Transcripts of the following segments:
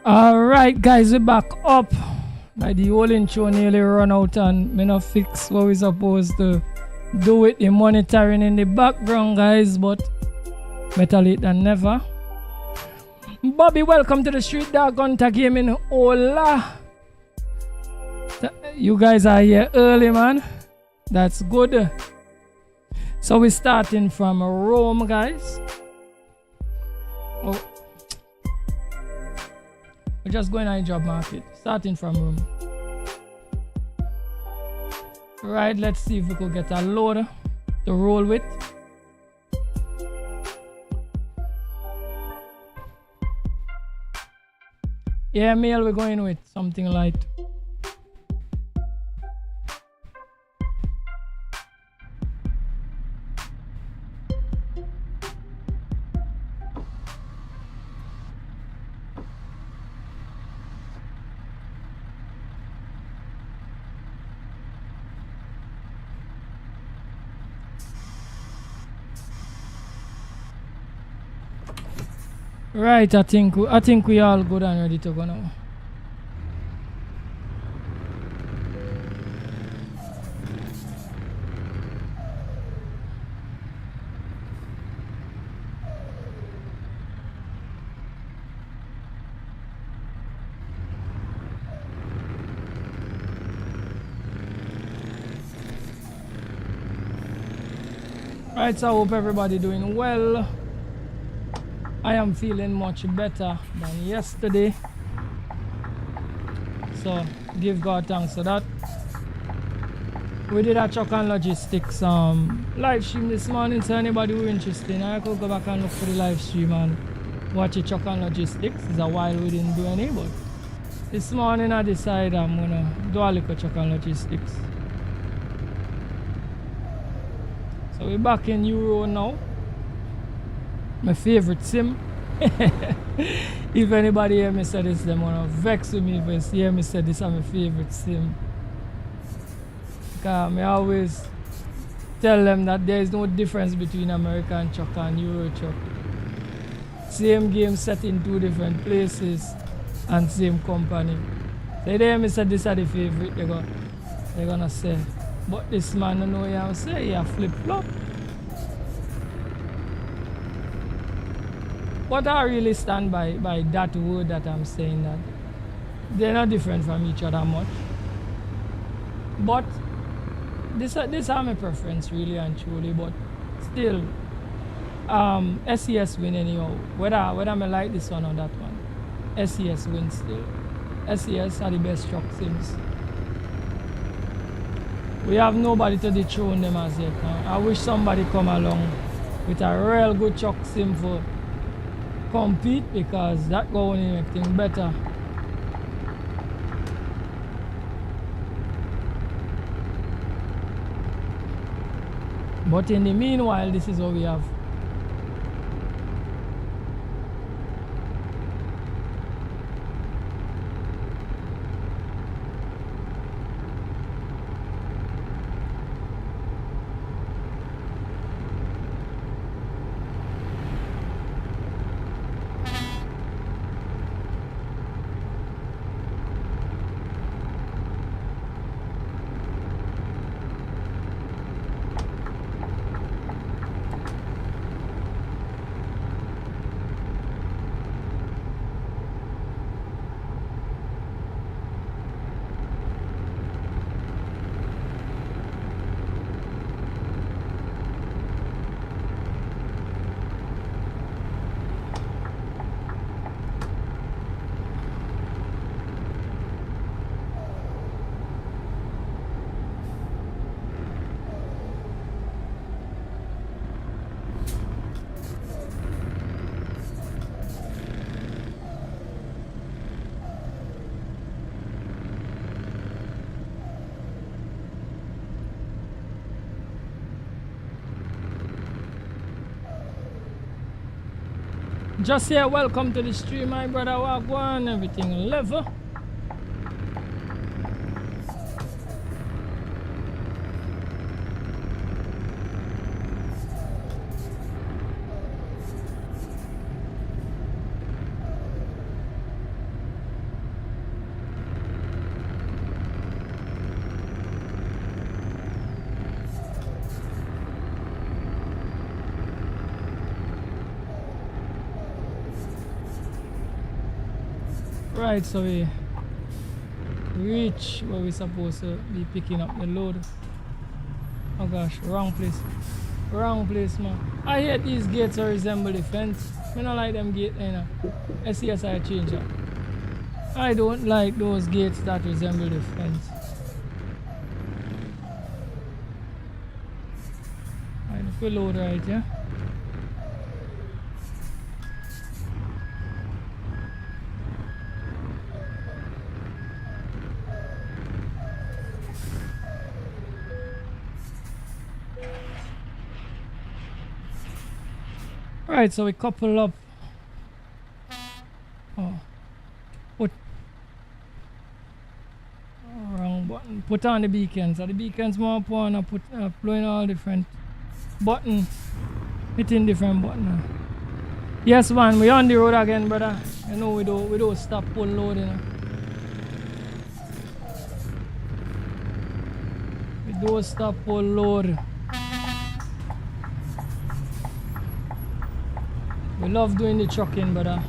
Alright guys, we're back up. Like the whole intro nearly run out and me not fix what we supposed to do with the monitoring in the background guys, but better late than never. Bobby, welcome to the Street Dog Hunter Gaming. Hola. You guys are here early, man. That's good. So we're starting from Rome, guys. Oh. We're just going on the job market, starting from Rome. Right, let's see if we could get a load to roll with. Yeah, mail, we're going with something light. Right, I think we all good and ready to go now. Right, so I hope everybody doing well. I am feeling much better than yesterday, so give God thanks for that. We did a truck and logistics live stream this morning, so anybody who interested, I could go back and look for the live stream and watch the truck and logistics. It's a while we didn't do any, but this morning I decided I'm gonna do a little truck and logistics. So we're back in Euro now. My favorite sim. If anybody hear me say this, they wanna vex with me if they hear me say this is my favorite sim. Because I always tell them that there is no difference between American truck and Euro truck. Same game set in two different places and same company. So they hear me say this is the favorite, they're gonna say, but this man don't know what I'm saying, he flip flop. But I really stand by that word that I'm saying, that they're not different from each other much. But this is my preference really and truly, but still SES win anyhow. Whether I like this one or that one, SES wins still. SES are the best truck sims. We have nobody to dethrone them as yet now. I wish somebody come along with a real good truck sim for compete, because that going to make things better. But in the meanwhile, this is what we have. Just here, welcome to the stream, my brother. Wagwan, everything level. Right, so we reach where we're supposed to be picking up the load. Oh gosh, wrong place. Wrong place, man. I hate these gates that resemble the fence. I don't like them gates, you know. SCSI change that. I don't like those gates that resemble the fence. Alright, if we load right, yeah? Right, so we couple up. Oh, put wrong button. Put on the beacons. So the beacons more important. Put blowing all different button, hitting different button. Yes, man, we on the road again, brother. You know we don't stop pull load, you know. We don't stop pull load. We love doing the trucking, brother.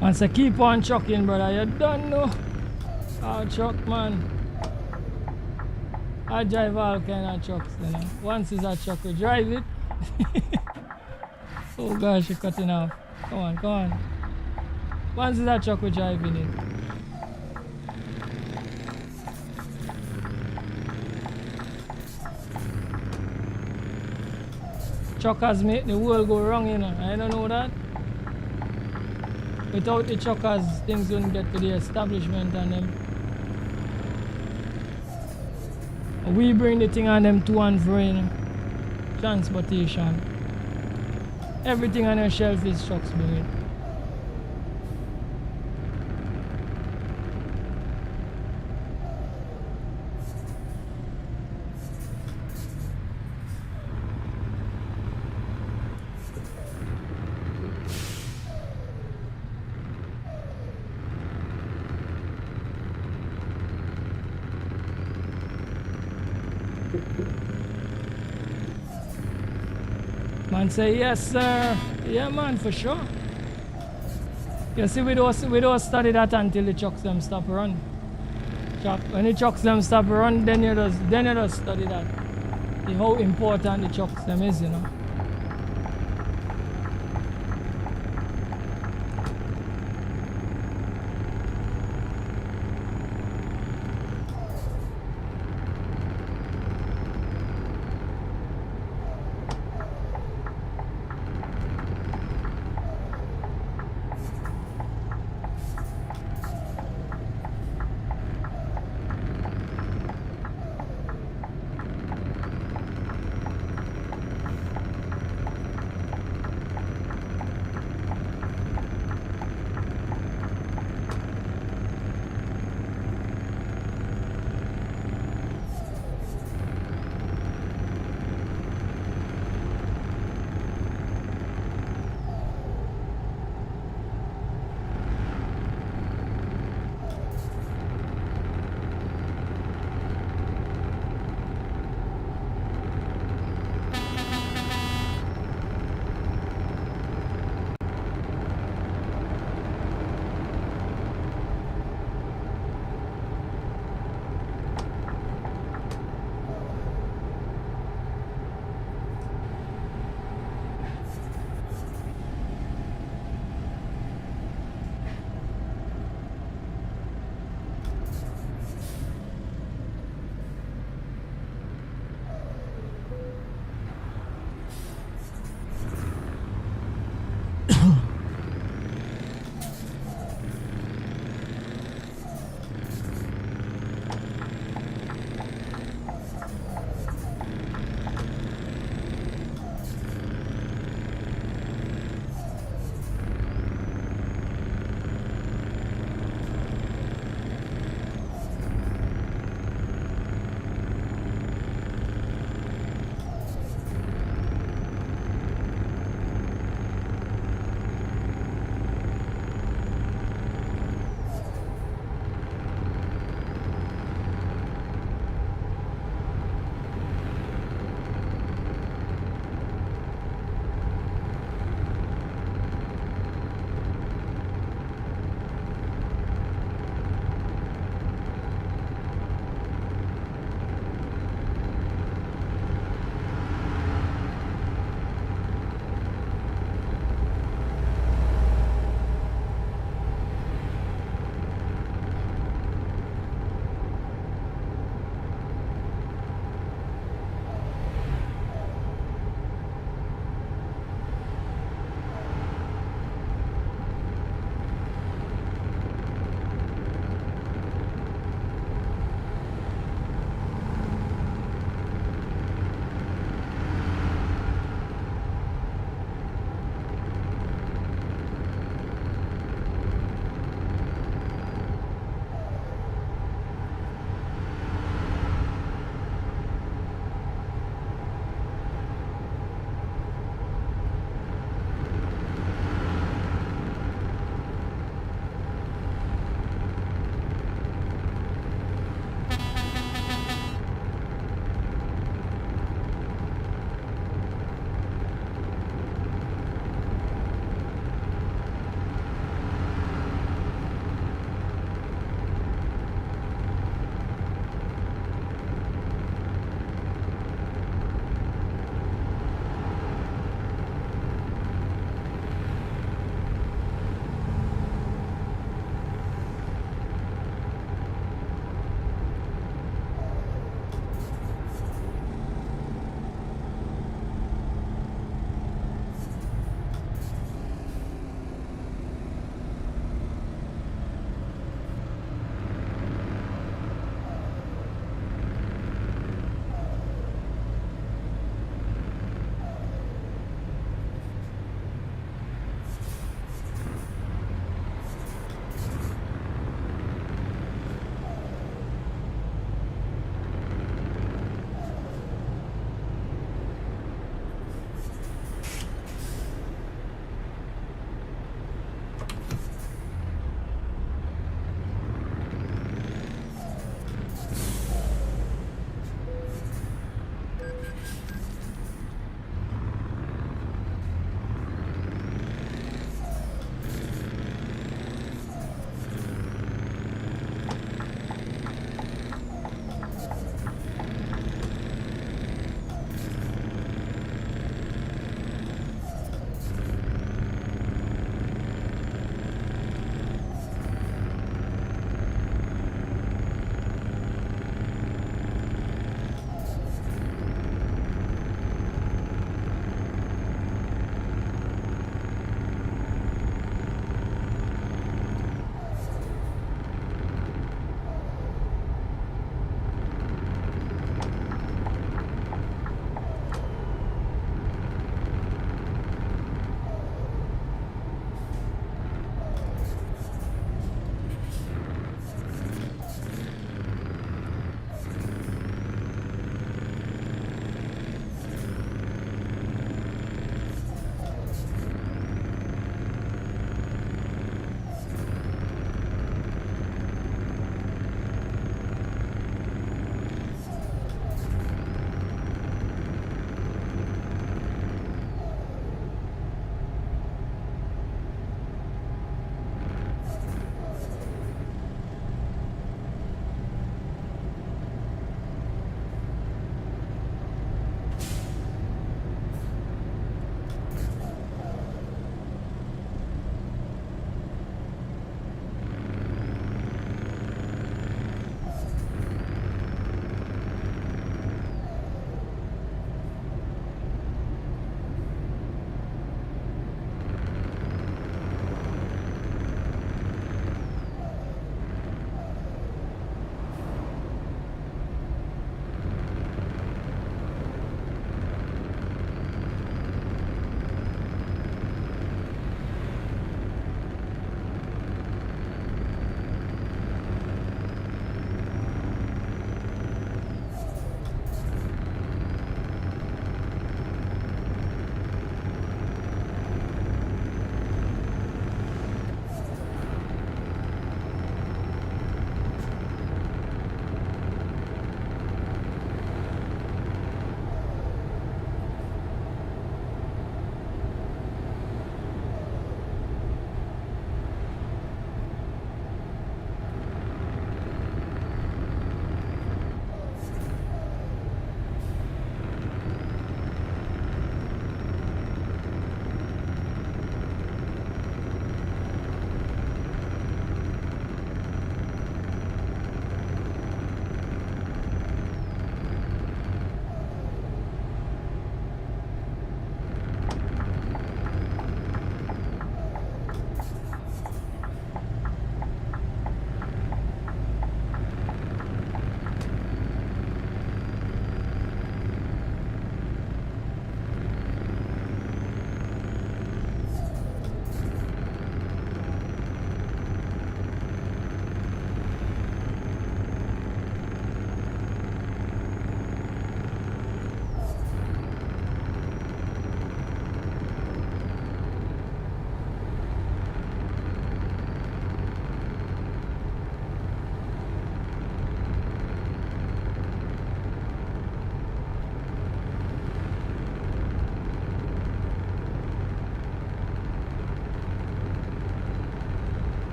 And so keep on trucking, brother. You don't know how truck, man. I drive all kind of trucks, you know. Once is a truck, we drive it. Oh gosh, you're cutting off. Come on, come on. Once is a truck, we're driving it. Truckers make the world go wrong, you know. I don't know that. Without the truckers, things wouldn't get to the establishment and them. We bring the thing on them to and fro, you know. Transportation. Everything on your shelf is trucks bring it. Man say yes sir. Yeah man, for sure. You see we don't study that until the trucks them stop run. When the trucks them stop run, then you just study that. How important the trucks them is, you know.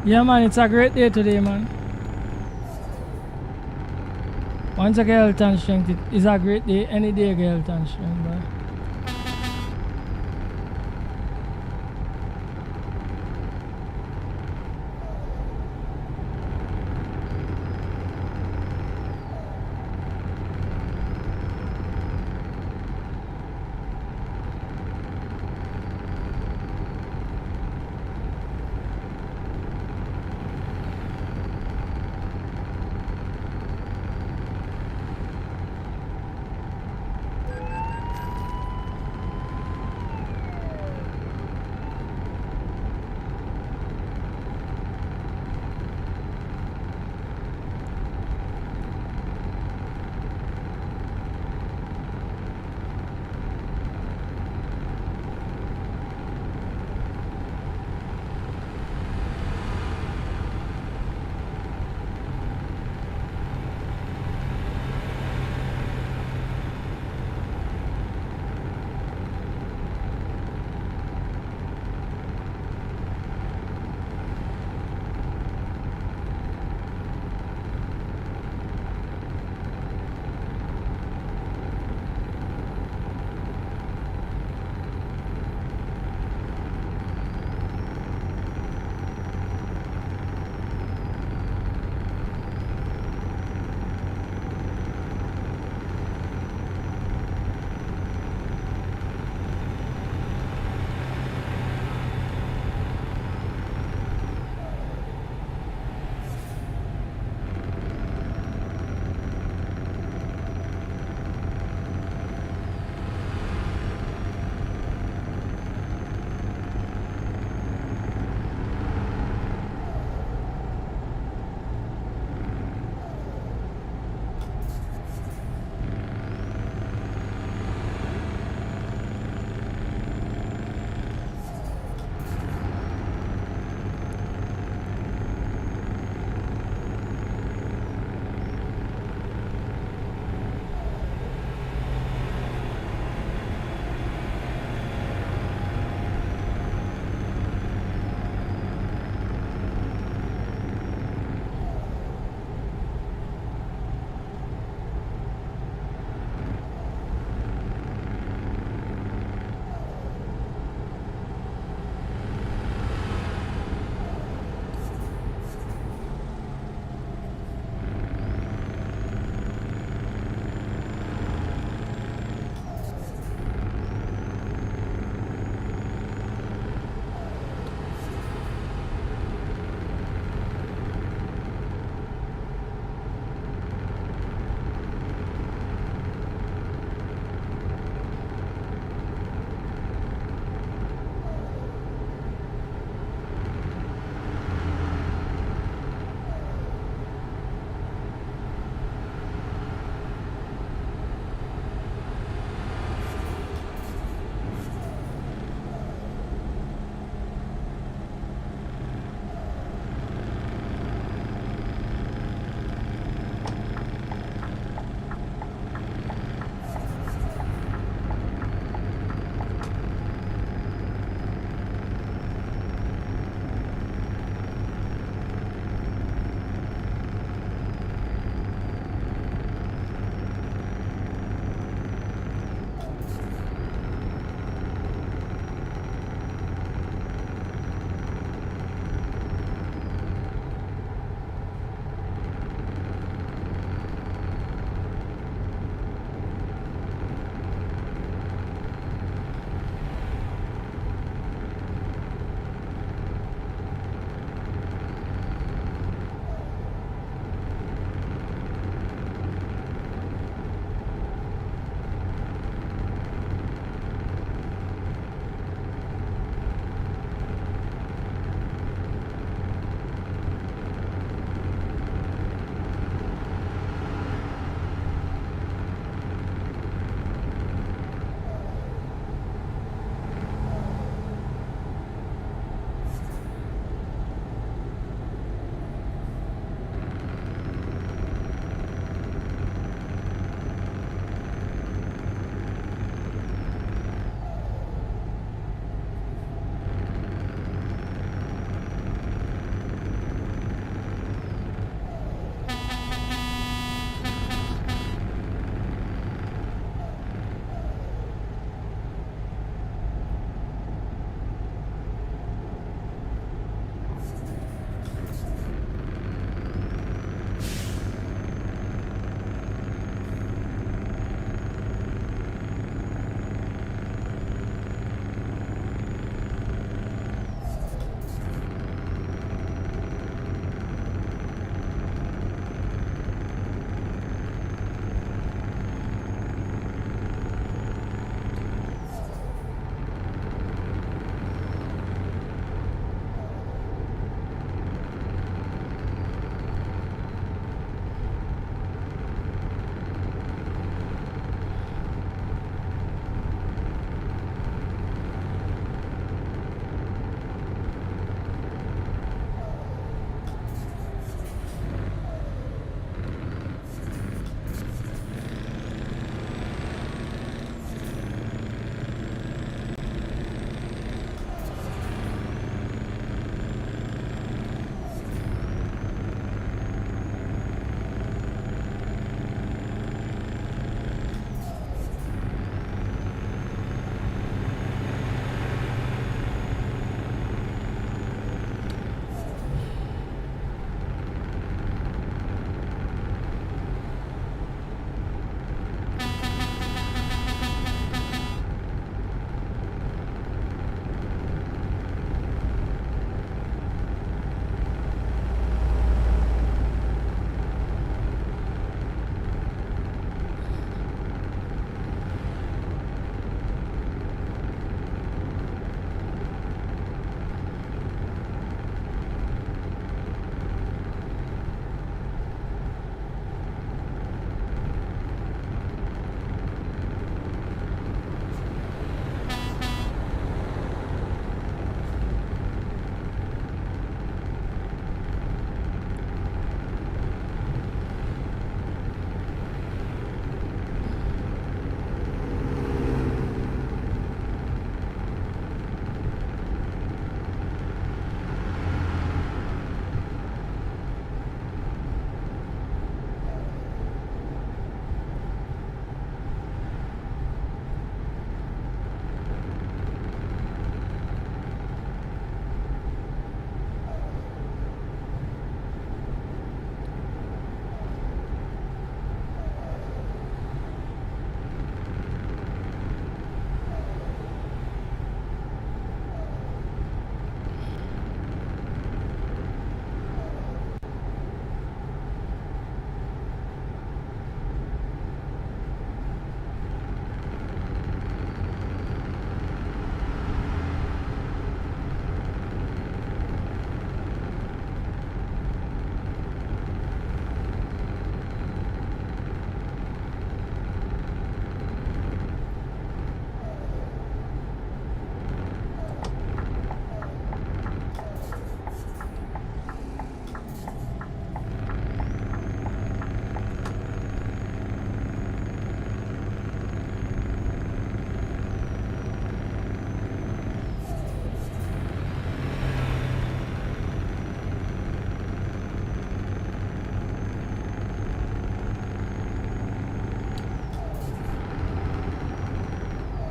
Yeah, man, it's a great day today, man. Once I get health and strength, it is a great day. Any day I get health and strength, bro.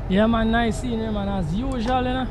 Yeah, man, nice seeing you, man, as usual, you know.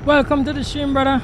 Welcome to the stream, brother.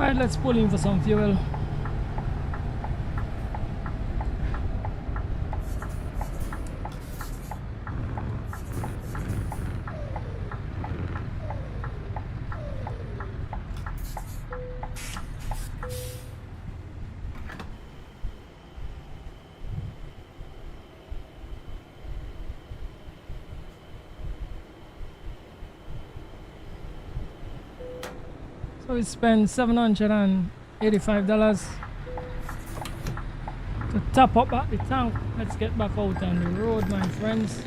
Alright, let's pull in for some fuel. So we spent $785 to top up at the tank. Let's get back out on the road, my friends.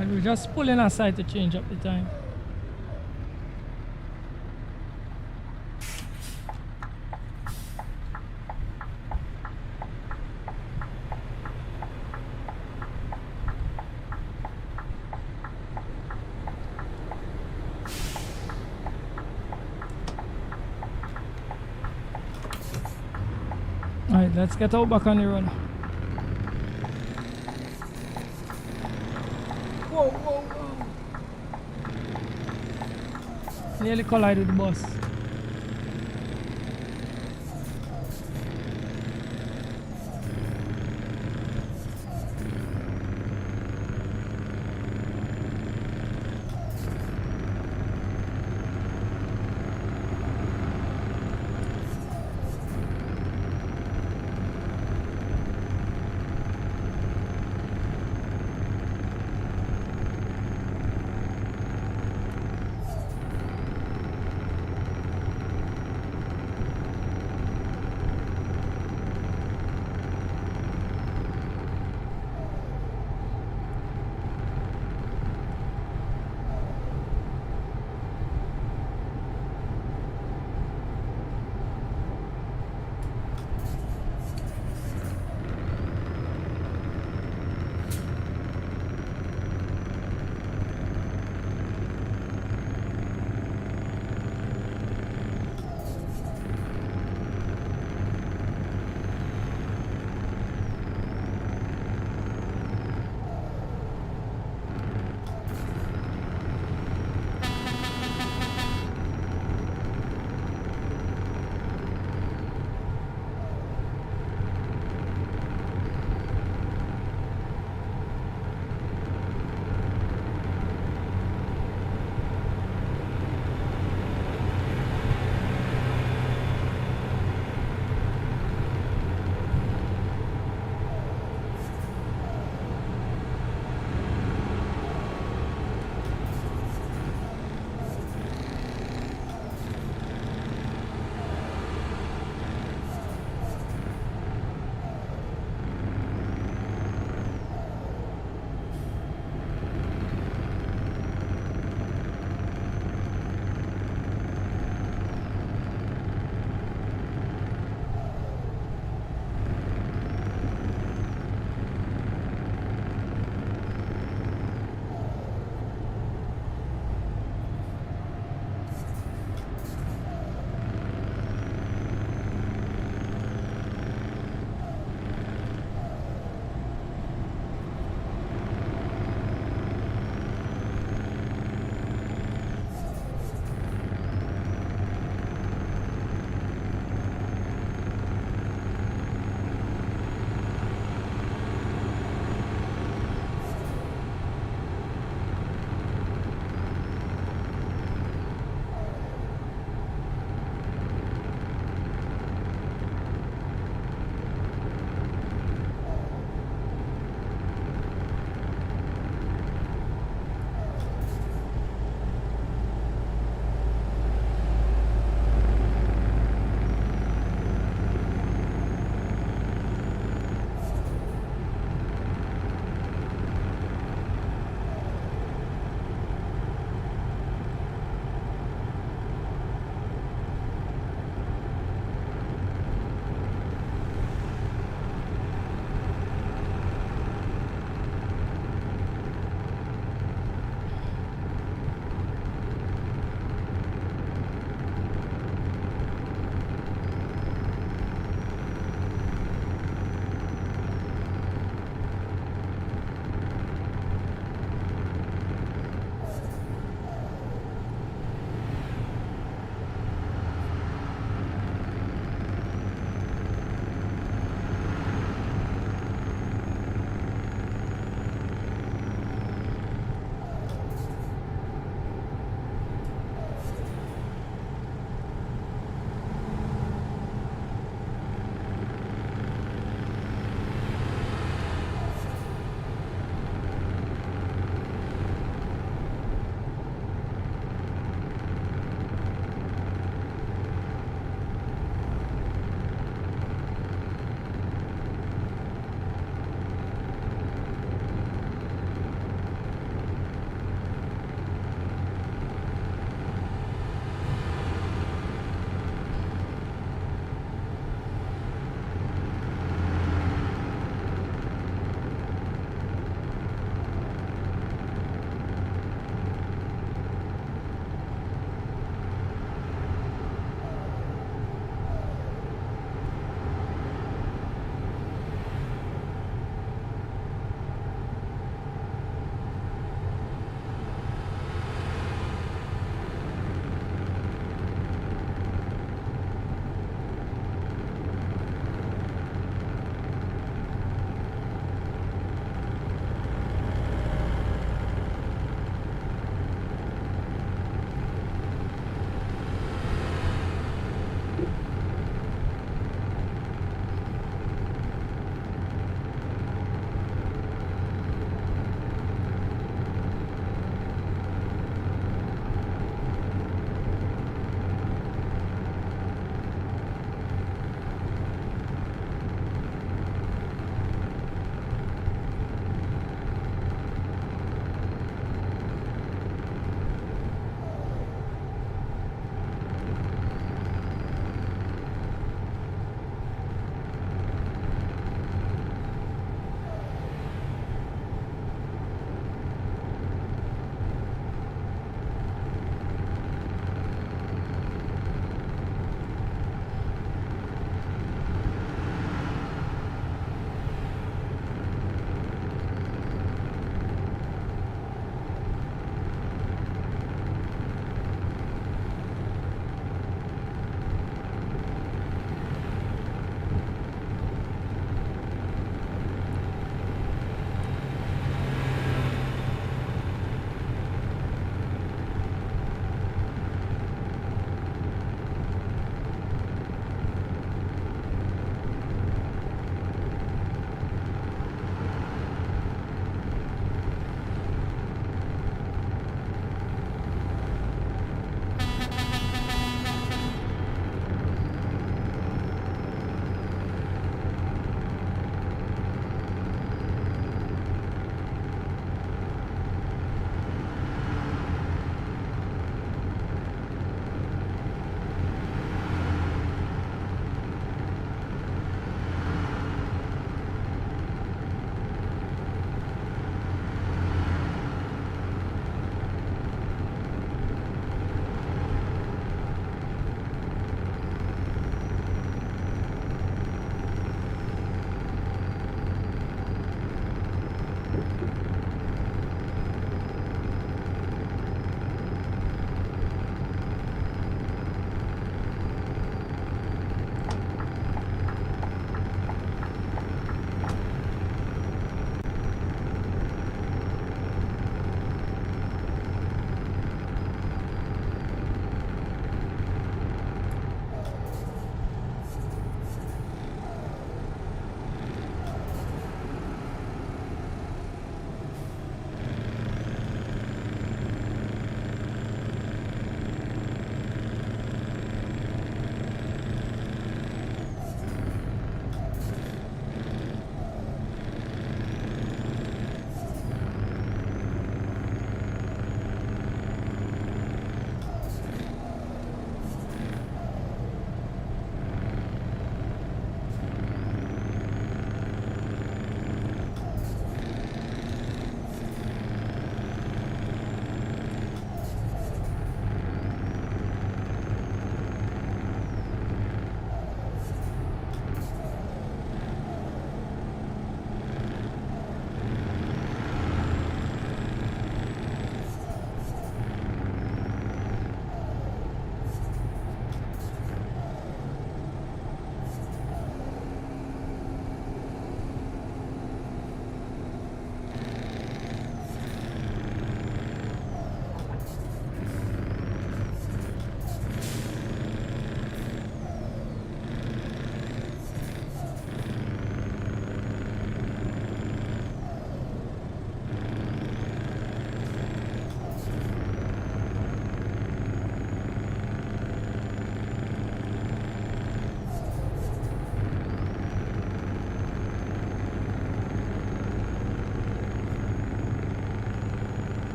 And we're just pulling aside to change up the time. Alright, let's get out back on the run. Whoa, whoa, whoa. Nearly collided with the bus.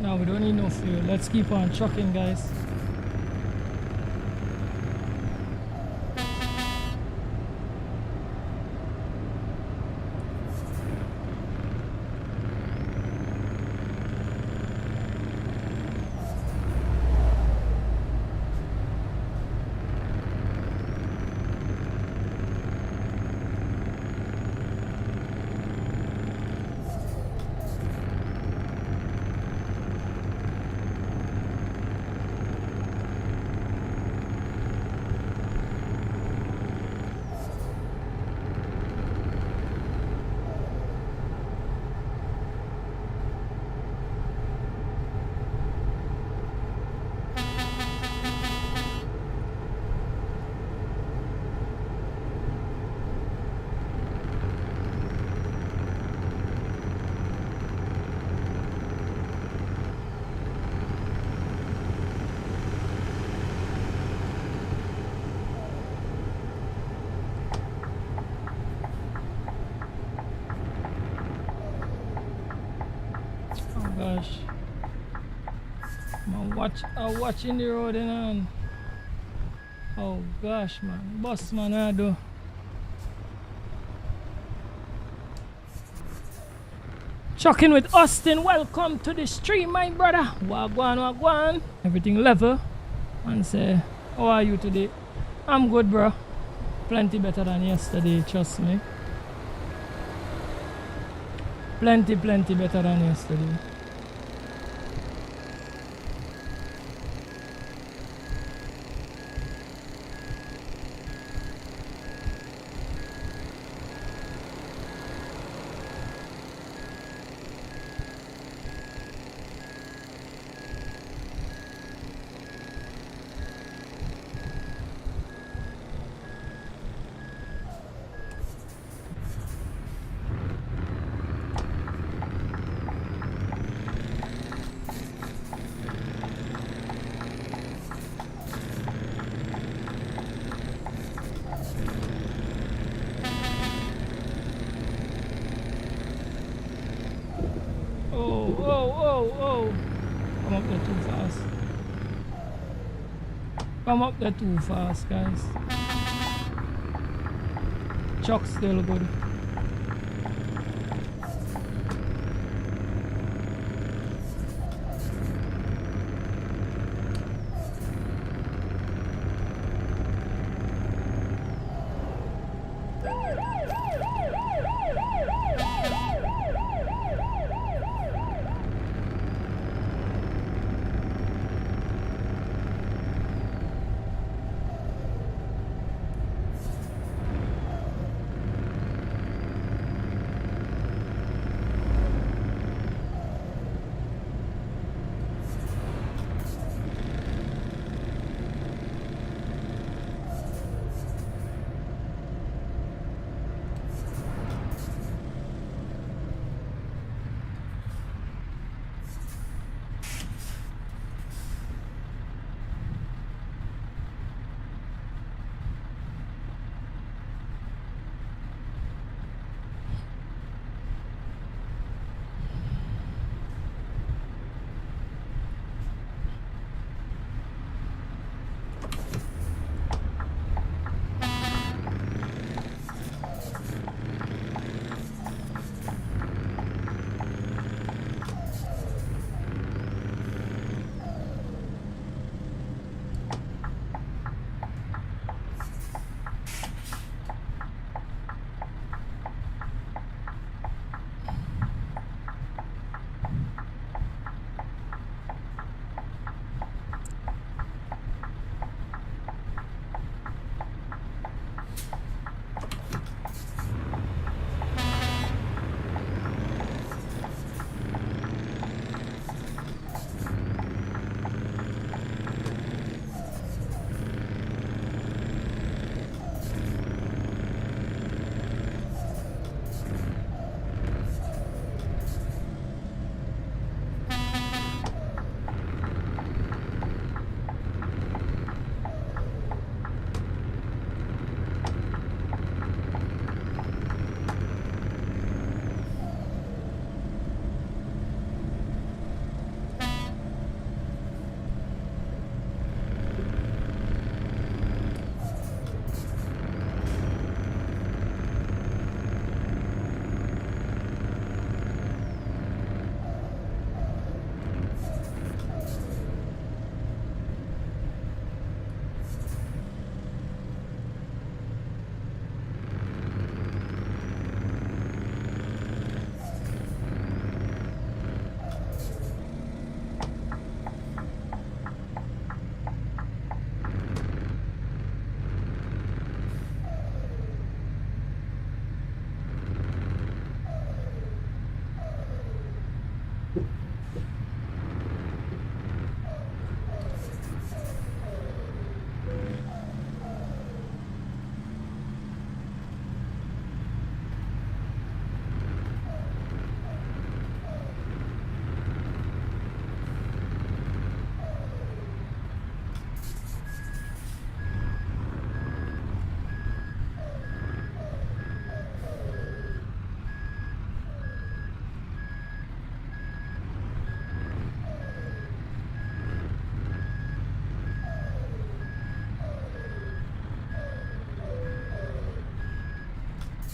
Now we don't need no fuel. Let's keep on trucking, guys. Gosh, man, watching the road and oh gosh, man, boss man, I do. Chucking with Austin, welcome to the stream, my brother. Wagwan, wagwan. Everything level. And say, how are you today? I'm good, bro. Plenty better than yesterday, trust me. Plenty better than yesterday. Oh. Come up there too fast. Come up there too fast, guys. Chuck's still good.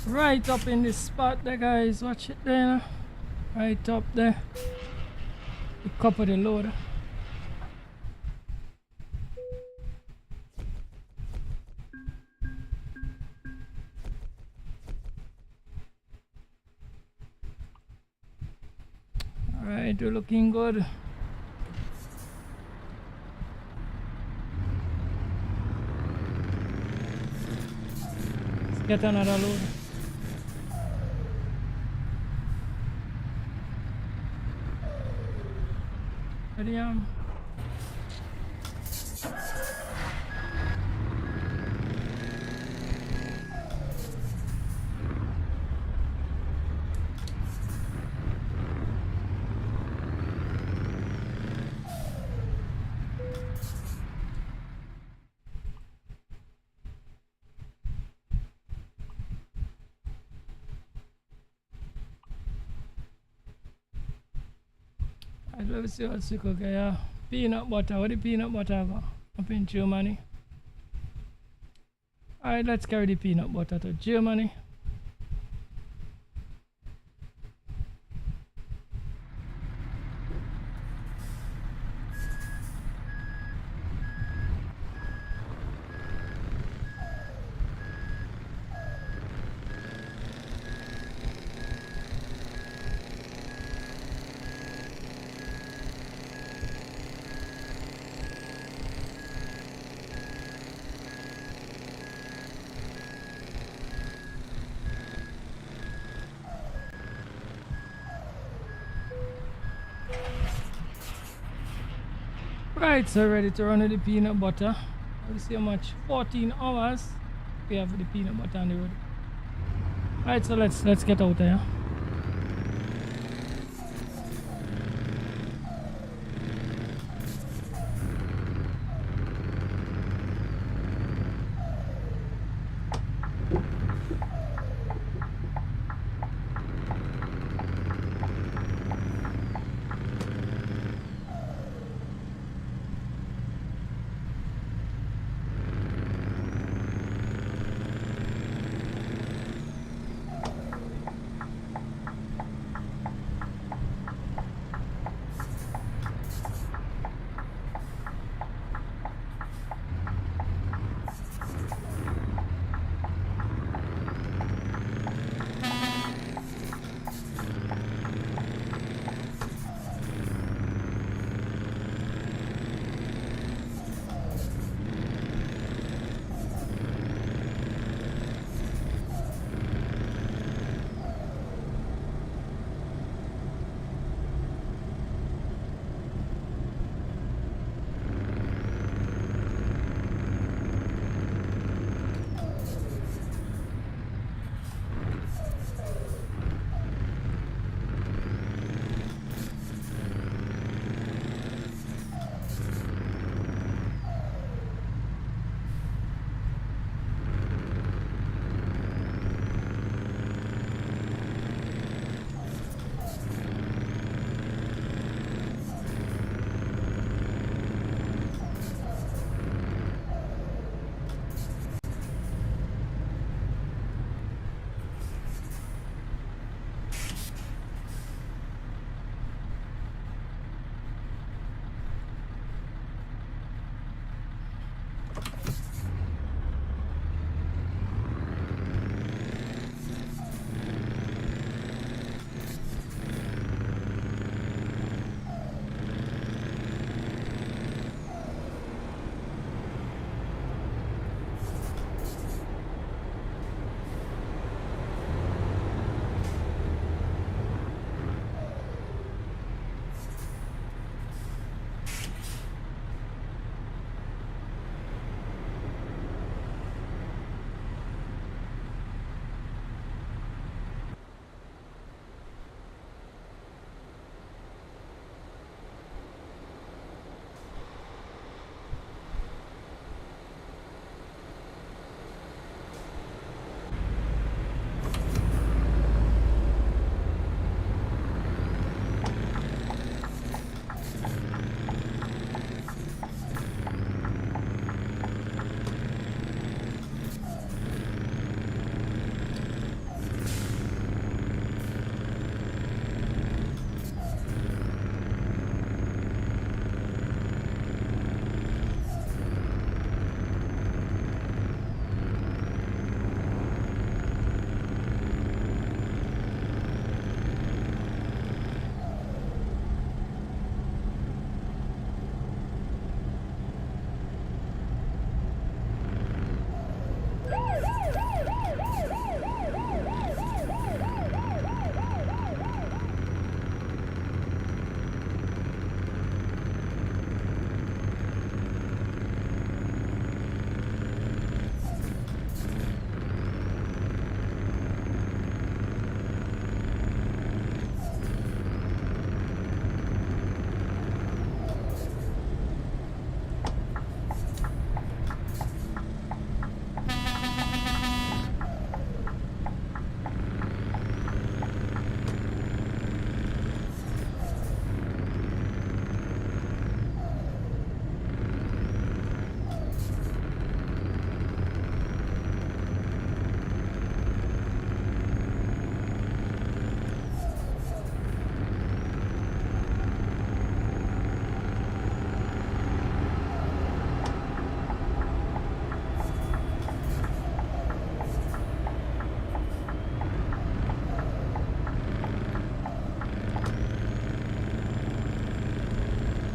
Right up in this spot there, guys. Watch it there. Right up there. The cup of the loader. Alright, we're looking good. Let's get another load. Ready, let me see what's the cookie. Yeah. Peanut butter. What the peanut butter go? Up in Germany. Alright, let's carry the peanut butter to Germany. Right, so ready to run with the peanut butter. Let's see how much. 14 hours we have the peanut butter on the road. Right, so let's get out there.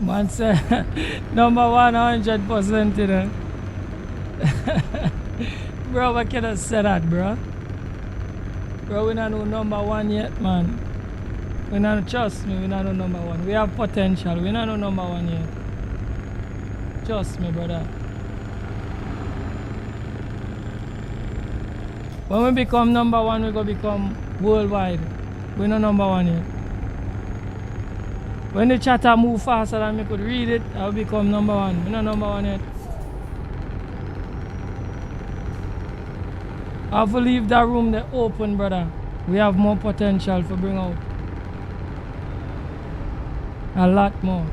Man say number 100%, you know. Bro, I cannot say that, bro. Bro, we not know number 1 yet, man. We not trust me, we not know number 1. We have potential, we not know number 1 yet. Trust me, brother. When we become number 1, we go become worldwide. We not number 1 yet. When the chatter move faster than me could read it, I'll become number 1. We not number 1 yet. I have to leave that room there open, brother. We have more potential to bring out. A lot more.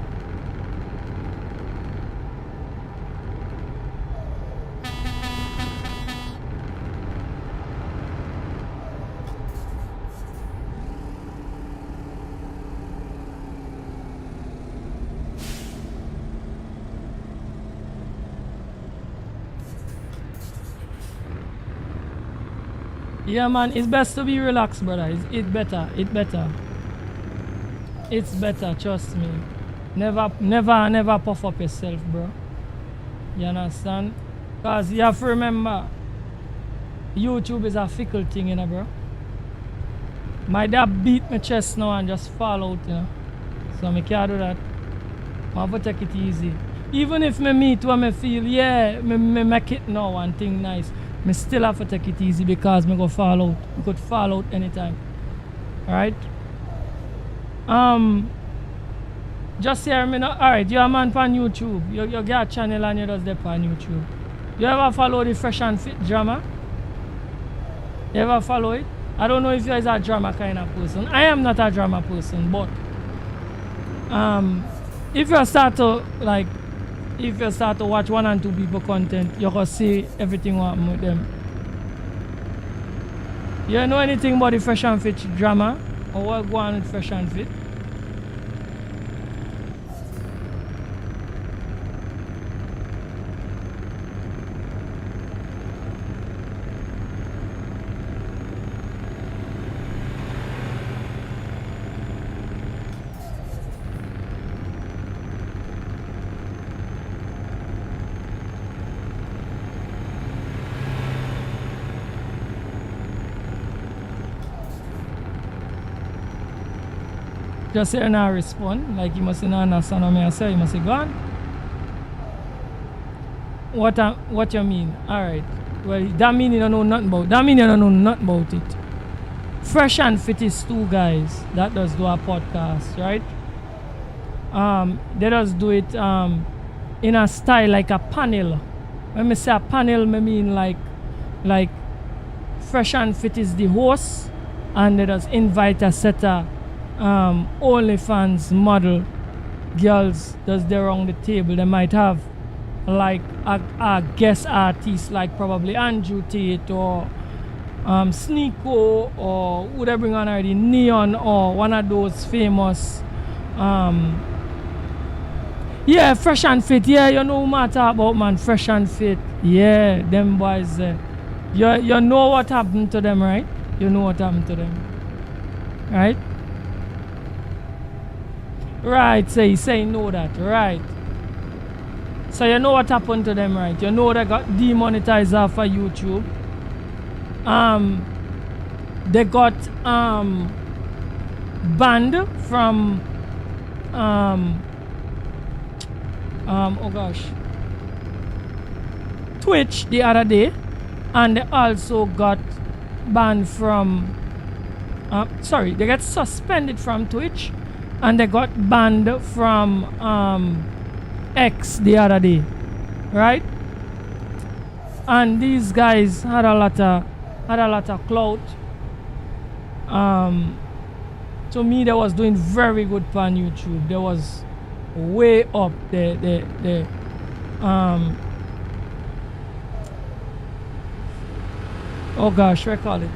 Yeah, man, it's best to be relaxed, brother. It's better. It's better, trust me. Never puff up yourself, bro. You understand? Because you have to remember, YouTube is a fickle thing, you know, bro. My dad beat my chest now and just fall out, you know. So I can't do that. I have to take it easy. Even if me meet what I feel, yeah, me make it now and thing nice. Me still have to take it easy because me go fall out. Me could fall out anytime. Alright? Just hear me now. Alright, you're a man on YouTube. You get a channel and you just there on YouTube. You ever follow the Fresh and Fit drama? You ever follow it? I don't know if you're a drama kind of person. I am not a drama person, but if you start to watch 1 and 2 people content, you can see everything what happen with them. You know anything about the Fresh and Fit drama? Or what go on with Fresh and Fit? Just say now respond, like you must not understand what I say, you must say go on. What you mean? Alright. Well, that mean you don't know nothing about it. Fresh and Fit is 2 guys that does do a podcast, right? They just do it in a style like a panel. When I say a panel, I mean like Fresh and Fit is the host and they just invite a set of OnlyFans model girls that's there around the table. They might have like a guest artist like probably Andrew Tate or Sneeko or who they bring on already, Neon or one of those famous yeah, Fresh and Fit. Yeah, you know who I talk about, man. Fresh and Fit. Yeah, them boys there. You know what happened to them, right? You know what happened to them, right? Right, say know that, right? So you know what happened to them, right? You know they got demonetized off of YouTube. They got banned from oh gosh, Twitch the other day, and they also got banned from they got suspended from Twitch. And they got banned from X the other day, right? And these guys had a lot of clout. To me, they was doing very good on YouTube. They was way up the oh gosh, what call it?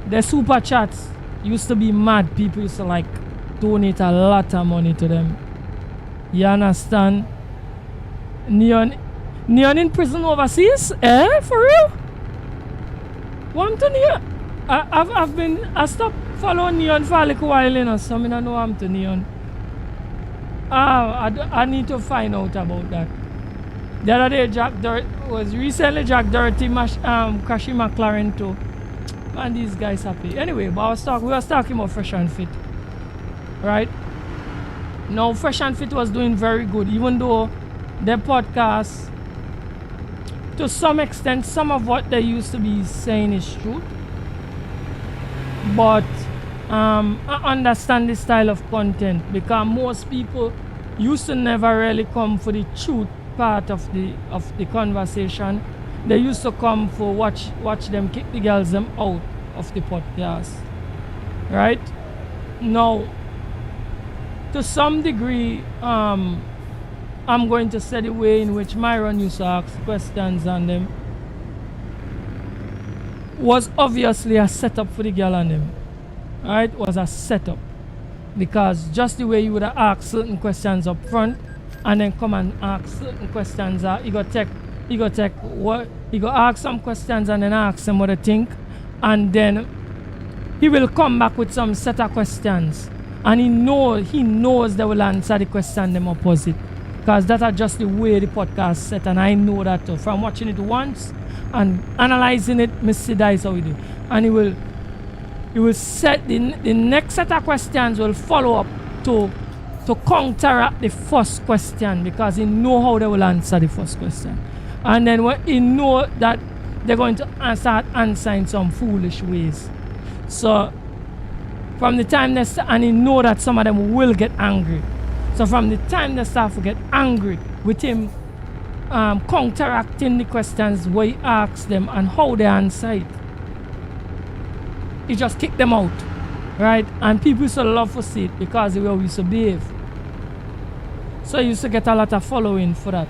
The super chats used to be mad. People used to like donate a lot of money to them. You understand? Neon in prison overseas? Eh? For real? What to Neon? I stopped following Neon for a little while, you know, so I don't know what to Neon. I need to find out about that. The other day, Jack Doherty crashing McLaren too. Man, these guys happy. Anyway, but we was talking about Fresh and Fit. Right? Now, Fresh and Fit was doing very good, even though their podcast, to some extent, some of what they used to be saying is true. But I understand this style of content because most people used to never really come for the truth part of the conversation. They used to come for watch them kick the girls them out of the podcast. Right? Now, to some degree, I'm going to say the way in which Myron used to ask questions on them was obviously a setup for the girl and them. Right? Was a setup. Because just the way you would have asked certain questions up front and then come and ask certain questions, you go ask some questions and then ask them what they think, and then he will come back with some set of questions and he knows they will answer the question them opposite. Because that are just the way the podcast set, and I know that too. From watching it once and analyzing it, I see that is how we do. And he will set the next set of questions will follow up to counteract the first question, because he know how they will answer the first question. And then when he know that they're going to start answering some foolish ways. So from the time they start, and he know that some of them will get angry. So from the time they start to get angry with him counteracting the questions where he asks them and how they answer it, he just kick them out, right? And people used to love to see it because the way we used to behave. So he used to get a lot of following for that.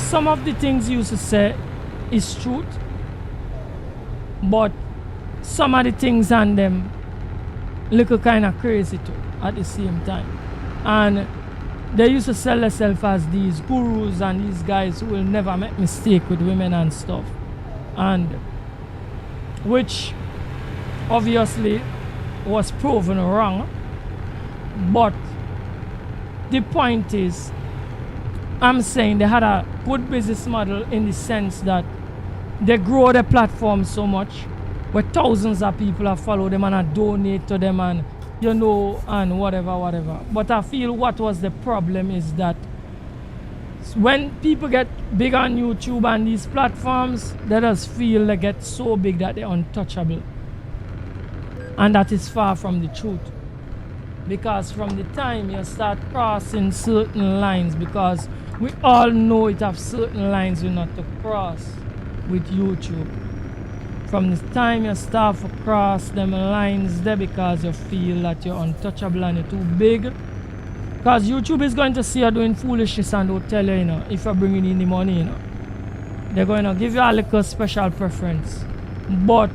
Some of the things he used to say is truth, but some of the things on them look kind of crazy too at the same time. And they used to sell themselves as these gurus and these guys who will never make mistake with women and stuff, and which obviously was proven wrong. But the point is, I'm saying they had a good business model in the sense that they grow their platform so much where thousands of people have followed them and have donate to them and and whatever. But I feel what was the problem is that when people get big on YouTube and these platforms, they just feel they get so big that they're untouchable. And that is far from the truth. Because from the time you start crossing certain lines, because we all know it have certain lines we're not to cross with YouTube. From the time you start to cross them lines there because you feel that you're untouchable and you're too big. Because YouTube is going to see you doing foolishness and they'll tell you, if you're bringing in the money, they're going to give you a little special preference. But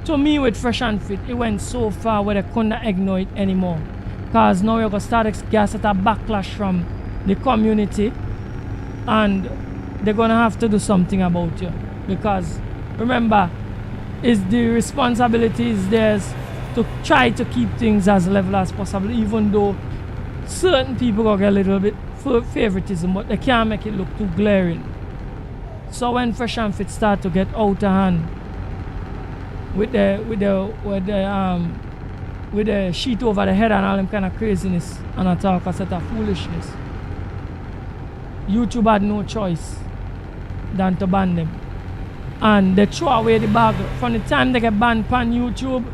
to me, with Fresh and Fit, it went so far where they couldn't ignore it anymore. Because now you're going to start to get a backlash from the community, and they're going to have to do something about you. Because remember, the responsibility is theirs to try to keep things as level as possible, even though certain people will get a little bit favoritism, but they can't make it look too glaring. So when Fresh and Fit start to get out of hand with the sheet over the head and all them kind of craziness and a talk a set of foolishness, YouTube had no choice than to ban them. And they throw away the bag. From the time they get banned on YouTube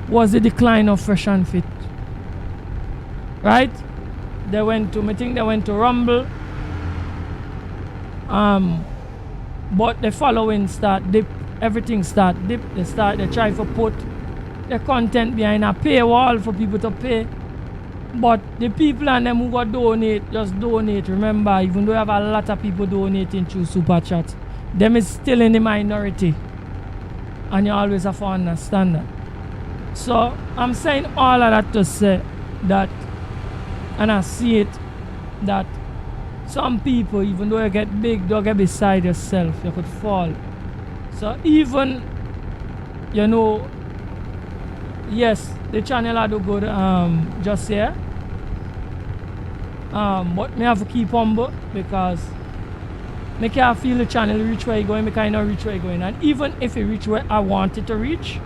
was the decline of Fresh and Fit. Right? They went to Rumble. But the following start dip. Everything start dip. They try to put the content behind a paywall for people to pay. But the people and them who got donate, just donate. Remember, even though you have a lot of people donating through Super Chat, them is still in the minority. And you always have to understand that. So, I'm saying all of that to say that, and I see it, that some people, even though you get big, don't get beside yourself, you could fall. So even, yes, the channel I do good just here. But me have to keep humble because me can't feel the channel reach where you going, me kind of reach where you going. And even if it reach where I want it to reach,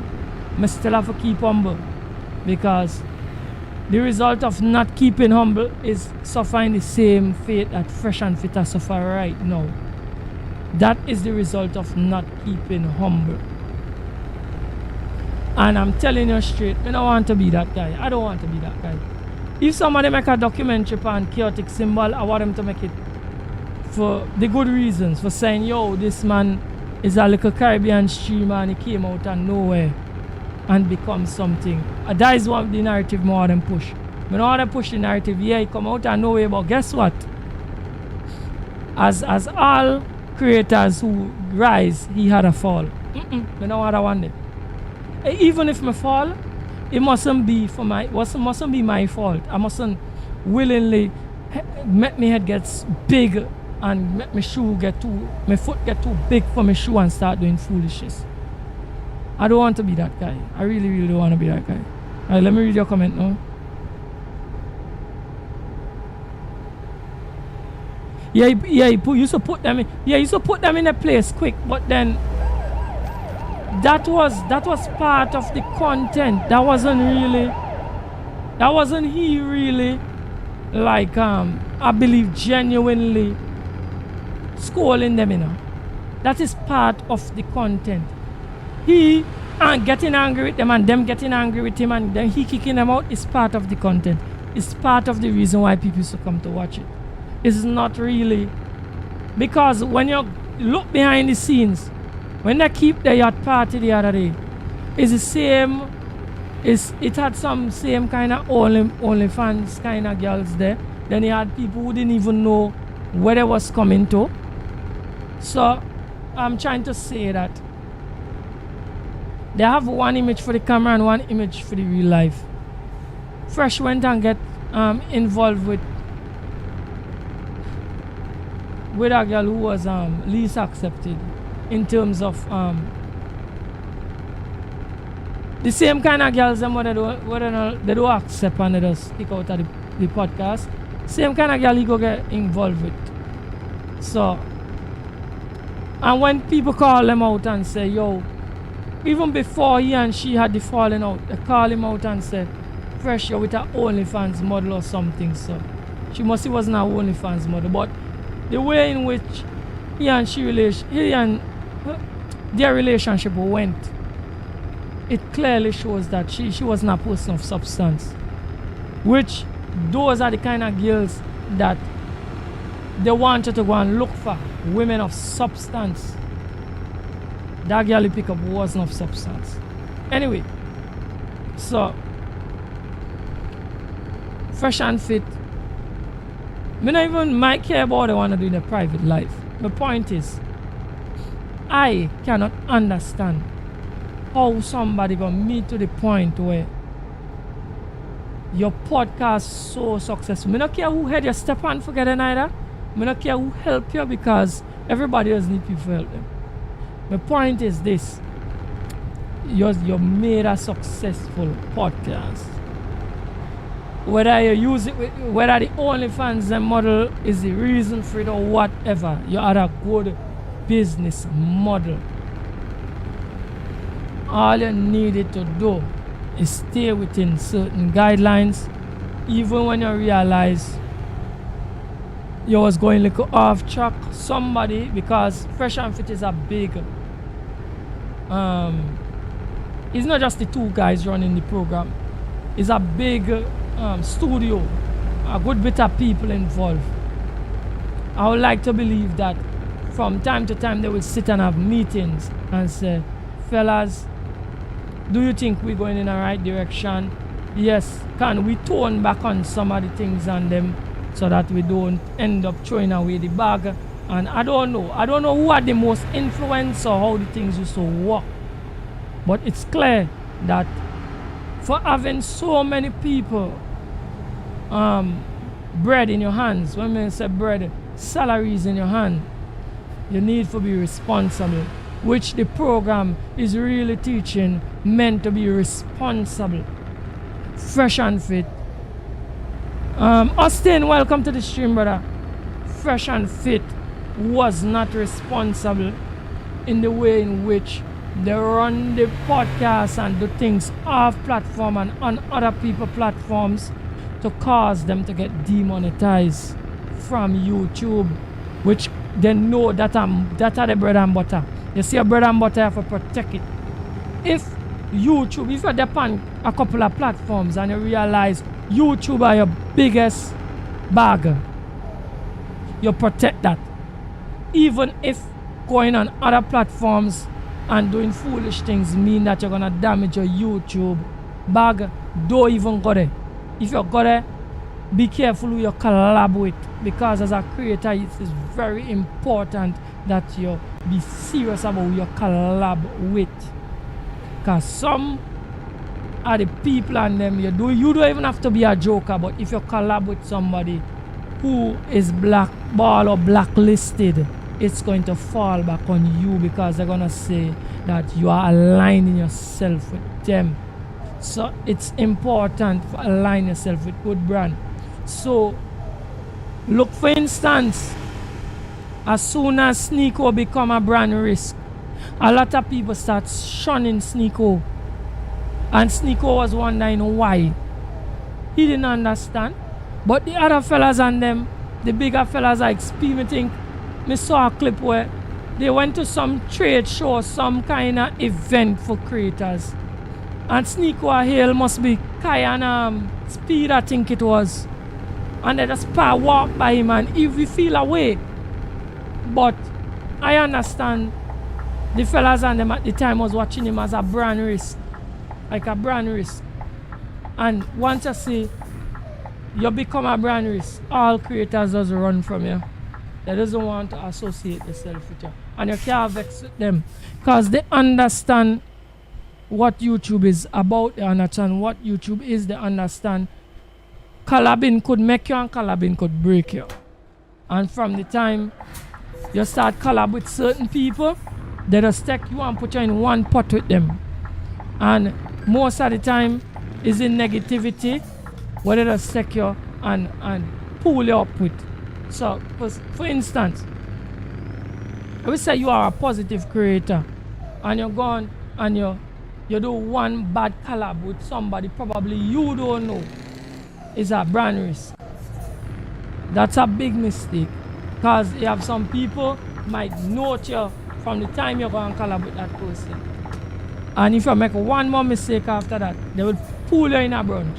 me still have to keep humble because the result of not keeping humble is suffering the same fate that Fresh and Fit are suffer right now. That is the result of not keeping humble. And I'm telling you straight, I don't want to be that guy. I don't want to be that guy. If somebody make a documentary on chaotic symbol, I want them to make it for the good reasons, for saying, yo, this man is a little Caribbean streamer and he came out of nowhere and become something. That is what the narrative more than push. I don't want to push the narrative, yeah, he come out of nowhere, but guess what? As all creators who rise, he had a fall. I don't want to want it. Even if I fall, it mustn't be my fault. I mustn't willingly make my head gets big and make my foot get too big for my shoe and start doing foolishness. I don't want to be that guy. I really, really don't want to be that guy. Alright, let me read your comment now. He used to put them in a place quick, but then that was part of the content. That wasn't he really like I believe genuinely scolding them, you know. That is part of the content. He getting angry with them and them getting angry with him and then he kicking them out is part of the content. It's part of the reason why people used to come to watch it. It's not really because when you look behind the scenes, when they keep the yacht party the other day, it's the same. It had some same kind of OnlyFans kind of girls there. Then he had people who didn't even know where they was coming to. So I'm trying to say that they have one image for the camera and one image for the real life. Fresh went and get involved with a girl who was least accepted in terms of the same kind of girls them they don't accept and they just kick out of the podcast. Same kind of girl he go get involved with. So and when people call them out and say, yo, even before he and she had the falling out, they call him out and say, Fresh, you're with an OnlyFans model or something. So she must see wasn't an OnlyFans model, but the way in which their relationship went, it clearly shows that she wasn't a person of substance. Which those are the kind of girls that they wanted to go and look for, women of substance. That girl you pick up wasn't of substance. Anyway, so Fresh and Fit, me not even might care about what they want to do in their private life. The point is, I cannot understand how somebody gonna meet to the point where your podcast so successful. Me not care who had your step on forget it either. Me not care who help you because everybody else need people to help them. My point is this: you made a successful podcast. Whether you use it, whether the OnlyFans model is the reason for it or whatever, you are a good business model. All you needed to do is stay within certain guidelines, even when you realize you was going a little off track. Somebody, because Fresh and Fit is a big, it's not just the two guys running the program. It's a big studio, a good bit of people involved. I would like to believe that from time to time they will sit and have meetings and say, fellas, do you think we're going in the right direction? Yes, can we tone back on some of the things on them so that we don't end up throwing away the bag? And I don't know who had the most influence or how the things used to work, but it's clear that for having so many people bread in your hands, when I say bread, salaries in your hand, you need to be responsible which the program is really teaching men to be responsible, fresh and fit. Austin, welcome to the stream, brother. Fresh and fit was not responsible in the way in which they run the podcast and do things off platform and on other people's platforms to cause them to get demonetized from YouTube, which they know that are the bread and butter. You see, a bread and butter, you have to protect it. If YouTube, if you're depend a couple of platforms and you realize YouTube are your biggest bag, you protect that. Even if going on other platforms and doing foolish things mean that you're gonna damage your YouTube bag, don't even go there. If you go there, be careful who you collab with, because as a creator it is very important that you be serious about who you collab with, because some are the people and them you don't even have to be a joker, but if you collab with somebody who is blackballed or blacklisted, it's going to fall back on you, because they're gonna say that you are aligning yourself with them. So it's important to align yourself with good brand. So look, for instance, as soon as Sneeko become a brand risk, a lot of people start shunning Sneeko, and Sneeko was wondering why. He didn't understand, but the other fellas and them, the bigger fellas, are experimenting. I saw a clip where they went to some trade show, some kind of event for creators, and Sneeko Hill must be Kai and Speed, I think it was, and they just walk by him, and if we feel away. But I understand the fellas and them at the time was watching him as a brand risk, like a brand risk. And once you see you become a brand risk, all creators just run from you. They doesn't want to associate themselves with you, and you can't vex with them, because they understand what YouTube is about. They understand what YouTube is. They understand collabing could make you and collabing could break you. And from the time you start collab with certain people, they just take you and put you in one pot with them. And most of the time is in negativity, where they just take you and pull you up with. So, for instance, I would say you are a positive creator and you're gone and you do one bad collab with somebody probably you don't know, is a brand risk. That's a big mistake, because you have some people might note you from the time you go and collab with that person, and if you make one more mistake after that, they will pull you in a bunch.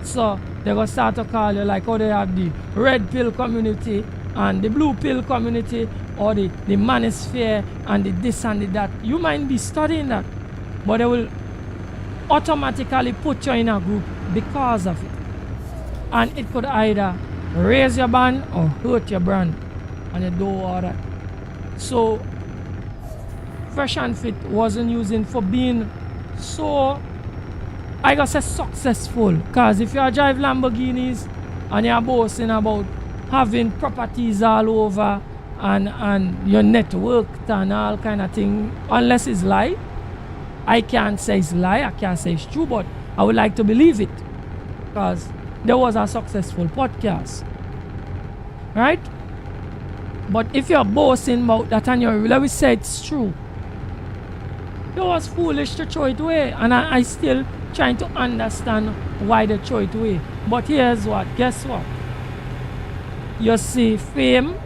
So they're going to start to call you like how they have the red pill community and the blue pill community, or the manosphere and the this and the that. You might be studying that, but they will automatically put you in a group because of it. And it could either raise your brand or hurt your brand, and you do all that. So Fresh and Fit wasn't using for being so, I gotta say, successful, because if you drive Lamborghinis and you're boasting about having properties all over and your network and all kind of thing, unless it's lie, I can't say it's lie, I can't say it's true, but I would like to believe it, because there was a successful podcast, right? But if you're boasting about that and you let me say it's true, it was foolish to throw it away, and I still trying to understand why they throw it away. But here's what, guess what? You see, fame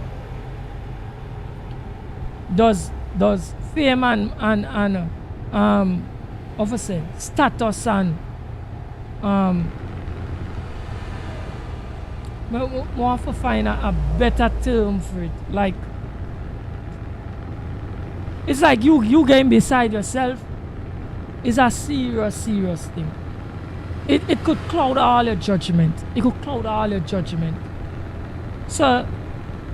does fame and what I say, status and we want to find a better term for it. Like, it's like you getting beside yourself is a serious thing. It could cloud all your judgment. It could cloud all your judgment. So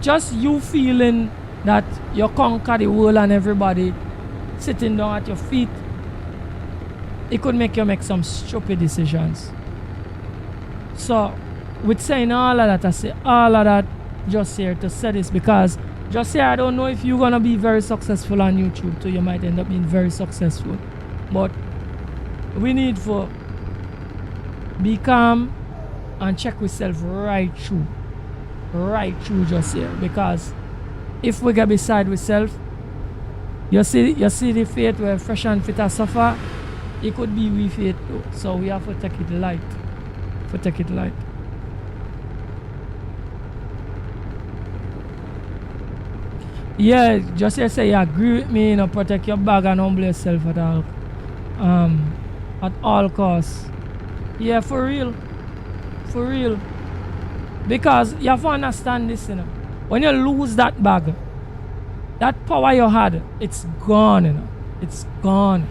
just you feeling that you conquer the world and everybody sitting down at your feet, it could make you make some stupid decisions. So with saying all of that, I say all of that just here to say this, because Just say I don't know if you're gonna be very successful on YouTube, so you might end up being very successful. But we need for be calm and check yourself right through just here, because if we get beside ourselves, you see the fate where fresh and fit suffer, it could be we fate too. So we have to take it light. Yeah, just say you agree with me, protect your bag and humble yourself at all costs. Yeah, for real. Because you have to understand this, when you lose that bag, that power you had, it's gone, it's gone.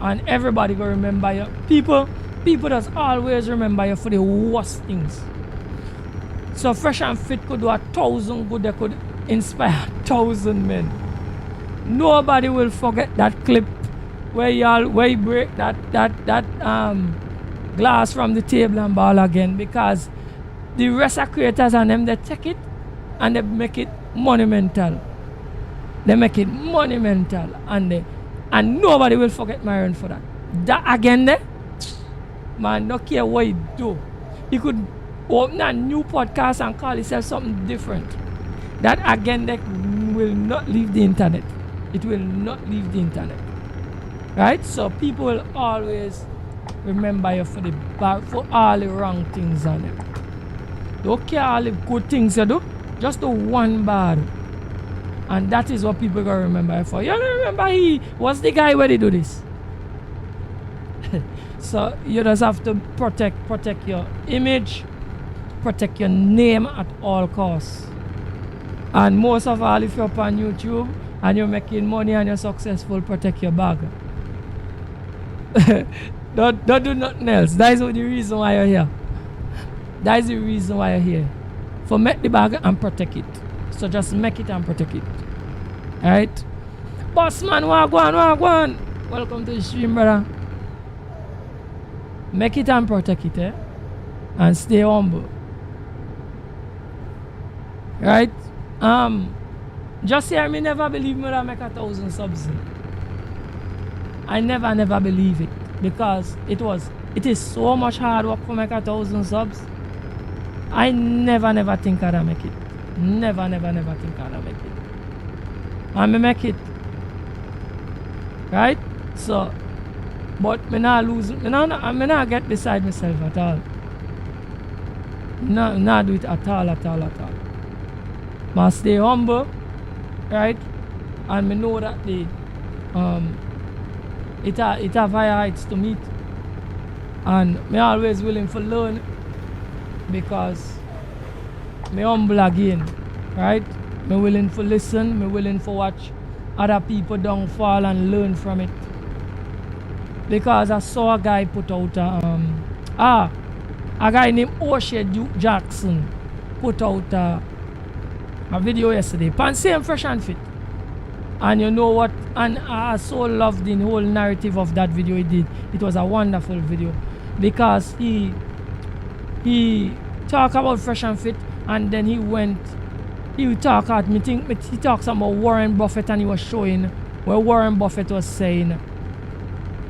And everybody gonna remember you. People just always remember you for the worst things. So fresh and fit could do 1,000 good, they could inspire 1,000 men. Nobody will forget that clip where you break that glass from the table and ball again, because the rest of creators and them, they take it and they make it monumental. And nobody will forget Myron for that. That again there, man, no care what you do. You could open a new podcast and call yourself something different. That again there will not leave the internet. It will not leave the internet. Right? So people will always remember you for all the wrong things on it. Don't care all the good things you do, just the one bad. And that is what people gonna remember you for. You remember he was the guy where they do this. So you just have to protect your image, protect your name at all costs. And most of all, if you're up on YouTube and you're making money and you're successful, protect your bag. Don't do nothing else. That is the reason why you're here. That is the reason why you're here. For make the bag and protect it. So just make it and protect it. Alright? Boss man, wagwan. Welcome to the stream, brother. Make it and protect it, eh? And stay humble. Right? Just hear me never believe me that I make 1,000 subs. I never believe it. Because it is so much hard work for make 1,000 subs. I never think I'd make it. Never think I'd make it. And me make it. Right? So, but me not lose, me not get beside myself at all. Not do it at all. Must stay humble, right? And me know that it have higher heights to meet. And me always willing to learn, because me humble again, right? Me willing to listen, me willing to watch other people downfall and learn from it. Because I saw a guy put out a guy named O'Shea Duke Jackson put out a video yesterday. Pan same fresh and fit. And you know what? And I so loved the whole narrative of that video he did. It was a wonderful video. Because he talked about fresh and fit, and then he talked about Warren Buffett, and he was showing where Warren Buffett was saying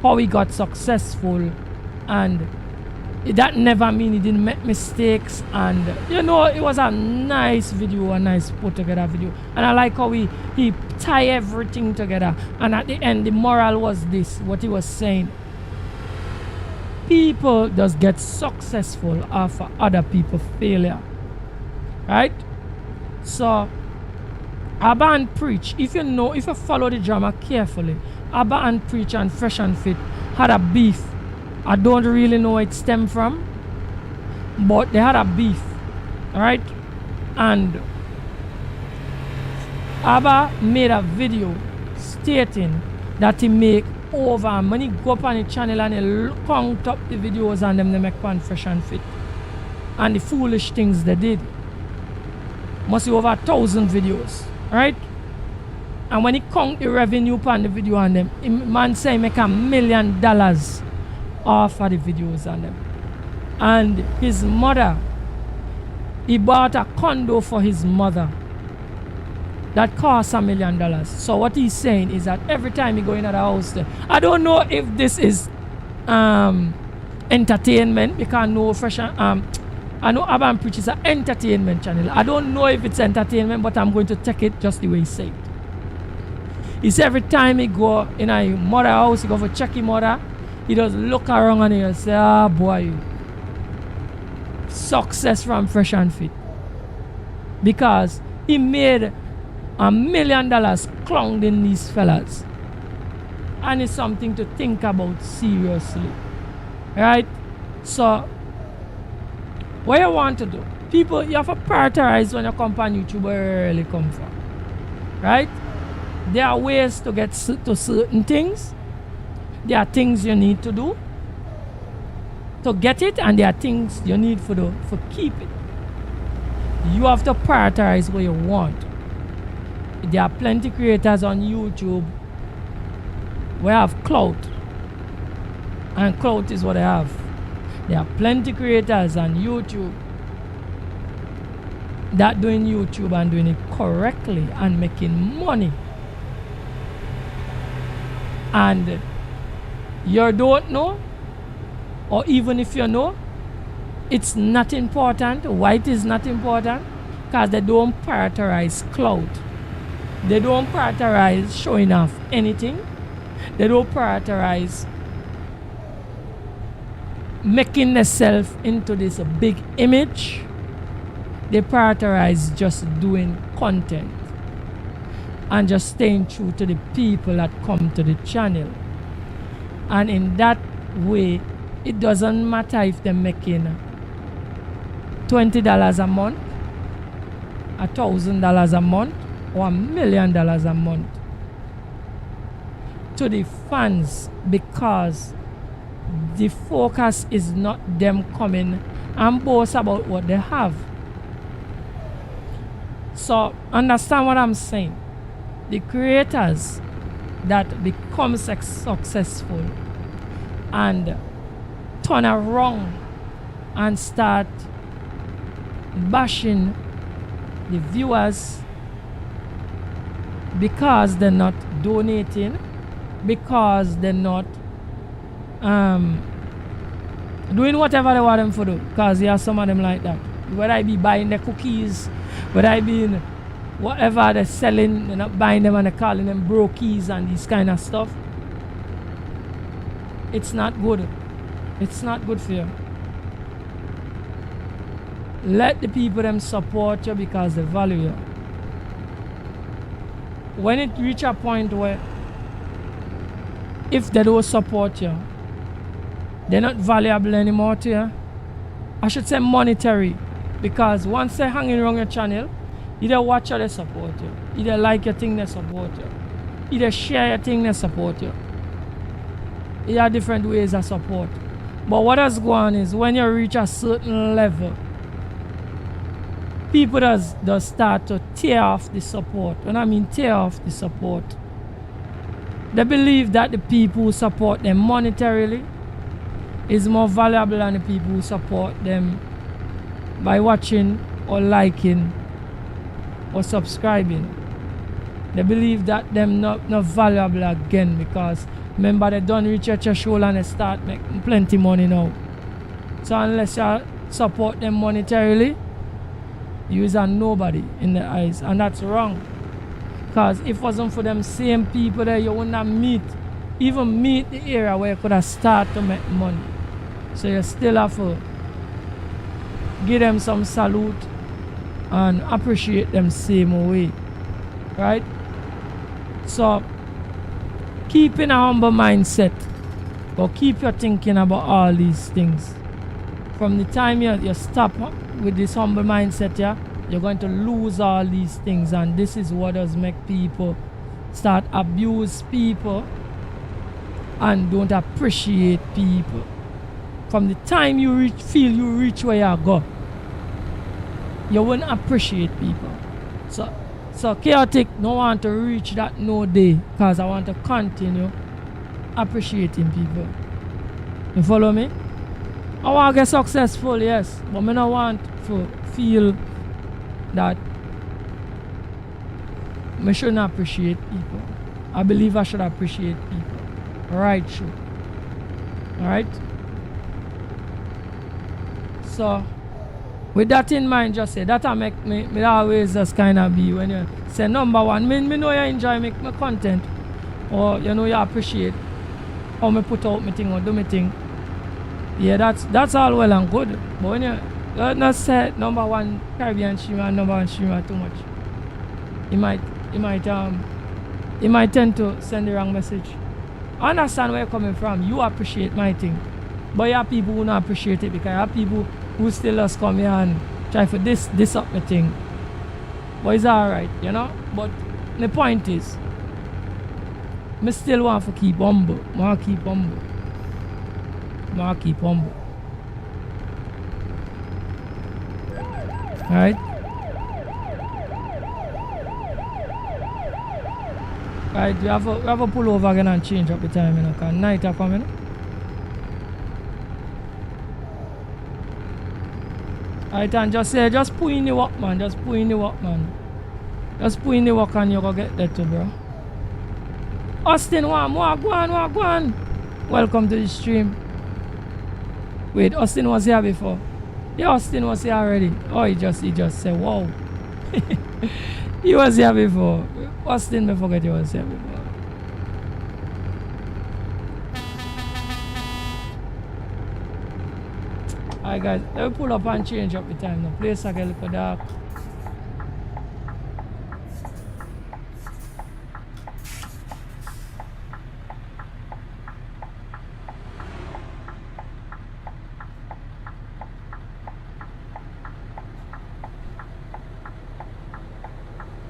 how he got successful, and that never mean he didn't make mistakes. And you know, it was a nice video, a nice put together video, and I like how he tie everything together. And at the end, the moral was this, what he was saying: people just get successful after other people failure, right? So Abba and Preach, if you follow the drama carefully, Abba and Preach and Fresh and Fit had a beef. I don't really know where it stemmed from, but they had a beef, right? And Abba made a video stating that he make over, and when he go up on the channel and he count up the videos and them, they make one Fresh and Fit, and the foolish things they did. Must be over 1,000 videos, right? And when he count the revenue upon the video on them, man say he make $1 million off of the videos on them. And his mother, he bought a condo for his mother that costs $1 million. So what he's saying is that every time you go into the house there, I don't know if this is entertainment, because no fresh I know Urban Preach is an entertainment channel. I don't know if it's entertainment, but I'm going to take it just the way he said. He said every time he go in a mother house, he go for check his mother, he just look around and he'll say, ah boy, success from Fresh and Fit. Because he made $1 million clowning these fellas. And it's something to think about seriously. Right? So, what you want to do? People, you have to prioritize when you come on YouTube where you really come from. Right? There are ways to get to certain things. There are things you need to do to get it, and there are things you need for keep it. You have to prioritize what you want. There are plenty creators on YouTube who have clout, and clout is what they have. There are plenty creators on YouTube that doing YouTube and doing it correctly and making money. And you don't know, or even if you know, it's not important. Why it is not important? Because they don't prioritize clout. They don't prioritize showing off anything. They don't prioritize making themselves into this big image. They prioritize just doing content and just staying true to the people that come to the channel. And in that way, it doesn't matter if they're making $20 a month, $1,000 a month, or $1 million a month to the fans, because the focus is not them coming and boast about what they have. So understand what I'm saying. The creators that become successful and turn around and start bashing the viewers because they're not donating, because they're not doing whatever they want them to do, because there are some of them like that. Whether I be buying the cookies, whether I be in whatever they're selling, they're not buying them and they're calling them brokies and this kind of stuff. It's not good. It's not good for you. Let the people them support you because they value you. When it reach a point where if they don't support you, they're not valuable anymore to you. I should say monetary, because once they're hanging around your channel, either watch or they support you, either like your thing, they support you, either share your thing, they support you. There are different ways of support. But what has gone is when you reach a certain level, people does start to tear off the support. When I mean tear off the support, they believe that the people who support them monetarily is more valuable than the people who support them by watching or liking or subscribing. They believe that them not valuable again, because remember they don't reach your threshold and they start making plenty money now. So unless you support them monetarily, you is a nobody in their eyes, and that's wrong. Because if it wasn't for them same people there, you wouldn't have even meet the area where you could have started to make money. So you still have to give them some salute and appreciate them same way. Right? So keep in a humble mindset, but keep your thinking about all these things. From the time you stop with this humble mindset, yeah, you're going to lose all these things, and this is what does make people start abuse people and don't appreciate people. From the time you feel you reach where you go, you won't appreciate people. So chaotic don't want to reach that no day, because I want to continue appreciating people. You follow me? I want to get successful, yes, but I don't want to feel that I shouldn't appreciate people. I believe I should appreciate people. Right, sure. Alright? So, with that in mind, just say that I make me always just kind of be when you say number one, me know you enjoy make my content, or you know you appreciate how me put out my thing or do my thing. Yeah, that's all well and good. But when you not say number one Caribbean streamer and number one streamer too much, you might tend to send the wrong message. I understand where you're coming from. You appreciate my thing, but you have people who don't appreciate it, because you have people who still just come here and try for this up my thing. But it's alright, you know. But the point is, I still want to keep humble. I want to keep humble. Alright? Alright, we have a pull over again and change up the time, you know, because night are coming. Alright, and just put in the work, man. Just put in the work and you're gonna get that too, bro. Austin, go on. Welcome to the stream. Wait, Austin was here before. Yeah, Austin was here already. Oh, he just said, wow. He was here before. Austin, I forget he was here before. Alright guys, let me pull up and change up the time now. Place like a little dark.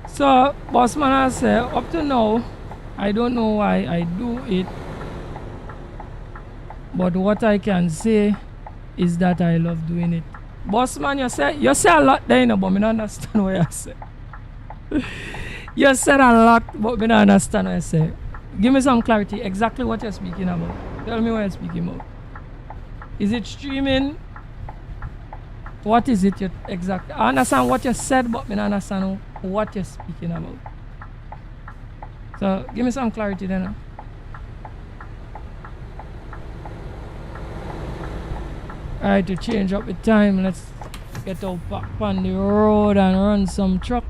So, Bossman has said, up to now, I don't know why I do it, but what I can say is that I love doing it. Bossman, you say a lot there, but I don't understand what you say. You said a lot, but I don't understand what you say. Give me some clarity, exactly what you're speaking about. Tell me what you're speaking about. Is it streaming? What is it exactly? I understand what you said, but I don't understand what you're speaking about. So, give me some clarity then. Alright, to change up the time, let's get out back on the road and run some truck.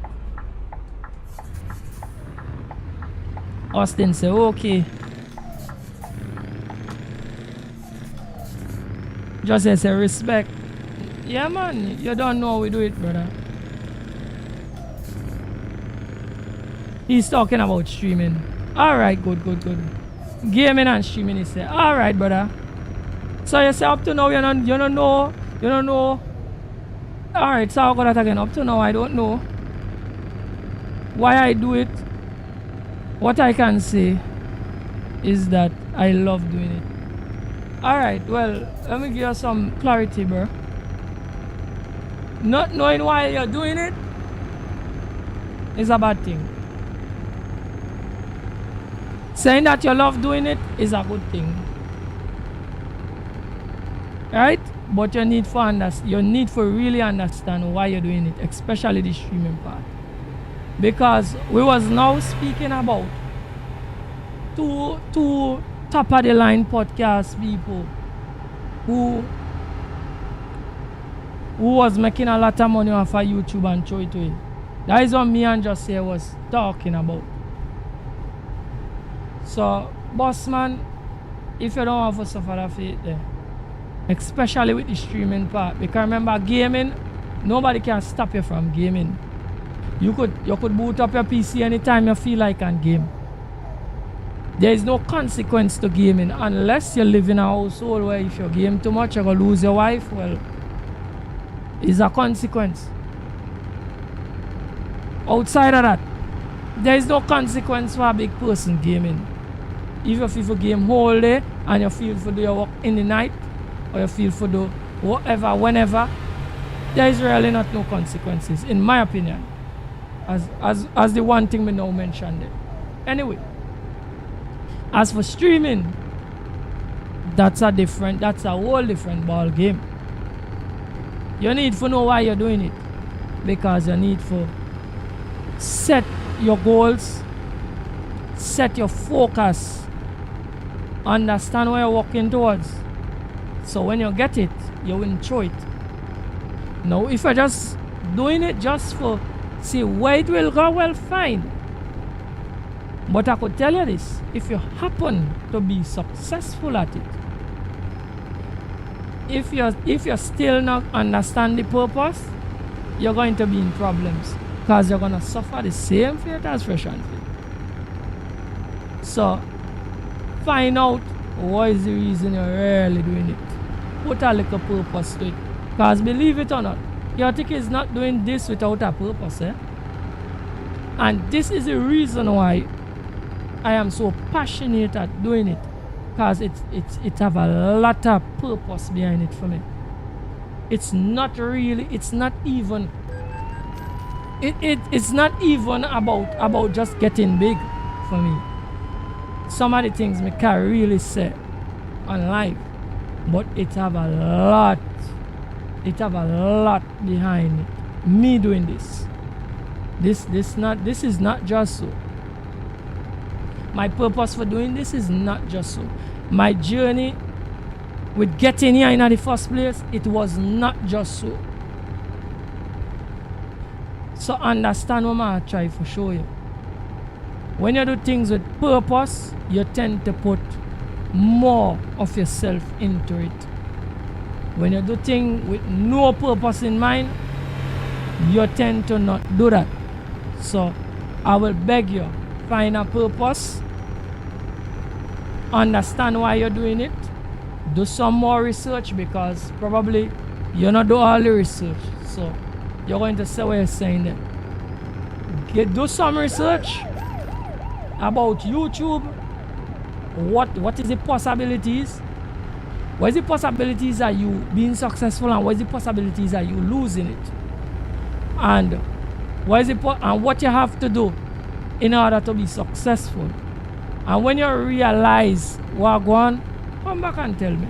Austin say, okay. Just say respect. Yeah, man, you don't know how we do it, brother. He's talking about streaming. Alright, good. Gaming and streaming, he said. Alright, brother. So you say up to now you don't know. Alright, so I'll go that again. Up to now I don't know why I do it. What I can say is that I love doing it. Alright, well, let me give you some clarity, bro. Not knowing why you're doing it is a bad thing. Saying that you love doing it is a good thing. Right? But you need for really understand why you're doing it, especially the streaming part. Because we was now speaking about two top of the line podcast people who was making a lot of money off of YouTube and throw it away. That is what me and Jose was talking about. So, Bossman, if you don't want to suffer the fate there, especially with the streaming part, because remember, gaming, nobody can stop you from gaming. You could boot up your PC anytime you feel like and game. There is no consequence to gaming unless you live in a household where if you game too much you're gonna lose your wife. Well, it's a consequence. Outside of that, there is no consequence for a big person gaming. If you feel for game whole day and you feel for do your work in the night, or you feel for do whatever, whenever, there is really not no consequences, in my opinion. As the one thing we now mentioned it. Anyway, as for streaming, that's a whole different ball game. You need to know why you're doing it, because you need to set your goals, set your focus, understand what you're working towards. So when you get it, you will enjoy it. Now, if you're just doing it just for see where it will go, well, fine. But I could tell you this, if you happen to be successful at it, if you're still not understand the purpose, you're going to be in problems, because you're going to suffer the same fate as fresh and fit. So find out what is the reason you're really doing it. Put a little purpose to it, because believe it or not, your ticket is not doing this without a purpose, eh? And this is the reason why I am so passionate at doing it, because it have a lot of purpose behind it for me. It's not even about just getting big for me. Some of the things me can really say on live, but it have a lot behind it. Me doing this. This is not just so. My purpose for doing this is not just so. My journey with getting here in the first place, it was not just so. So understand what I try to show you. When you do things with purpose, you tend to put more of yourself into it. When you do things with no purpose in mind, you tend to not do that. So I will beg you, find a purpose, understand why you're doing it, do some more research, because probably you not do all the research. So you're going to say what you're saying then. Do some research about YouTube. What is the possibilities? What is the possibilities of you being successful, and what is the possibilities of you losing it? And what you have to do in order to be successful. And when you realize what going on, come back and tell me.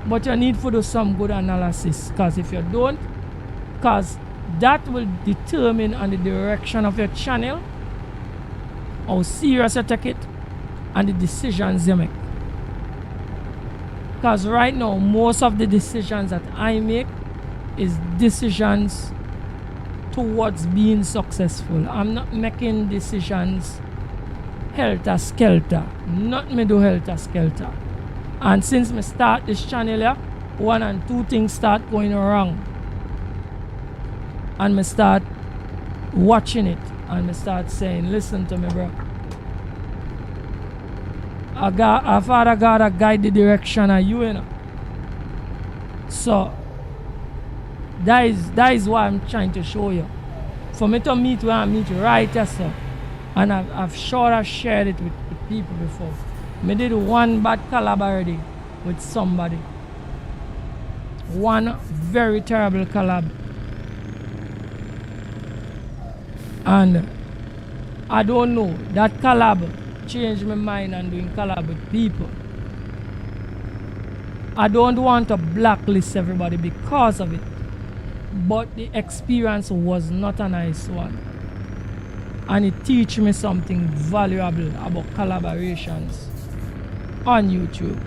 But you need to do some good analysis, because if you don't, because that will determine on the direction of your channel, how serious you take it, and the decisions you make. Because right now, most of the decisions that I make is decisions towards being successful. I'm not making decisions helter-skelter. Not me do helter-skelter. And since me start this channel here, one and two things start going wrong. And me start watching it, and me start saying, listen to me, bro. Our Father God a guide the direction of you, you know. So that is what I'm trying to show you. For me to meet where I meet right here, so. And I've shared it with people before. Me did one bad collab already with somebody. One very terrible collab. And I don't know, that collab changed my mind on doing collab with people. I don't want to blacklist everybody because of it, but the experience was not a nice one, and it teach me something valuable about collaborations on YouTube.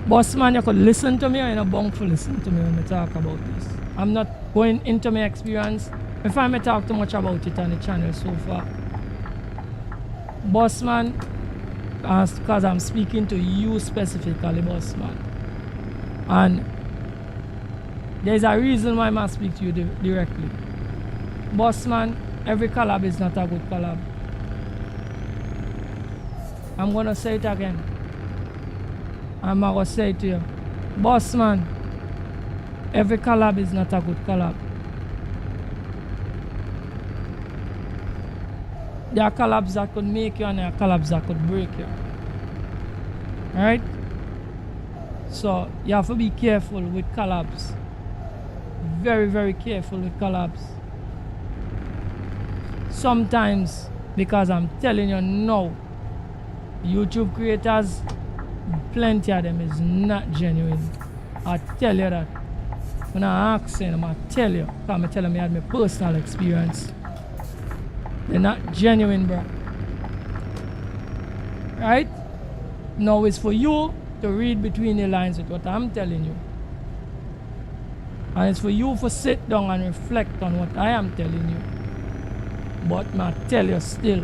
Boss man, you could listen to me, or you're not bound to listen to me when I talk about this. I'm not going into my experience. If I may talk too much about it on the channel so far. Boss man, because I'm speaking to you specifically, boss man. And there's a reason why I must speak to you directly. Boss man, every collab is not a good collab. I'm gonna say it again. I'm gonna say it to you. Boss man, every collab is not a good collab. There are collabs that could make you, and there are collabs that could break you. Alright? So you have to be careful with collabs. Very, very careful with collabs. Sometimes, because I'm telling you now, YouTube creators, plenty of them is not genuine. I tell you that. I'm not asking, I'm gonna tell you. Because I'm telling me I had my personal experience. They're not genuine, bro. Right? Now it's for you to read between the lines with what I'm telling you. And it's for you to sit down and reflect on what I am telling you. But I tell you still.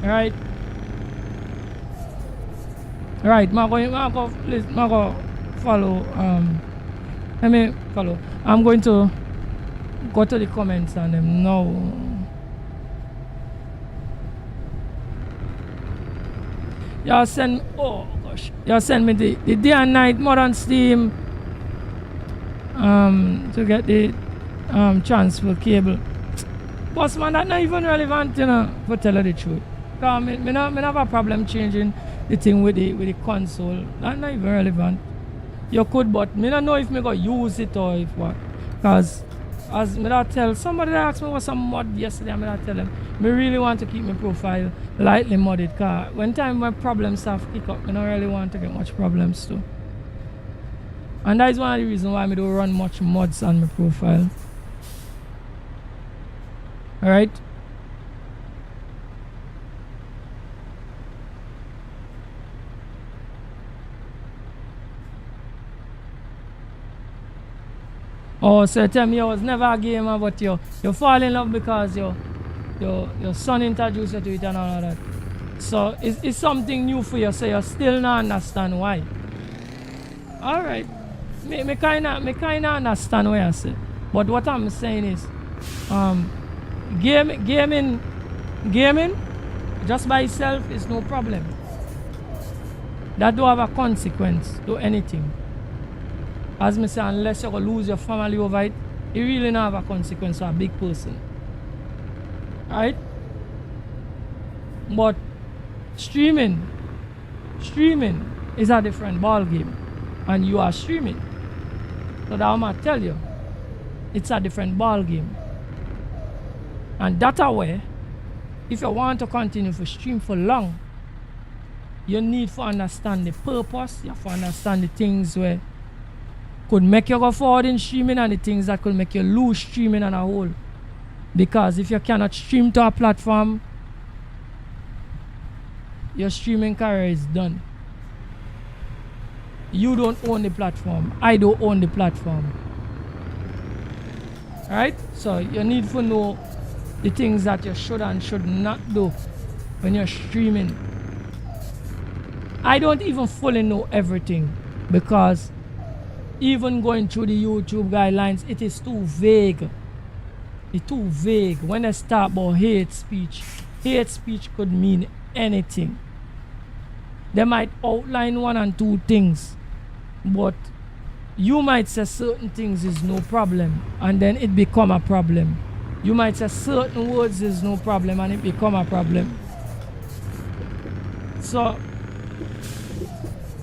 Right? Right, I'm going to follow. Let me follow. I'm going to go to the comments on them now. Y'all send, oh gosh, y'all send me the day and night mod on Steam to get the transfer cable. Boss man, that's not even relevant, you know, for tell you the truth. Because I don't have a problem changing the thing with the console. That's not even relevant. You could, but I don't know if I'm going to use it or if what. Because as I tell somebody that asked me what some mod yesterday, I'm going to tell them I really want to keep my profile lightly modded. Because when problems have kick up, I don't really want to get much problems too. And that is one of the reasons why I don't run much mods on my profile. Alright? Oh, so tell me I was never a gamer, but you fall in love because your son introduced you to it and all of that. So it's something new for you, so you still not understand why. Alright. Me kinda understand what you say. But what I'm saying is gaming just by itself is no problem. That don't have a consequence to anything. As I say, unless you're going to lose your family over it, it really don't have a consequence for a big person. Right? But streaming is a different ball game. And you are streaming. So that I'm going to tell you, it's a different ball game. And that way, if you want to continue to stream for long, you need to understand the purpose, you have to understand the things where could make you go forward in streaming and the things that could make you lose streaming on a whole. Because if you cannot stream to a platform, your streaming career is done. You don't own the platform. I don't own the platform. Right? So you need to know the things that you should and should not do when you're streaming. I don't even fully know everything because even going through the YouTube guidelines, it is too vague. It's too vague. When they start about hate speech could mean anything. They might outline one and two things, but you might say certain things is no problem, and then it become a problem. You might say certain words is no problem, and it become a problem. So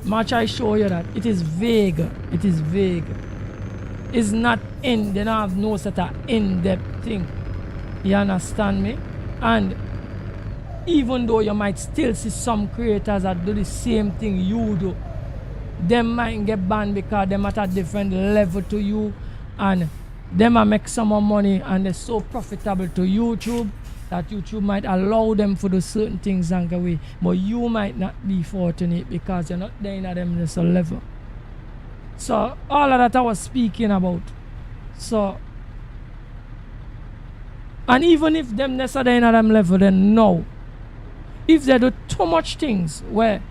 much I show you that it is vague. It is vague. It's not in. They don't have no such a in-depth thing. You understand me? And even though you might still see some creators that do the same thing you do, them might get banned because them at a different level to you, and them might make some more money, and they're so profitable to YouTube that YouTube might allow them to do certain things and go away. But you might not be fortunate because you're not there in them this level. So all of that I was speaking about. So, and even if them necessarily in them level, then no. If they do too much things where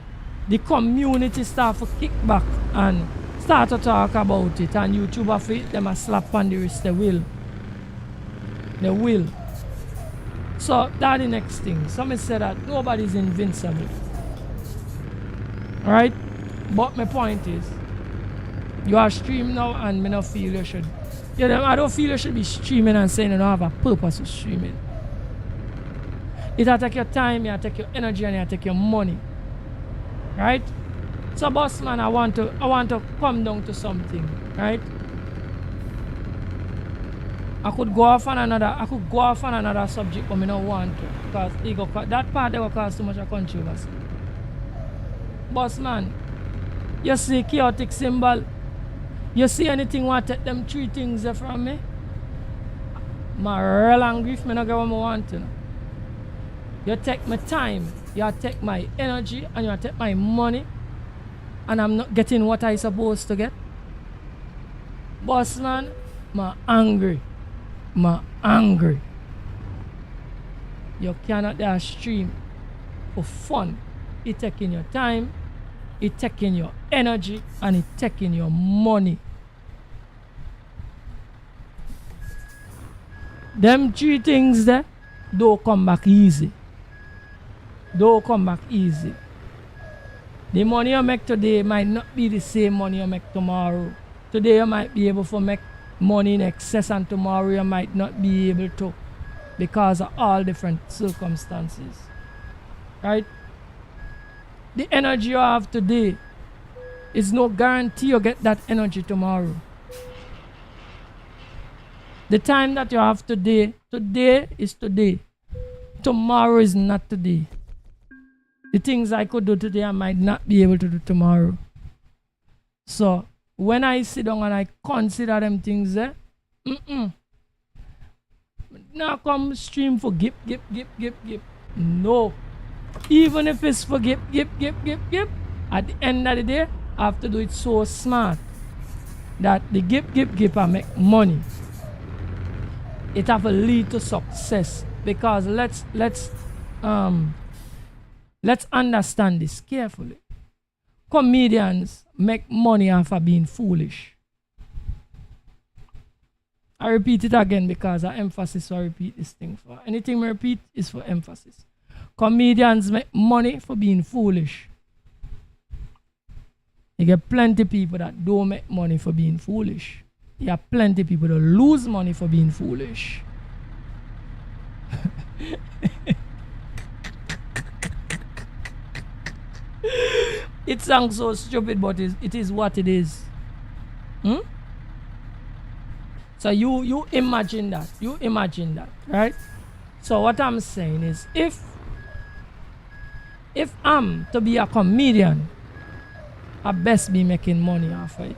the community start to kick back and start to talk about it, and YouTube have to hit them a slap on the wrist, they will. They will. So that's the next thing. Some say that nobody's invincible. Alright? But my point is, you are streaming now and I don't feel you should. I don't feel you should be streaming and saying you don't have a purpose of streaming. It'll take your time, it'll take your energy, and it'll take your money. Right? So boss man, I want to come down to something. Right? I could go off on another subject, but I don't want to. Because that part they will cause too much of controversy. Boss man, you see chaotic symbol. You see anything want to take them 3 things there from me? My real angry if me not get what I want to know. You take my time, you take my energy, and you take my money, and I'm not getting what I supposed to get. Boss man, I'm angry. I'm angry. You cannot dash stream for fun. It taking your time, it taking your energy, and it taking your money. Them 3 things there don't come back easy. Don't come back easy. The money you make today might not be the same money you make tomorrow. Today you might be able to make money in excess, and tomorrow you might not be able to because of all different circumstances. Right? The energy you have today is no guarantee you get that energy tomorrow. The time that you have today is today. Tomorrow is not today. The things I could do today, I might not be able to do tomorrow. So, when I sit down and I consider them things there, now come stream for gip. No. Even if it's for gip, at the end of the day, I have to do it so smart that the gip I make money. It have to lead to success, because let's understand this carefully. Comedians make money off of being foolish. I repeat it again because I emphasis, so I repeat this thing for. Anything I repeat is for emphasis. Comedians make money for being foolish. You get plenty of people that don't make money for being foolish. You have plenty of people that lose money for being foolish. It sounds so stupid, but it is what it is. So you imagine that. You imagine that, right? So what I'm saying is, if I'm to be a comedian, I best be making money off of it.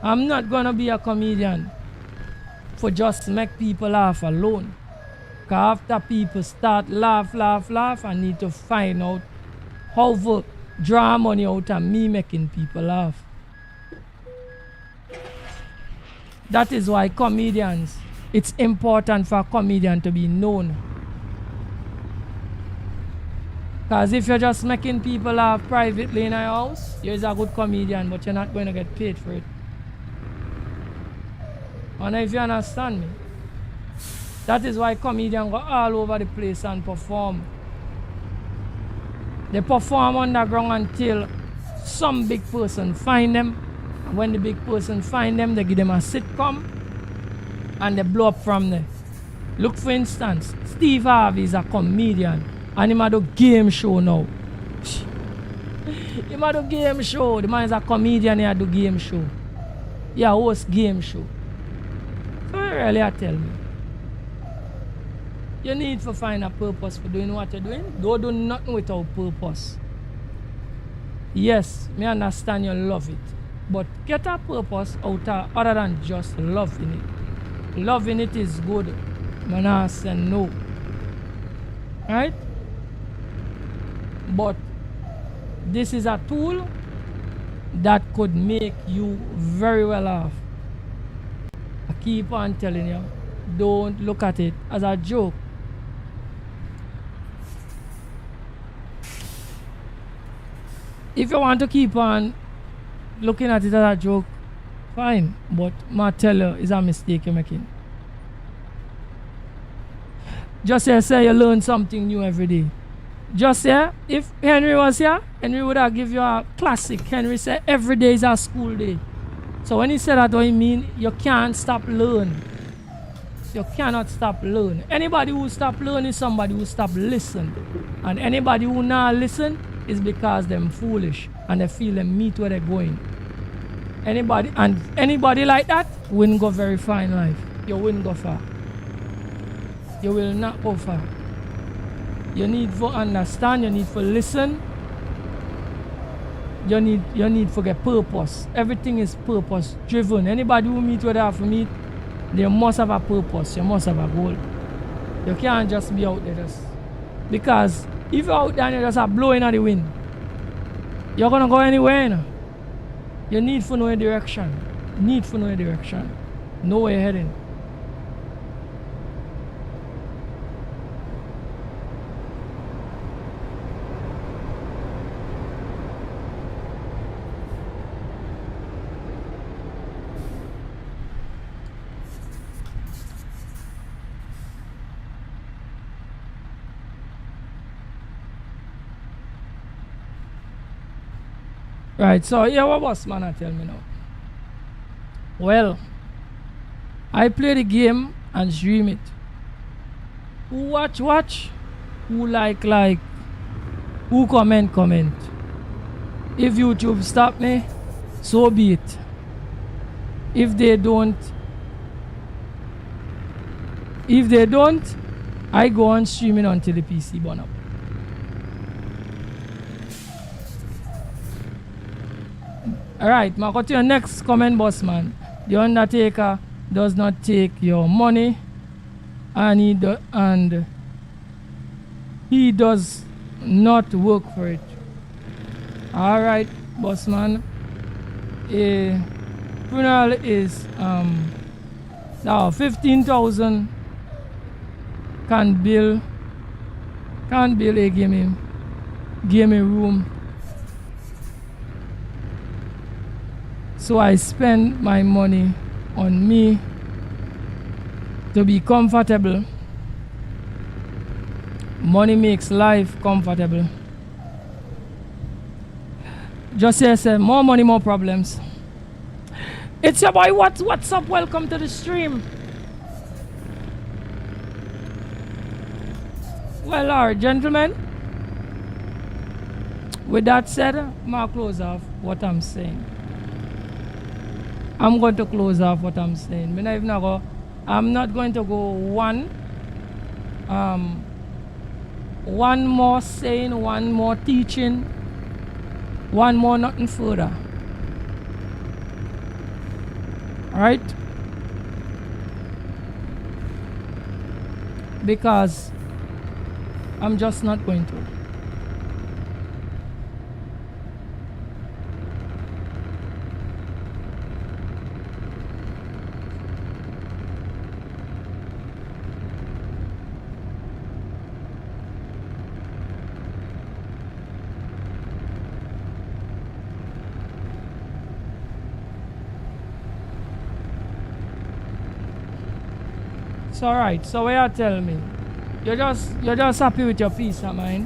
I'm not gonna be a comedian for just make people laugh alone. Cause after people start laugh, I need to find out how to draw money out of me making people laugh. That is why comedians, it's important for a comedian to be known. Because if you're just making people laugh privately in your house, you're a good comedian, but you're not going to get paid for it. And if you understand me, that is why comedians go all over the place and perform. They perform underground until some big person find them. And when the big person find them, they give them a sitcom and they blow up from there. Look, for instance, Steve Harvey is a comedian and he might do game show now. He might do game show. The man is a comedian, he do game show. He host game show. So really, I tell me, you need to find a purpose for doing what you're doing. Don't do nothing without purpose. Yes, me understand you love it, but get a purpose out of other than just loving it. Loving it is good. Man, I say no. Right? But this is a tool that could make you very well off. I keep on telling you, don't look at it as a joke. If you want to keep on looking at it as a joke, fine. But I tell you, it's a mistake you're making. Just say you learn something new every day. Just say, if Henry was here, Henry would have give you a classic. Henry said every day is a school day. So when he said that, what he mean, you can't stop learning. You cannot stop learning. Anybody who stop learning is somebody who stop listening. And anybody who not listen is because them foolish and they feel them meet where they're going. Anybody like that wouldn't go very far in life. You wouldn't go far. You will not go far. You need to understand, you need to listen, you need to get purpose. Everything is purpose driven. Anybody who meet what they have to meet, they must have a purpose. You must have a goal. You can't just be out there just because if you're out there and you just are blowing at the wind, you're gonna go anywhere. You know? You need to know a direction. Know where you're heading. Right, so yeah, what boss man tell me now? Well, I play the game and stream it. Who watch. Who like. Who comment. If YouTube stop me, so be it. If they don't, I go on streaming until the PC burn up. Alright, I got to your next comment, boss man. The Undertaker does not take your money, and he does not work for it. Alright, boss man. A funeral is now 15,000 can build a gaming room. So I spend my money on me to be comfortable. Money makes life comfortable. Just say more money, more problems. It's your boy, what's up? Welcome to the stream. Well, alright, gentlemen. With that said, I'll close off what I'm saying. I'm going to close off what I'm saying. I'm not going to go one more saying, one more teaching, one more nothing further. Alright? Because I'm just not going to. Alright, so what you tell me? You're just happy with your peace of mind.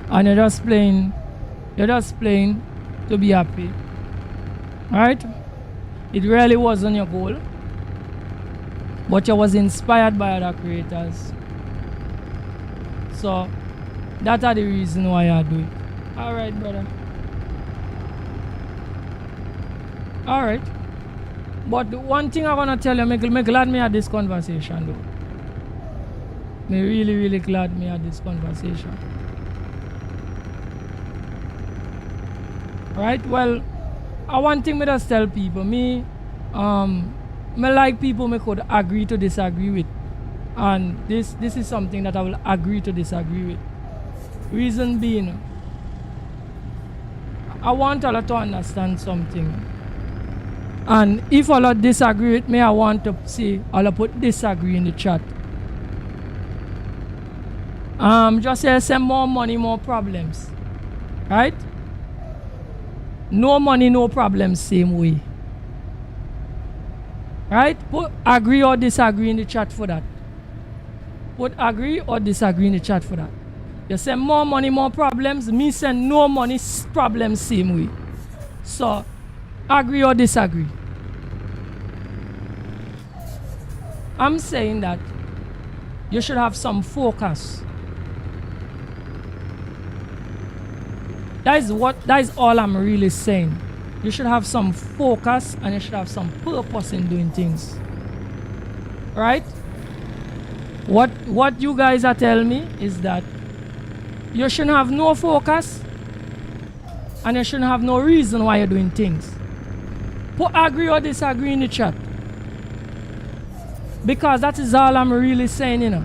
And you're just playing to be happy. Right? It really wasn't your goal. But you was inspired by other creators. So that are the reason why I do it. Alright, brother. Alright. But the one thing I wanna tell you, me glad me had this conversation though. Me really glad me had this conversation. Right? Well, one thing me just tell people, me like people me could agree to disagree with. And this is something that I will agree to disagree with. Reason being, I want all to understand something. And if all disagree with me, I want to see all put disagree in the chat. Just say more money, more problems. Right? No money, no problems, same way. Right? Put agree or disagree in the chat for that. Put agree or disagree in the chat for that. You say more money, more problems. Me say no money, problems, same way. So, agree or disagree? I'm saying that you should have some focus. That is all I'm really saying. You should have some focus and you should have some purpose in doing things. Right? What you guys are telling me is that you shouldn't have no focus And you shouldn't have no reason why you're doing things. Put agree or disagree in the chat. Because that is all I'm really saying, you know.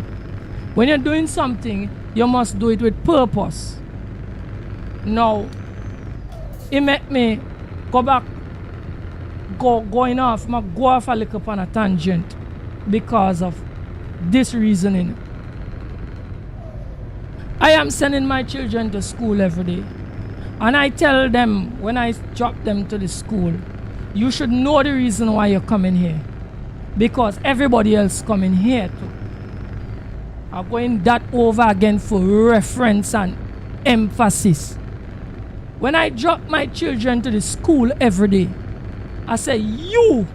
When you're doing something, you must do it with purpose. Now, it make me go back, going off a little on a tangent because of this reasoning. I am sending my children to school every day. And I tell them when I drop them to the school, you should know the reason why you're coming here. Because everybody else coming here too. I'm going that over again for reference and emphasis. When I drop my children to the school every day, I say you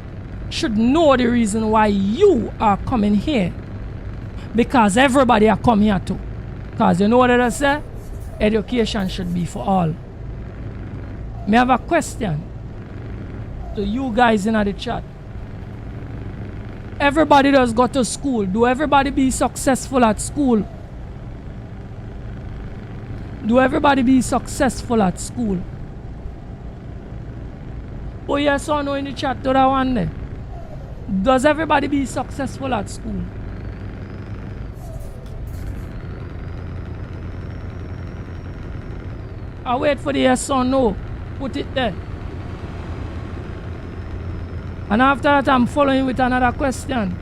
should know the reason why you are coming here. Because everybody are coming here too. Because you know what I say? Education should be for all. May I have a question to you guys in the chat? Everybody does go to school. Do everybody be successful at school? Do everybody be successful at school? Oh yes or no in the chat to that one there? Does everybody be successful at school? I wait for the yes or no. Put it there. And after that, I'm following with another question.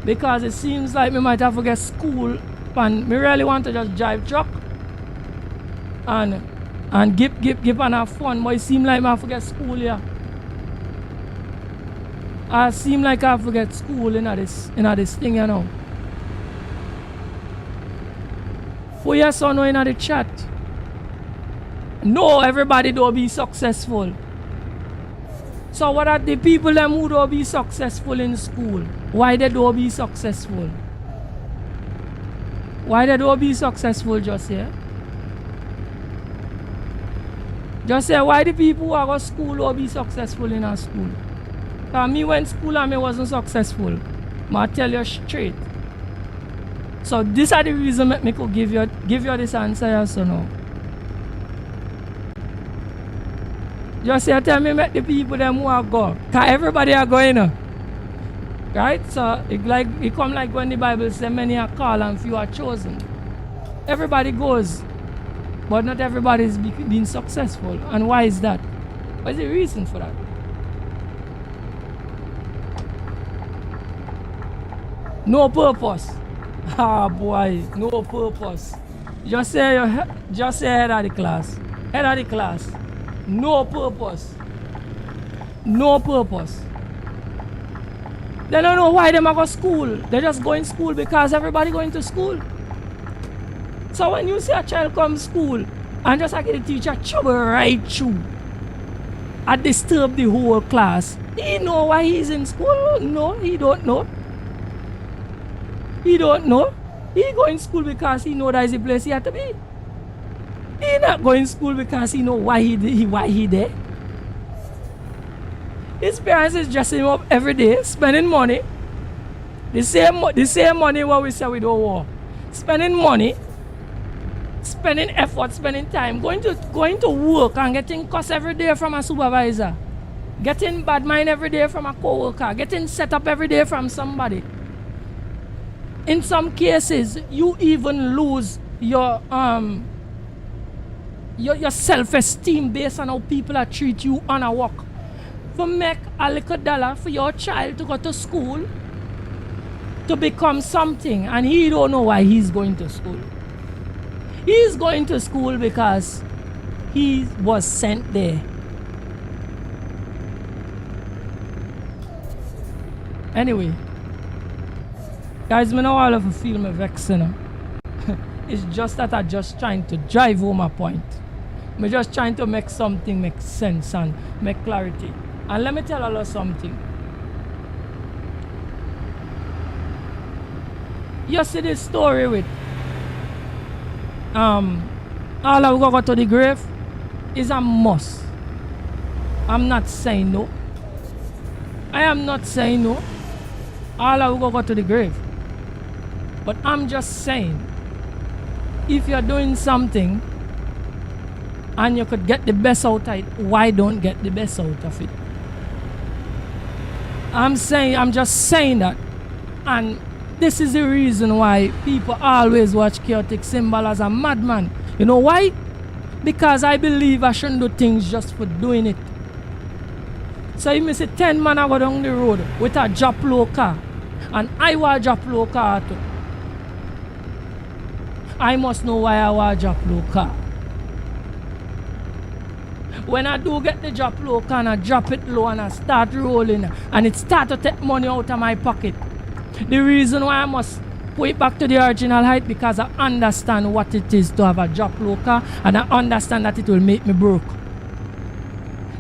Because it seems like me might have to get school. And me really want to just drive truck. And give and have fun. But it seems like I have to get school here. I seem like I have to get school in this thing, you know. For yes or no in the chat. No, everybody don't be successful. So what are the people them who don't be successful in school? Why they don't be successful? Why they don't be successful just here? Just say why the people who go to school don't be successful in our school? Because me went to school and me wasn't successful. I tell you straight. So these are the reasons me could give you this answer yes or no. Just say, tell me make the people them who are go. Because everybody are going. Right? So it come like when the Bible says many are called and few are chosen. Everybody goes. But not everybody is being successful. And why is that? What is the reason for that? No purpose. Ah boy, no purpose. Just say head of the class. Head of the class. No purpose. No purpose. They don't know why they go to school. They just go in school because everybody going to school. So when you see a child come to school and just like the teacher trouble right through and disturb the whole class, he know why he's in school? No, he don't know. He don't know. He go in school because he know that is the place he had to be. He not going to school because he know why he there. His parents is dressing him up every day, spending money. The same money what we say we don't want. Spending money, spending effort, spending time, going to work and getting cuss every day from a supervisor. Getting bad mind every day from a co-worker. Getting set up every day from somebody. In some cases, you even lose your self-esteem based on how people are treat you on a walk. To make a little dollar for your child to go to school to become something, and he don't know why he's going to school. He's going to school because he was sent there. Anyway, guys, me know all of you feel me vexing. It's just that I'm just trying to drive home a point. I'm just trying to make something make sense and make clarity. And let me tell you something. You see this story with all of go to the grave is a must. I'm not saying no. I am not saying no. All of go to the grave. But I'm just saying, if you're doing something and you could get the best out of it, why don't get the best out of it? I'm just saying that. And this is the reason why people always watch Chaotic Symbol as a madman. You know why? Because I believe I shouldn't do things just for doing it. So you may say 10 man I go down the road with a drop low car, and I want a drop low car too. I must know why I want a drop low car. When I do get the drop low car and I drop it low and I start rolling and it start to take money out of my pocket, the reason why I must put it back to the original height, because I understand what it is to have a drop low car, and I understand that it will make me broke.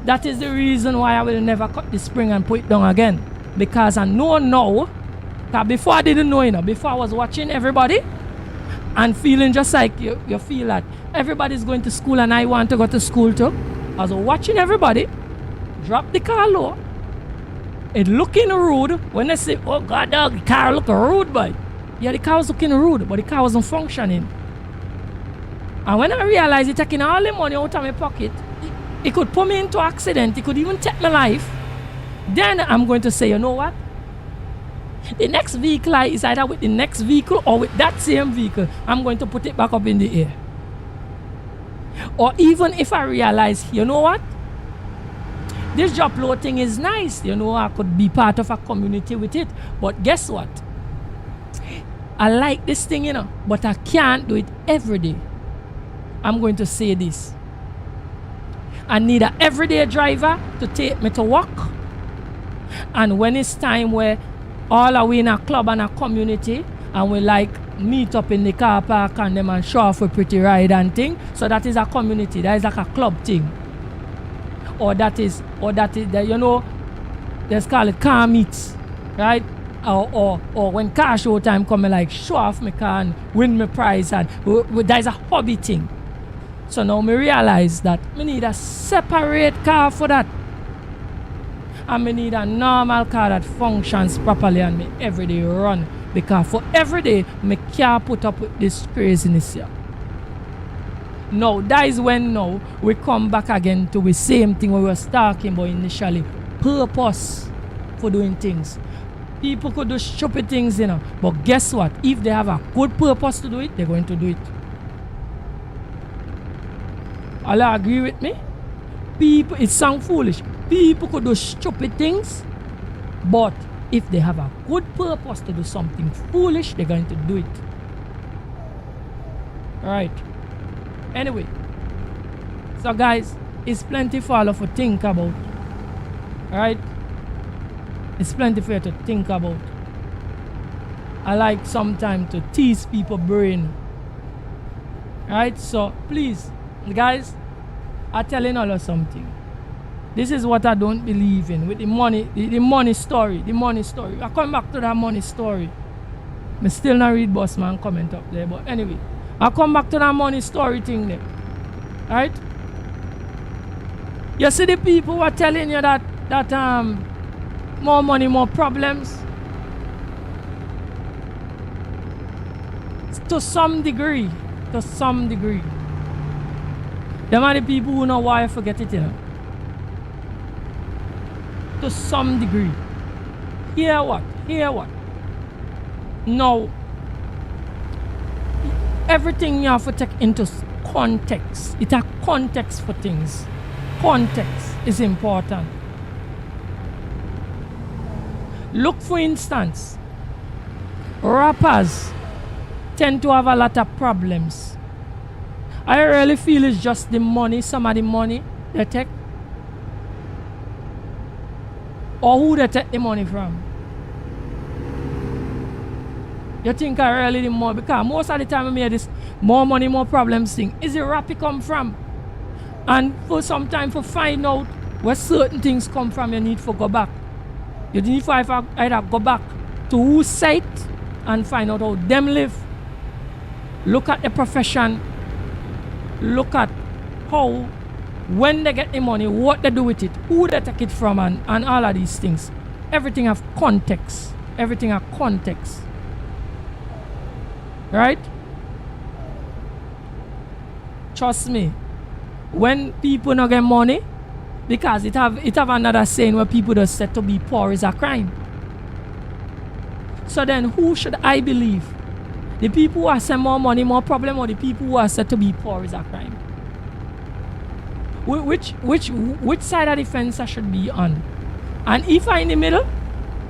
That is the reason why I will never cut the spring and put it down again, because I know now, because before I didn't know, before I was watching everybody and feeling just like you feel that everybody's going to school and I want to go to school too. I was watching everybody drop the car low. It looking rude. When they say, oh God, dog, the car look rude, boy. Yeah, the car was looking rude, but the car wasn't functioning. And when I realized it taking all the money out of my pocket, it could put me into an accident. It could even take my life. Then I'm going to say, you know what? The next vehicle is either with the next vehicle or with that same vehicle. I'm going to put it back up in the air. Or even if I realize, you know what? This job loading is nice. You know, I could be part of a community with it. But guess what? I like this thing, but I can't do it every day. I'm going to say this. I need an everyday driver to take me to work. And when it's time where all are we in a club and a community and we like meet up in the car park and them and show off a pretty ride and thing. So that is a community. That is like a club thing. Or that is let's call it car meets, right? Or when car show time come, like show off my car and win my prize, and that is a hobby thing. So now me realize that me need a separate car for that. And me need a normal car that functions properly and me everyday run. Because for every day, me can't put up with this craziness here. Now, that is when now we come back again to the same thing we were talking about initially. Purpose for doing things. People could do stupid things, but guess what? If they have a good purpose to do it, they're going to do it. All agree with me? People, it sounds foolish. People could do stupid things, but if they have a good purpose to do something foolish, they're going to do it. Alright. Anyway. So guys, it's plenty for all of you to think about. Alright? It's plenty for you to think about. I like sometimes to tease people's brain. Alright? So please, guys, I'm telling all of you something. This is what I don't believe in with the money, the money story. The money story. I come back to that money story. I still not read Bossman comment up there, but anyway, I come back to that money story thing there. Alright? You see the people who are telling you that more money, more problems. To some degree. Them are the people who know why I forget it, To some degree. Hear what? Now, everything you have to take into context. It's a context for things. Context is important. Look, for instance, rappers tend to have a lot of problems. I really feel it's just the money, some of the money they take. Or who they take the money from. You think I really the more, because most of the time I hear this more money, more problems thing. Is it rap it come from? And for some time for find out where certain things come from, you need to go back. You need to either go back to whose site and find out how them live. Look at the profession. Look at how, when they get the money, what they do with it, who they take it from, and all of these things. Everything have context. Everything have context. Right? Trust me. when people not get money, because it have another saying where people just said to be poor is a crime. So then who should I believe? The people who are saying more money, more problem, or the people who are said to be poor is a crime? Which side of the fence I should be on? And if I'm in the middle,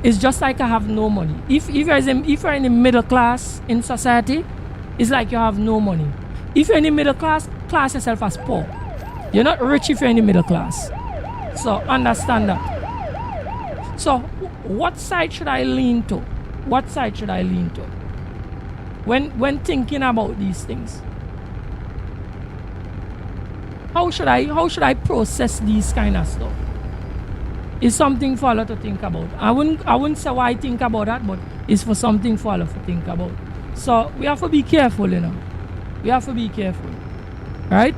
it's just like I have no money. If you're in the middle class in society, it's like you have no money. If you're in the middle class, class yourself as poor. You're not rich if you're in the middle class. So understand that. So what side should I lean to? What side should I lean to? When thinking about these things. How should I process these kind of stuff? It's something for Allah to think about. I wouldn't say why I think about that, but it's for something for Allah to think about. So we have to be careful, you know. We have to be careful. Right?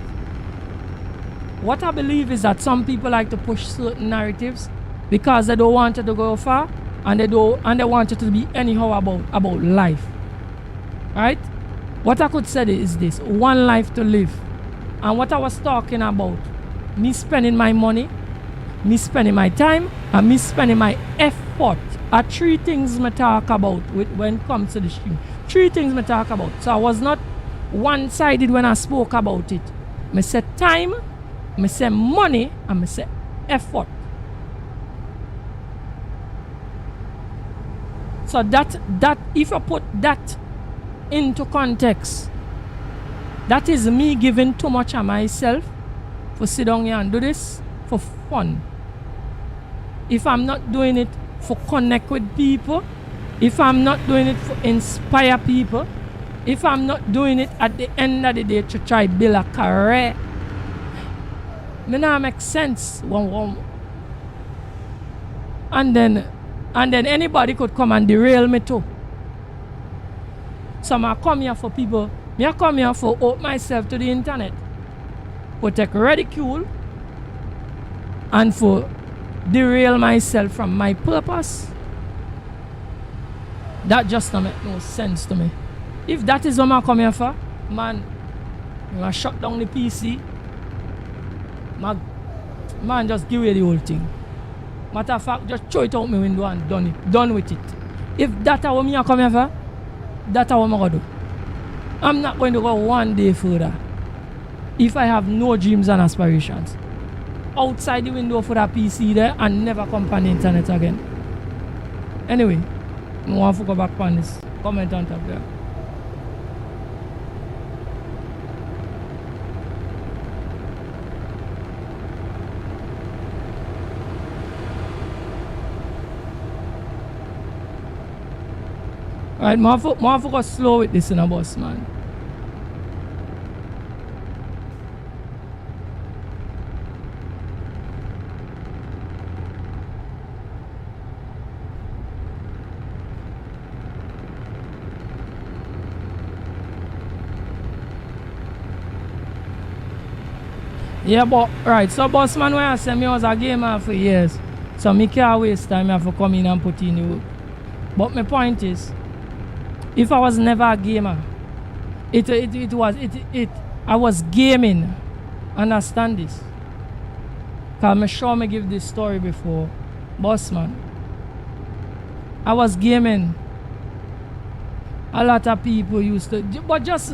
What I believe is that some people like to push certain narratives because they don't want it to go far and they want it to be anyhow about life. Right? What I could say is this: one life to live. And what I was talking about, me spending my money, me spending my time, and me spending my effort are three things me talk about when it comes to the stream. Three things me talk about. So I was not one-sided when I spoke about it. Me say time, me say money, and me say effort. So that if I put that into context, that is me giving too much of myself for sit down here and do this for fun. If I'm not doing it for connect with people, if I'm not doing it for inspire people, if I'm not doing it at the end of the day to try build a career, me not make sense. And then anybody could come and derail me too. So I come here for people. I come here for open myself to the internet, for take ridicule, and for derail myself from my purpose. That just don't make no sense to me. If that is what I come here for, man, I shut down the PC. Man, just give away the whole thing. Matter of fact, just throw it out my window and done with it. If that's what I come here for, that's what I'm going to do. I'm not going to go one day further if I have no dreams and aspirations. Outside the window for that PC there and never come on the internet again. Anyway, I want to go back on this. Comment on top there. Alright, I have to go slow with this in a bus, man. Yeah, but right, so boss man, when I say me was a gamer for years, so me can't waste time. I have to come in and put in the work. But my point is, if I was never a gamer, I was gaming. Understand this? Cause I'm sure me give this story before, boss man. I was gaming. A lot of people used to, but just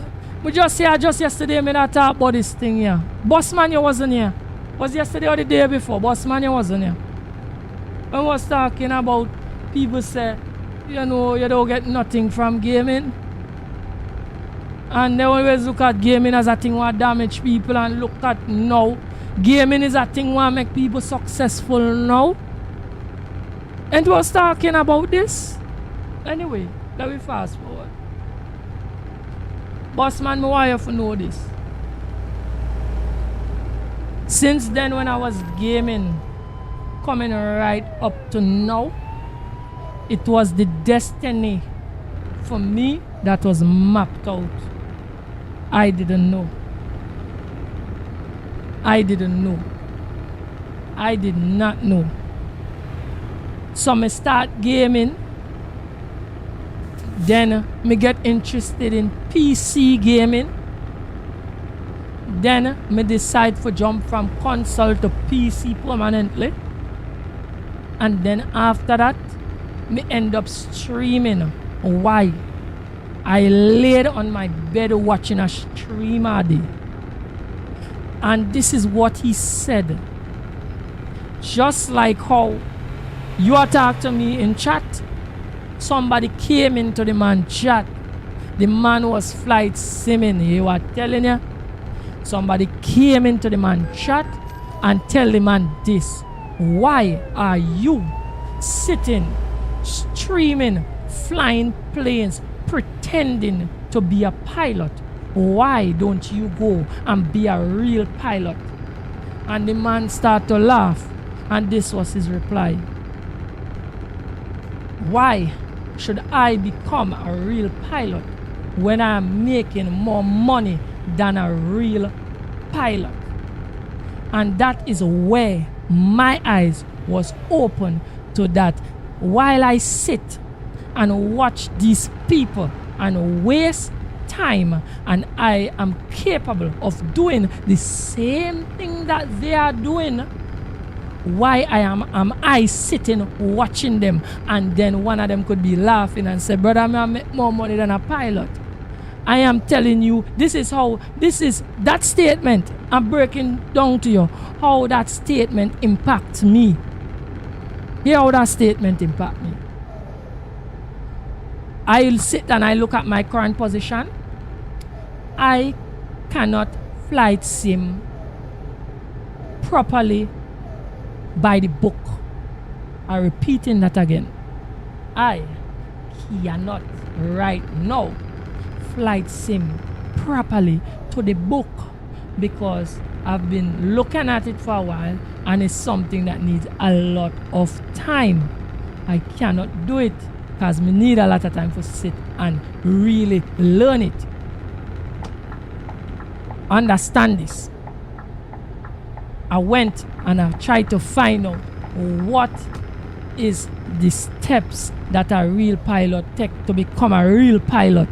yesterday me not talk about this thing here. Boss man, you wasn't here. Was yesterday or the day before? Boss man, you wasn't here. I was talking about people say, you know, you don't get nothing from gaming. And they always look at gaming as a thing that damage people, and look at now. Gaming is a thing that make people successful now. And we was talking about this. Anyway, let me fast forward. Boss man, me want you to know this. Since then, when I was gaming, coming right up to now, it was the destiny for me that was mapped out. I didn't know. I didn't know. I did not know. So me start gaming. Then me get interested in PC gaming. Then me decide to jump from console to PC permanently. And then after that, me end up streaming. Why? I laid on my bed watching a stream all day. And this is what he said. Just like how you talk to me in chat, somebody came into the man chat. The man was flight simming. He was telling you. Somebody came into the man chat and tell the man this. Why are you sitting, streaming, flying planes, pretending to be a pilot? Why don't you go and be a real pilot? And the man started to laugh, and this was his reply. Why should I become a real pilot when I'm making more money than a real pilot? And that is where my eyes was open to that. While I sit and watch these people and waste time, and I am capable of doing the same thing that they are doing, why am I sitting watching them? And then one of them could be laughing and say, brother, I make more money than a pilot. I am telling you, this is that statement. I'm breaking down to you how that statement impacts me. Hear how that statement impacts me. I'll sit and I look at my current position. I cannot flight sim properly by the book. I'm repeating that again. I cannot right now flight sim properly to the book because I've been looking at it for a while and it's something that needs a lot of time. I cannot do it because I need a lot of time to sit and really learn it. Understand this. I went and I tried to find out what is the steps that a real pilot take to become a real pilot.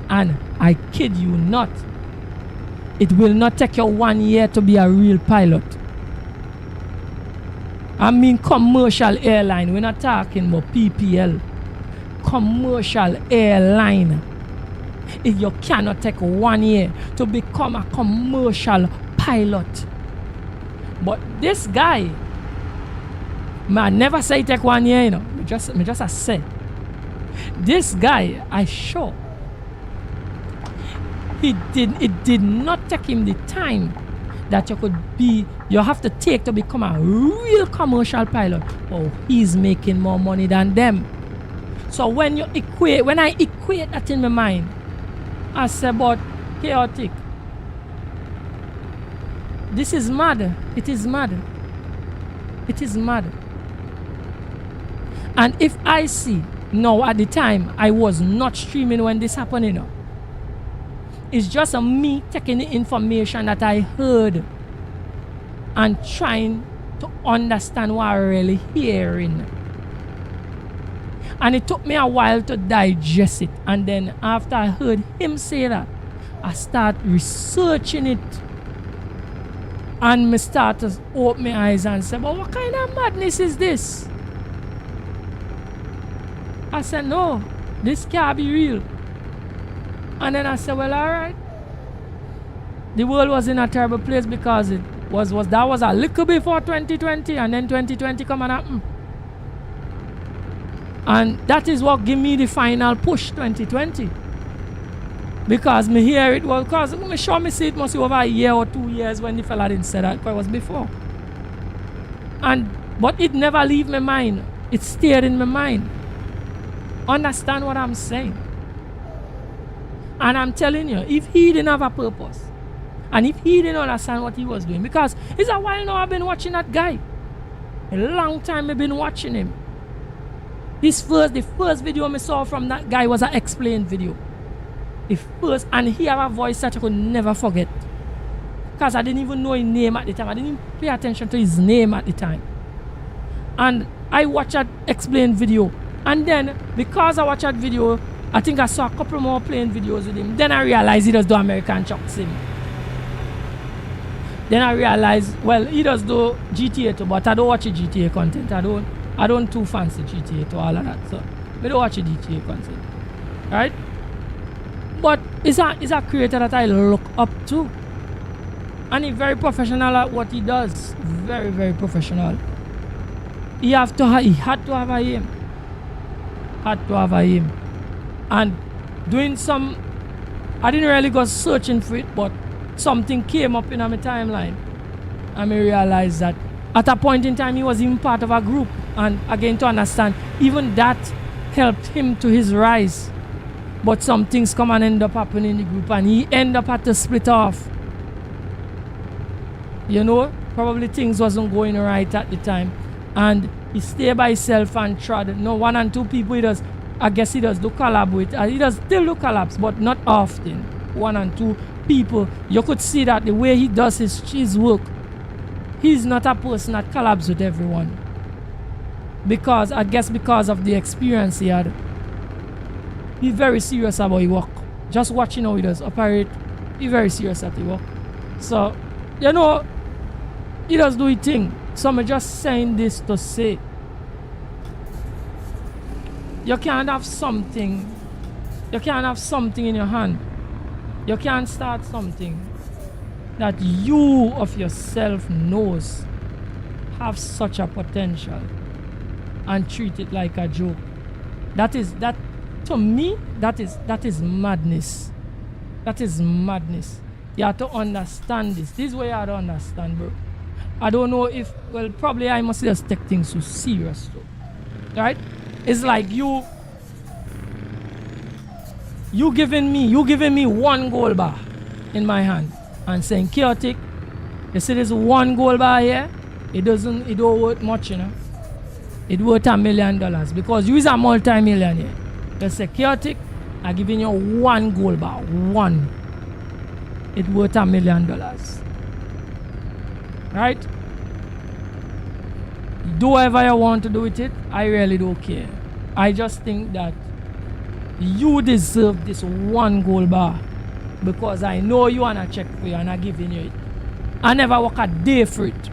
And I kid you not, it will not take you 1 year to be a real pilot. I mean commercial airline, we're not talking about PPL. Commercial airline. If you cannot take 1 year to become a commercial pilot. But this guy, I never say take 1 year, you know. Me just say. This guy, I sure. It did not take him the time that you have to take to become a real commercial pilot. Oh, he's making more money than them. So when I equate that in my mind, I say, but chaotic. This is mad. It is mad. It is mad. And if I see, now at the time, I was not streaming when this happened, you know. It's just me taking the information that I heard and trying to understand what I'm really hearing. And it took me a while to digest it. And then after I heard him say that, I started researching it. And I started to open my eyes and say, but what kind of madness is this? I said, no, this can't be real. And then I said, well, all right. The world was in a terrible place because that was a little before 2020, and then 2020 come and happen. And that is what gave me the final push, 2020. Because me hear it was, because me sure me see it must be over a year or 2 years when the fella didn't say that, because it was before. But it never leave my mind. It stayed in my mind. Understand what I'm saying? And I'm telling you, if he didn't have a purpose, and if he didn't understand what he was doing, because it's a while now I've been watching that guy. A long time I've been watching him. The first video I saw from that guy was an explained video. And he had a voice that I could never forget. Because I didn't even know his name at the time. I didn't even pay attention to his name at the time. And I watched that explained video. And then, because I watched that video, I think I saw a couple more playing videos with him. Then I realized he does do American Truck Sim. Then I realized, well, he does do GTA too, but I don't watch the GTA content. I don't too fancy GTA to all of that. So I don't watch the GTA content. Right? But it's a creator that I look up to. And he's very professional at what he does. Very, very professional. He had to have a aim. Had to have a aim. And doing some, I didn't really go searching for it, but something came up in my timeline. And I realized that at a point in time he was even part of a group. And again, to understand, even that helped him to his rise. But some things come and end up happening in the group, and he ended up had to split off. You know, probably things wasn't going right at the time, and he stayed by himself and tried. No, 1 and 2 people he does. I guess he does do collab with. He does still do collabs, but not often. 1 and 2 people. You could see that the way he does his work. He's not a person that collabs with everyone. Because I guess because of the experience he had. He's very serious about his work. Just watching how he does operate. He's very serious at his work. So, you know, he does do his thing. So I'm just saying this to say, you can't have something. You can't have something in your hand. You can't start something that you of yourself knows have such a potential and treat it like a joke. That to me, that is madness. That is madness. You have to understand this. This is what you have to understand, bro. I don't know if, well, probably I must just take things so serious, though. Right? It's like you giving me 1 gold bar in my hand and saying, Chaotic, you see this 1 gold bar here? It don't worth much, you know. It worth $1 million because you is a multi-millionaire. You say, Chaotic, I'm giving you 1 gold bar. 1. It worth $1 million. Right? Do whatever you want to do with it. I really don't care. I just think that you deserve this 1 gold bar because I know you wanna check for you and I'm giving you it. I never work a day for it.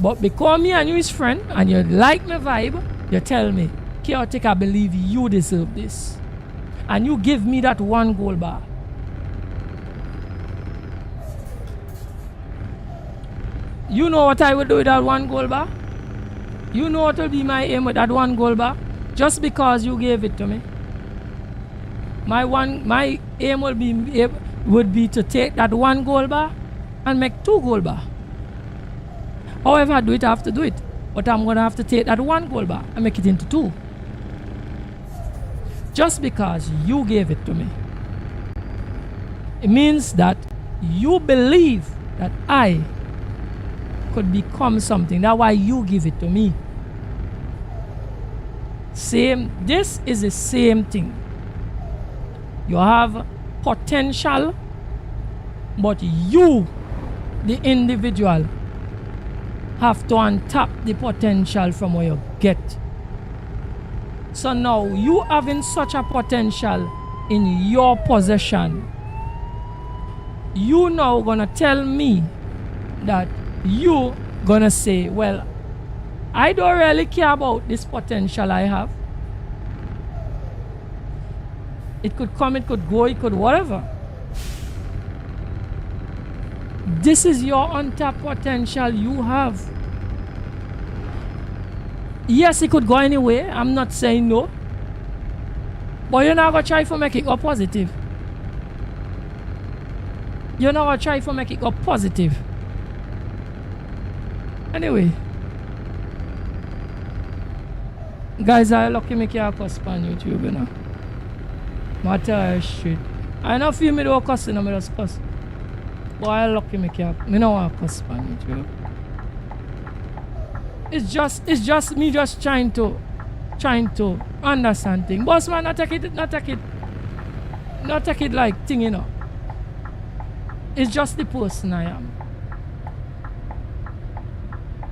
But because me and you is friend and you like my vibe, you tell me, Chaotic, I believe you deserve this. And you give me that 1 gold bar. You know what I would do with that 1 gold bar? You know what will be my aim with that 1 gold bar? Just because you gave it to me. My aim would be to take that 1 gold bar and make 2 gold bar. However I do it, I have to do it. But I'm gonna have to take that 1 gold bar and make it into 2. Just because you gave it to me. It means that you believe that I could become something. That's why you give it to me. This is the same thing. You have potential, but you, the individual, have to untap the potential from where you get. So now you having such a potential in your possession, you now gonna tell me that you gonna say, well, I don't really care about this potential I have. It could come, it could go, it could whatever. This is your untapped potential you have. Yes, it could go anyway. I'm not saying no. But you're not gonna try to make it go positive. You're not gonna try to make it go positive. Anyway. Guys, I lucky me can't cuss on YouTube, you know. Matter shit. I don't feel me do cussing, I just cuss. But I lucky me can't. Me no want to cuss on YouTube. It's just me just trying to understand things. Boss man, not take it like thing, you know. It's just the person I am.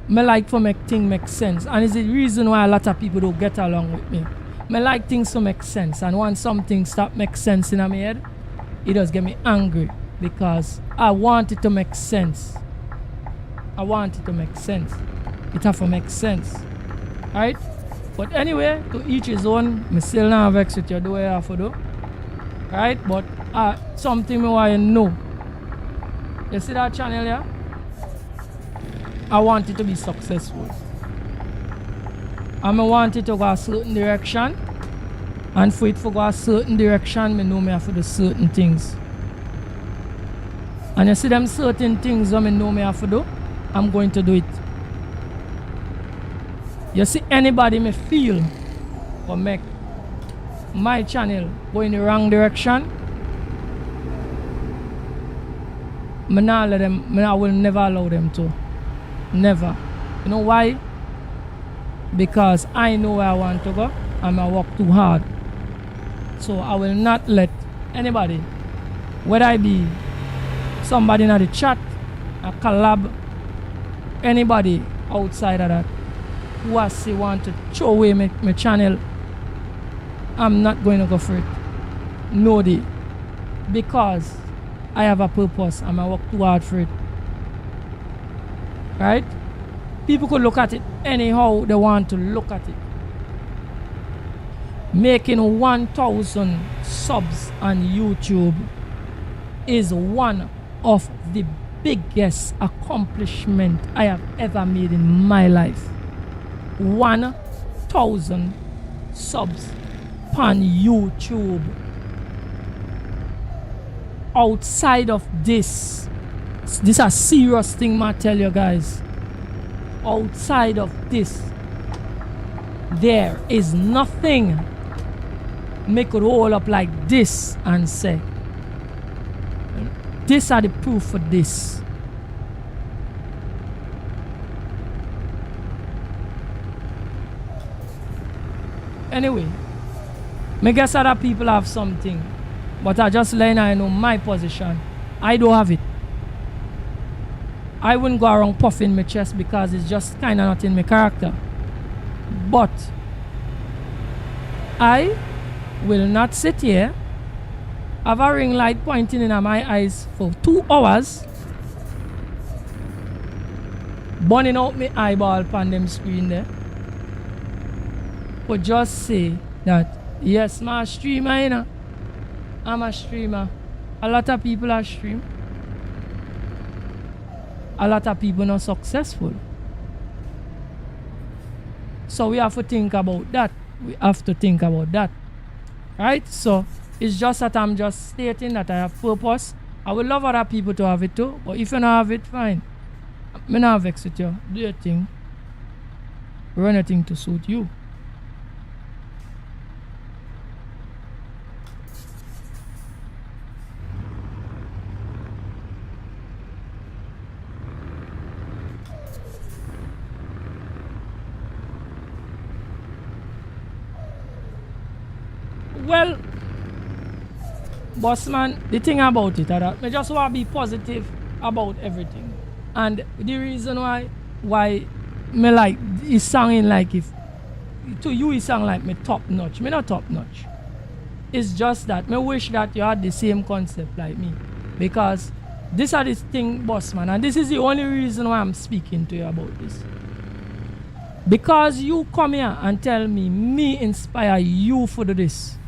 Me like for make things make sense, and it's the reason why a lot of people don't get along with me. Me like things to make sense, and once something stop make sense in my head, it does get me angry because I want it to make sense. I want it to make sense. It have to make sense. Alright? But anyway, to each his own. Me still not vex with you, do what you have to do. Right? But something me want you know. You see that channel here? I want it to be successful. And I want it to go a certain direction. And for it to go a certain direction, I know me have to do certain things. And you see them certain things that I know me have to do, I'm going to do it. You see anybody me feel or make my channel go in the wrong direction, I will never allow them to. Never. You know why? Because I know where I want to go and I work too hard. So I will not let anybody, whether I be somebody in the chat, a collab, anybody outside of that who I see want to throw away my channel, I'm not going to go for it. No day. Because I have a purpose and I work too hard for it. Right? People could look at it anyhow they want to look at it. Making 1,000 subs on YouTube is one of the biggest accomplishment I have ever made in my life. 1,000 subs on YouTube. Outside of this is a serious thing, I tell you guys. Outside of this, there is nothing make it roll up like this and say, these are the proof for this. Anyway, I guess other people have something, but I just let I know my position. I don't have it. I wouldn't go around puffing my chest because it's just kind of not in my character. But I will not sit here, have a ring light pointing in my eyes for 2 hours, burning out my eyeball on them screen there, but just say that, yes, I'm a streamer, you know. I'm a streamer. A lot of people are stream. A lot of people not successful. So we have to think about that. We have to think about that. Right? So it's just that I'm just stating that I have purpose. I would love other people to have it too. But if you don't have it, fine. I'm not vex with you. Do your thing. Run your thing to suit you. Well, boss man, the thing about it, I just want to be positive about everything. And the reason why me like it sounding like, if to you it sound like me top notch. Me not top notch. It's just that me wish that you had the same concept like me. Because this are the thing, boss man, and this is the only reason why I'm speaking to you about this. Because you come here and tell me inspire you for this.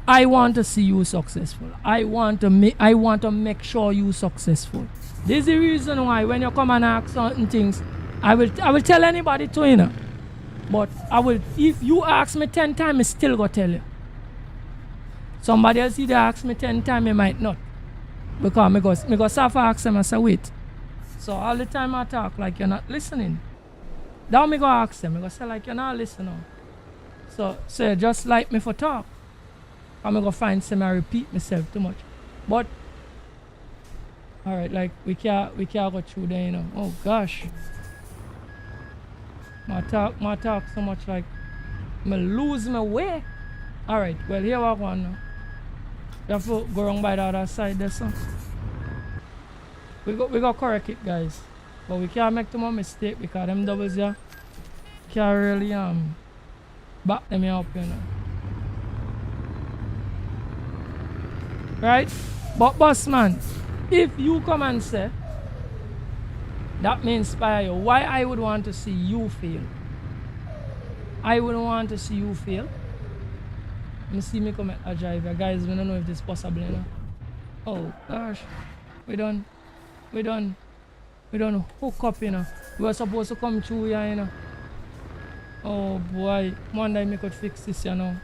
I want to see you successful. I want to make sure you successful. This is the reason why when you come and ask certain things, I will tell anybody to, you know. But if you ask me 10 times, I still go tell you. Somebody else either ask me 10 times, I might not. Because I go suffer ask them, I say wait. So all the time I talk like you're not listening. Now I go ask them, I go say like you're not listening. So you just like me for talk. I'm gonna find some I repeat myself too much. But alright, like we can't go through there, you know. Oh gosh. My talk so much like I lose my way. Alright, well here we go now. You have to go around by the other side there, so. We got correct it, guys. But we can't make too much mistake because them doubles here can't really back them up, you know. Right? But boss man, if you come and say that may inspire you, why I would want to see you fail? I wouldn't want to see you fail. Let me see me come at a driver. Guys, we don't know if this is possible, you know. Oh gosh. We done hook up, you know. We were supposed to come through here, you know. Oh boy. One day I could fix this, you know.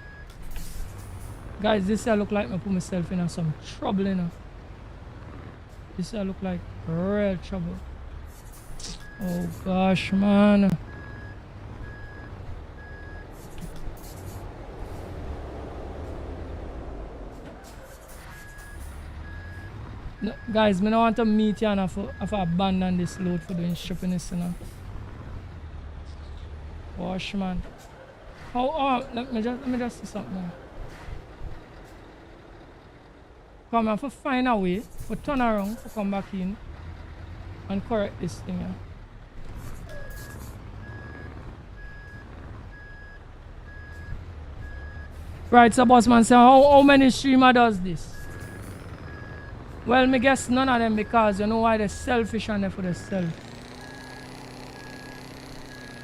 Guys, this here look like I put myself in some trouble, you know. This here look like real trouble. Oh gosh, man. No, guys, I don't want to meet you and have to abandon this load for doing shippiness, you know. Gosh, man. Oh, let me just see something now. Come, I have to find a way to turn around to come back in and correct this thing, yeah. Right, so bossman say, how many streamer does this? Well, me guess none of them, because you know why they're selfish and they're for themselves.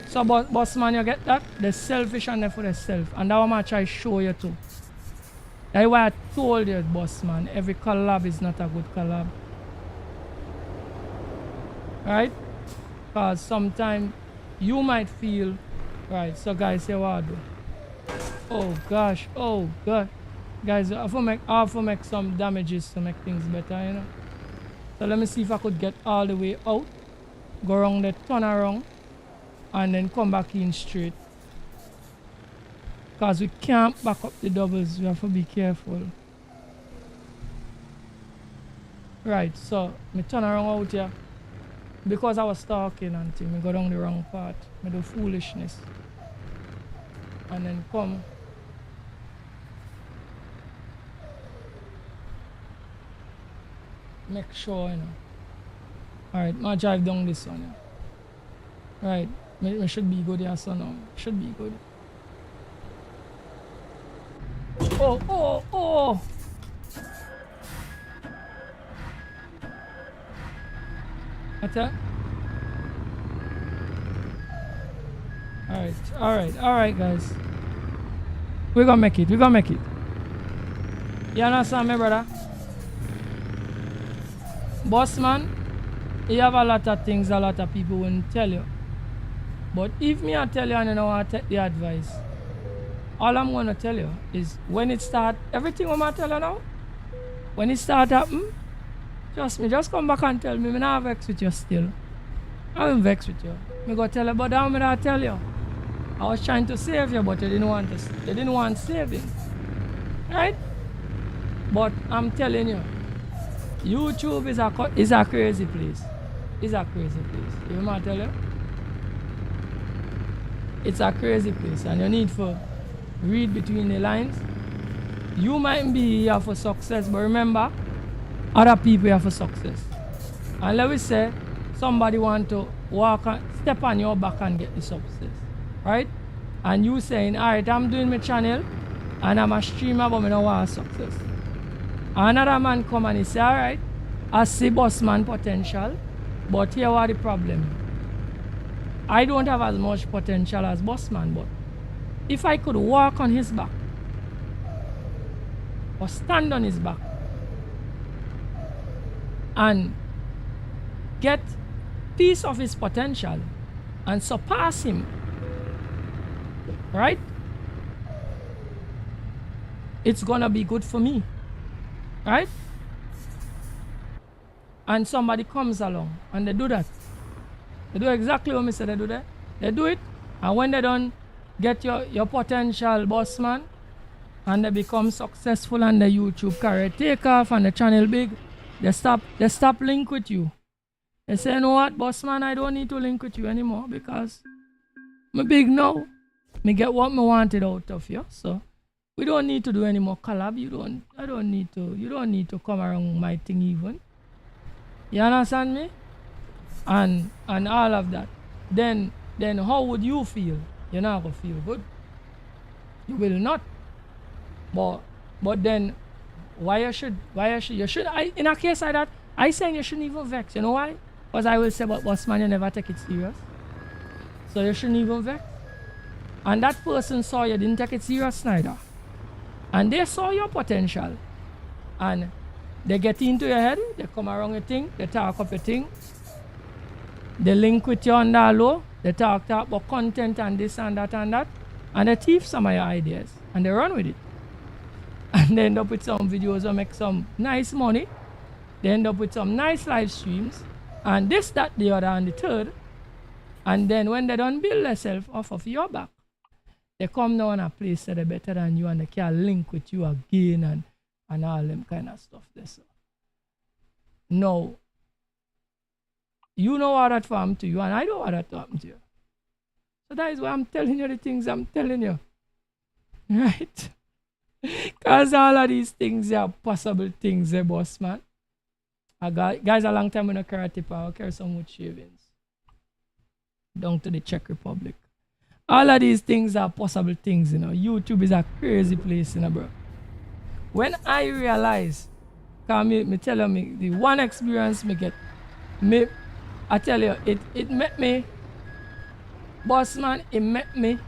So bossman, you get that? They're selfish and they're for themselves. And that's what I'm trying to show you too. That's why I told you, bossman, every collab is not a good collab. Right? Because sometimes you might feel, right, so guys, here what I do. Oh gosh, oh god. Guys, I have to make some damages to make things better, you know. So let me see if I could get all the way out, go around the turn around, and then come back in straight. Because we can't back up the doubles, we have to be careful. Right, so me turn around out here. Because I was talking and thing, me go down the wrong path. Me do foolishness. And then come. Make sure, you know. Alright, I drive down this one. Yeah. Right, me should be good here, so now. Should be good. Oh! What's that? Alright, guys. We're gonna make it. You understand me, brother? Boss man, you have a lot of things a lot of people wouldn't tell you. But if me I tell you and you don't want to take the advice, all I'm going to tell you is when it start, everything I'm going to tell you now, when it start happen, just come back and tell me. I'm not vexed with you still. I'm vexed with you. I'm going to tell you, but I'm going to tell you. I was trying to save you, but you didn't want saving. Right? But I'm telling you, YouTube is a crazy place. It's a crazy place. You know what I tell you? It's a crazy place and you need to read between the lines. You might be here for success, but remember, other people here for success. And let me say, somebody want to step on your back and get the success. Right? And you saying, alright, I'm doing my channel and I'm a streamer, but I don't want success. Another man come and he say, alright, I see bossman potential, but here what the problem. I don't have as much potential as bossman, but if I could walk on his back or stand on his back and get piece of his potential and surpass him, right? It's gonna be good for me. Right? And somebody comes along and they do that. They do exactly what I said they do that. They do it, and when they don't get your potential boss man and they become successful and the YouTube career take off and the channel big, they stop link with you. They say, you know what, boss man, I don't need to link with you anymore because I'm big now. Me get what I wanted out of you. So we don't need to do any more collab. You don't need to come around my thing even. You understand me? And all of that. Then how would you feel? You're not gonna feel good. You will not. But then why you should in a case like that, I saying you shouldn't even vex. You know why? Because I will say, but boss man, you never take it serious. So you shouldn't even vex. And that person saw you didn't take it serious neither. And they saw your potential. And they get into your head, they come around your thing, they talk up your thing. They link with you on that low, they talk about content and this and that and that. And they thief some of your ideas and they run with it. And they end up with some videos that make some nice money. They end up with some nice live streams. And this, that, the other, and the third. And then when they don't build themselves off of your back, they come down a place that they're better than you and they can link with you again and all them kind of stuff. So. No. You know what that happened to you and I know what that happened to you. So that is why I'm telling you the things I'm telling you. Right? Because all of these things are possible things, boss man. Guys, a long time when I carry a tipper, I carry some wood shavings. Down to the Czech Republic. All of these things are possible things, you know. YouTube is a crazy place, you know, bro. When I realize, cause me tell you, the one experience me get, I tell you, it made me, boss man, it made me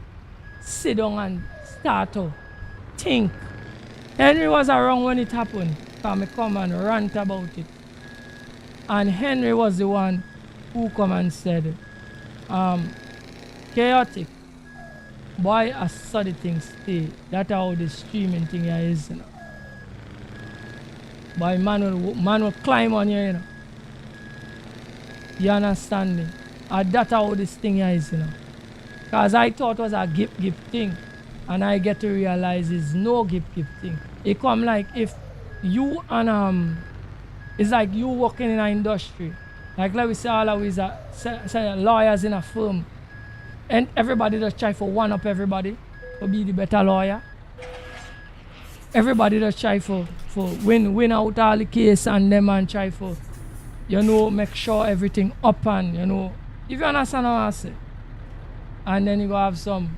sit down and start to think. Henry was around when it happened, cause me come and rant about it. And Henry was the one who come and said, chaotic. Boy, I saw the thing stay. That's how the streaming thing here is, you know. Boy, man will climb on you, you know. You understand me? And that's how this thing here is, you know. Because I thought it was a gift thing. And I get to realize it's no gift thing. It come like if you and it's like you working in an industry. Like we say always say lawyers in a firm. And everybody just try for one up everybody to be the better lawyer. Everybody just try for win out all the case and them and try for, you know, make sure everything up and, you know, if you understand what I say. And then you go have some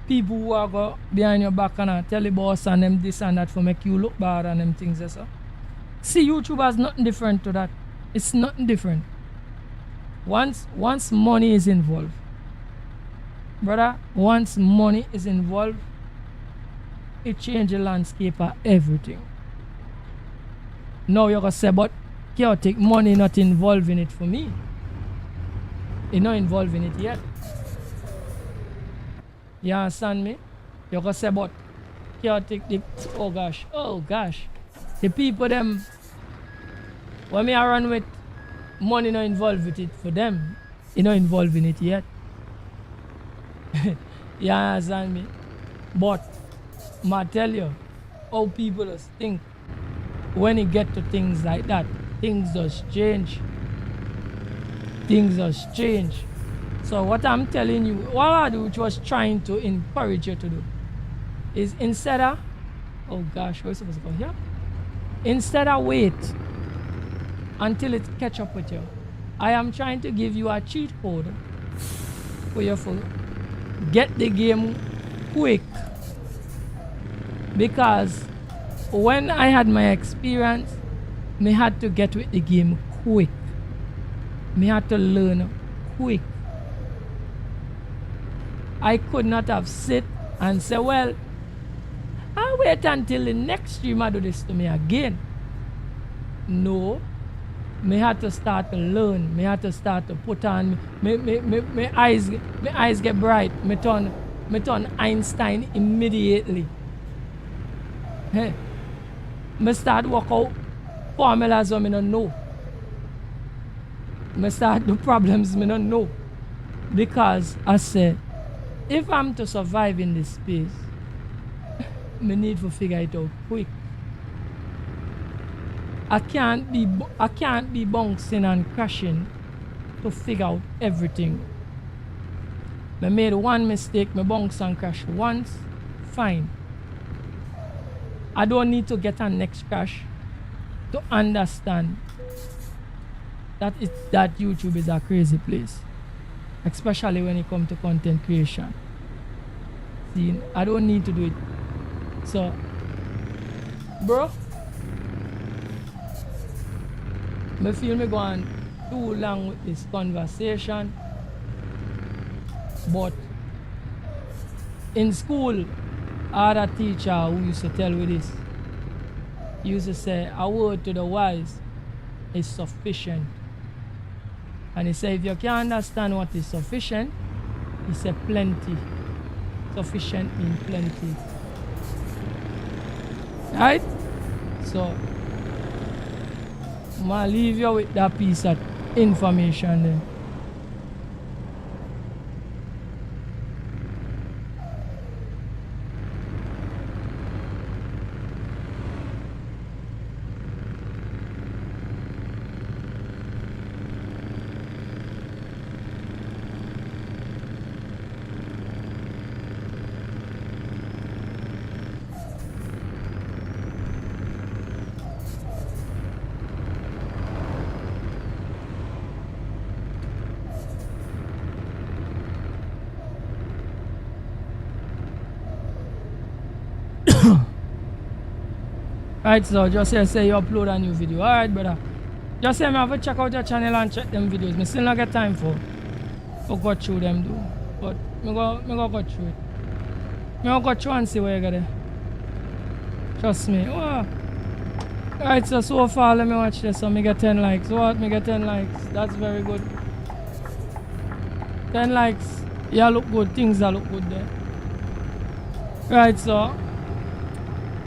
people who are go behind your back and tell the boss and them this and that for make you look bad and them things there, so. See, YouTube has nothing different to that. It's nothing different. Once money is involved, brother, once money is involved, it changes the landscape of everything. Now you're gonna say, but chaotic money not involved in it for me. It's not involved in it yet. You understand me? You're gonna say, but chaotic, oh gosh. The people them, when me I run with, money not involved with it for them. It's not involved in it yet. You understand me? But I tell you, how people just think when it get to things like that, things just change. Things just change. So what I'm telling you, what I do, which was trying to encourage you to do, is instead of, oh gosh, where's supposed to go here? Instead of wait until it catch up with you, I am trying to give you a cheat code for your phone. Get the game quick. Because when I had my experience, me had to get with the game quick. Me had to learn quick. I could not have sit and say, well, I'll wait until the next streamer do this to me again. No. Me had to start to learn. Me had to start to put on my eyes get bright. Me turn Einstein immediately. Hey. Me start work out formulas that me don't know. Me start the problems me don't know. Because I said, if I'm to survive in this space, me need to figure it out quick. I can't be bouncing and crashing to figure out everything. I made one mistake, me bounce and crash once, fine. I don't need to get a next crash to understand that YouTube is a crazy place, especially when it comes to content creation. 16. I don't need to do it. So, bro, I feel me going too long with this conversation. But in school, I had a teacher who used to tell me this. He used to say, a word to the wise is sufficient. And he said, if you can't understand what is sufficient, he said plenty. Sufficient means plenty. Right? So, I'm going to leave you with that piece of information there. Right, so just say you upload a new video. Alright, brother. Just say me have to check out your channel and check them videos. Me still not get time for go through them though. But me go through it. Me go through and see where you got there. Trust me. Oh. Right, so far let me watch this. So me get 10 likes. What? Me get 10 likes. That's very good. 10 likes. Yeah, look good. Things that look good there. Right, so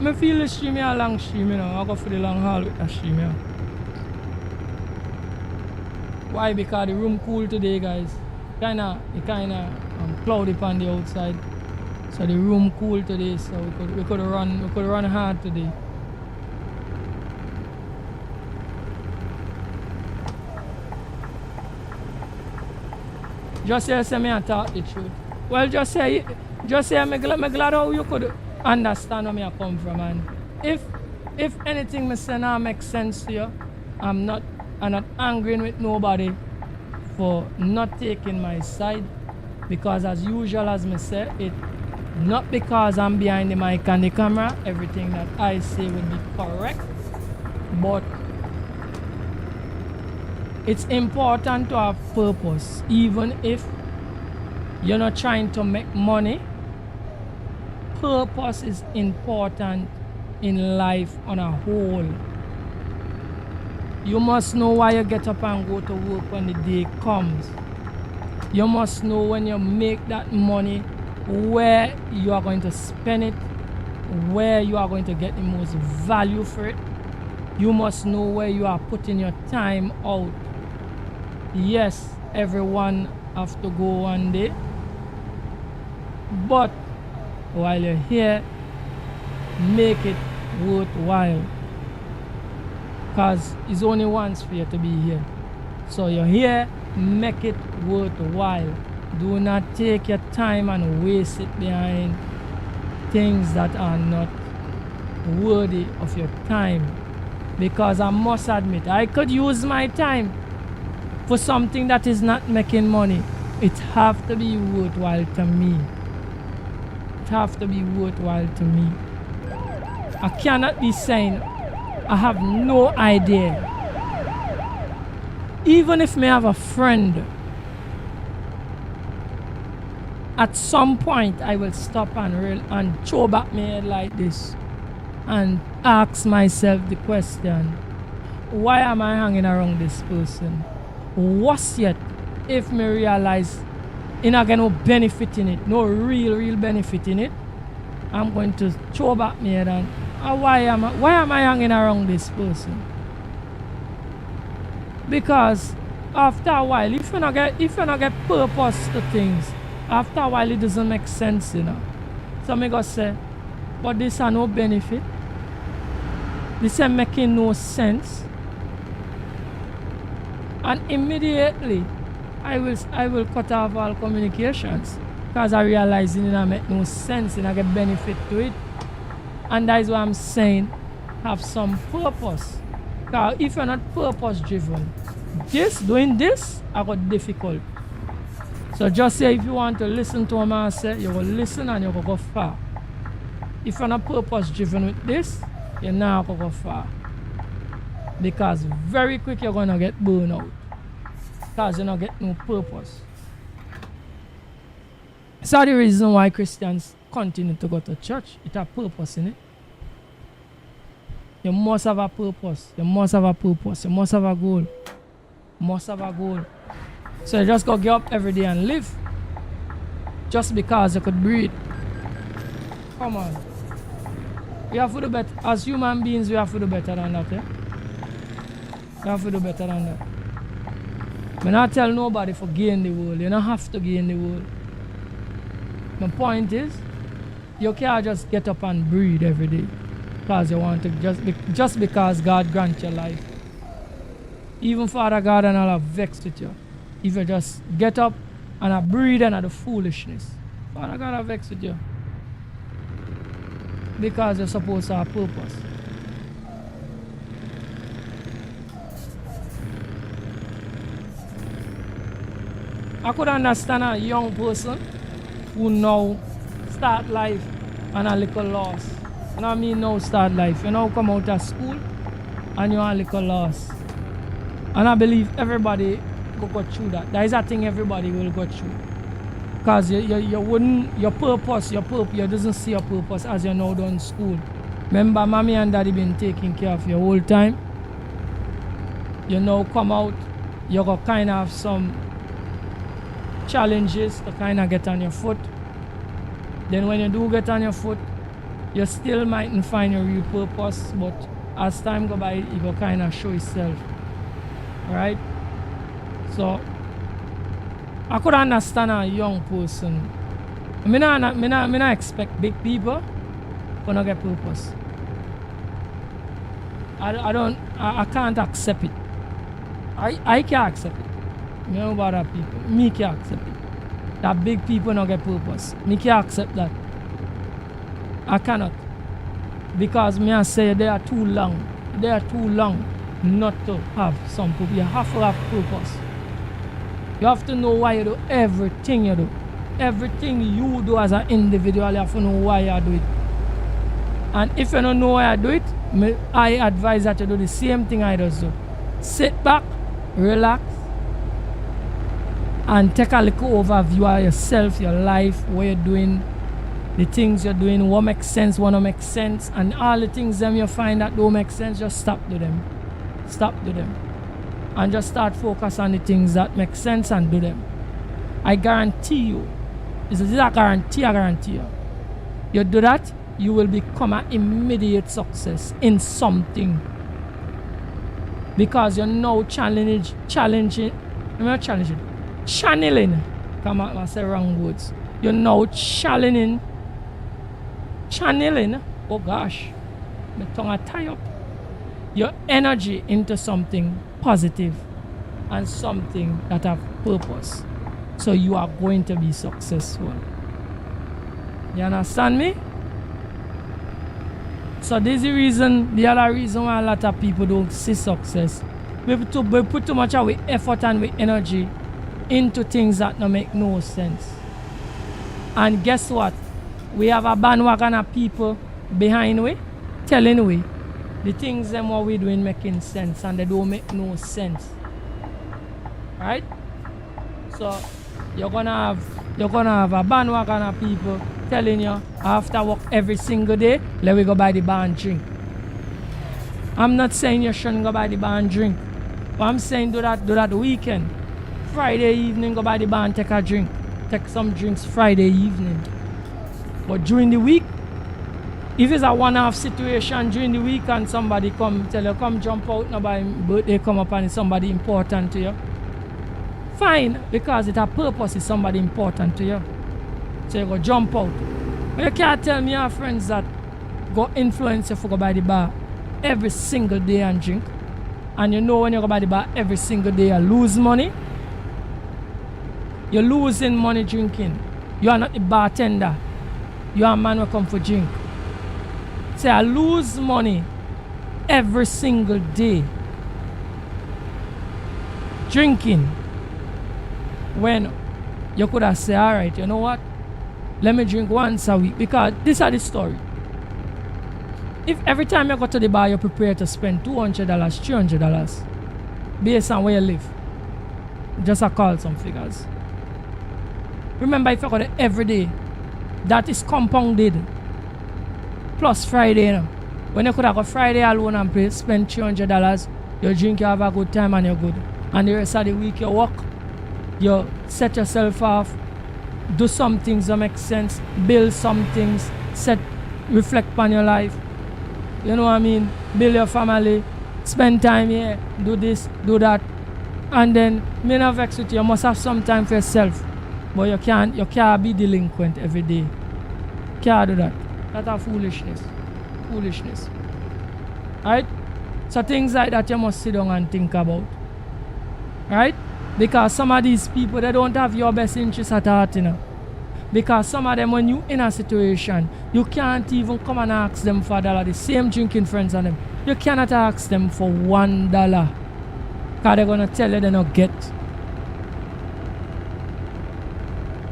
I feel the stream a long stream, you know. I go for the long haul with the stream, yeah. Why? Because the room cool today, guys. It kinda cloudy on the outside. So the room cool today, so we could run hard today. Just say me and talk the truth. Well, just say I'm glad how you could understand where I come from, and if anything me say now makes sense to you, I'm not angry with nobody for not taking my side, because as usual, as me say it, not because I'm behind the mic and the camera, everything that I say will be correct, but it's important to have purpose. Even if you're not trying to make money, purpose is important in life on a whole. You must know why you get up and go to work when the day comes. You must know when you make that money where you are going to spend it, where you are going to get the most value for it. You must know where you are putting your time out. Yes, everyone have to go one day, but while you're here, make it worthwhile, because it's only once for you to be here. So you're here, make it worthwhile. Do not take your time and waste it behind things that are not worthy of your time, because I must admit, I could use my time for something that is not making money. It have to be worthwhile to me. Have to be worthwhile to me. I cannot be saying I have no idea. Even if me have a friend, at some point I will stop and throw back my head like this and ask myself the question, why am I hanging around this person? What's yet if me realize you're not gonna benefit in it, no real benefit in it, I'm going to throw back my head and why am I hanging around this person? Because after a while, if you not get purpose to things, after a while it doesn't make sense, you know. So me go say, but this are no benefit. This ain't making no sense. And immediately I will cut off all communications, because I realize it don't make no sense and I get benefit to it. And that is why I'm saying have some purpose. Because if you're not purpose driven, doing this I got difficult. So just say if you want to listen to a man say, you will listen and you will go far. If you're not purpose driven with this, you're not going to go far. Because very quick you're going to get burned out. Because you don't get no purpose. So the reason why Christians continue to go to church, it has purpose in it. You must have a purpose. You must have a purpose. You must have a goal. You must have a goal. So you just go get up every day and live. Just because you could breathe. Come on. We have to do better. As human beings, we have to do better than that. Yeah? We have to do better than that. I not tell nobody for gain the world. You don't have to gain the world. My point is, you can't just get up and breathe every day because you want to, just because God grants your life. Even Father God and all are vexed with you. If you just get up and I breathe and the foolishness, Father God are vexed with you. Because you're supposed to have purpose. I could understand a young person who now start life and a little lost. And I mean now start life. You now come out of school and you're a little lost. And I believe everybody will go through that. That is a thing everybody will go through. Because you wouldn't, your purpose, you doesn't see your purpose as you're now done school. Remember, mommy and daddy been taking care of you the whole time. You now come out, you got kind of have some challenges to kind of get on your foot. Then when you do get on your foot, you still mightn't find your real purpose, but as time go by, it will kind of show itself. Right? So I could understand a young person. I not expect big people to not get purpose. I can't accept it. I can't accept it. You know about that people. Me can't accept it. That big people not get purpose. Me can't accept that. I cannot. Because me I say they are too long. They are too long not to have some purpose. You have to have purpose. You have to know why you do everything you do. Everything you do as an individual, you have to know why you do it. And if you don't know why you do it, I advise that you do the same thing I do. Sit back, relax, and take a little overview of yourself, your life, what you're doing, the things you're doing, what makes sense, what don't make sense, and all the things them you find that don't make sense, just stop do them. Stop do them. And just start focus on the things that make sense and do them. I guarantee you, this is a guarantee, I guarantee you. You do that, you will become an immediate success in something. Because you're now channeling, come on, I say wrong words. You're now channeling, oh gosh, my tongue is tied up. Your energy into something positive and something that have purpose. So you are going to be successful. You understand me? So this is the reason, the other reason why a lot of people don't see success. We put too much of our effort and our energy into things that don't make no sense. And guess what? We have a bandwagon of people behind we, telling we the things them what we doing making sense and they don't make no sense. Right? So you're gonna have a bandwagon of people telling you after work every single day, let we go buy the bar and drink. I'm not saying you shouldn't go buy the bar and drink. But I'm saying do that weekend. Friday evening go buy the bar and take a drink. Take some drinks Friday evening. But during the week, if it's a one-off situation during the week and somebody come tell you come jump out, nobody's birthday come up and it's somebody important to you, fine, because it a purpose is somebody important to you. So you go jump out. But you can't tell me your friends that go influence you for go buy the bar every single day and drink. And you know when you go buy the bar every single day you lose money. You're losing money drinking. You are not the bartender. You are a man who come for drink. So I lose money every single day drinking when you could have said, all right, you know what? Let me drink once a week, because this is the story. If every time you go to the bar, you're prepared to spend $200, $300 based on where you live, just a call some figures. Remember, if you go there every day, that is compounded. Plus Friday, you know. When you could have got Friday alone and spend $300, you drink, you have a good time and you're good. And the rest of the week you work, you set yourself off, do some things that make sense, build some things, reflect on your life. You know what I mean? Build your family, spend time here, do this, do that. And then, me not vex with you, you must have some time for yourself. But you can't be delinquent every day. Can't do that. That's foolishness. Foolishness. Right? So things like that you must sit down and think about. Right? Because some of these people, they don't have your best interest at heart, you know. Because some of them, when you in a situation, you can't even come and ask them for $1. The same drinking friends on them. You cannot ask them for $1. Because they're going to tell you they don't get.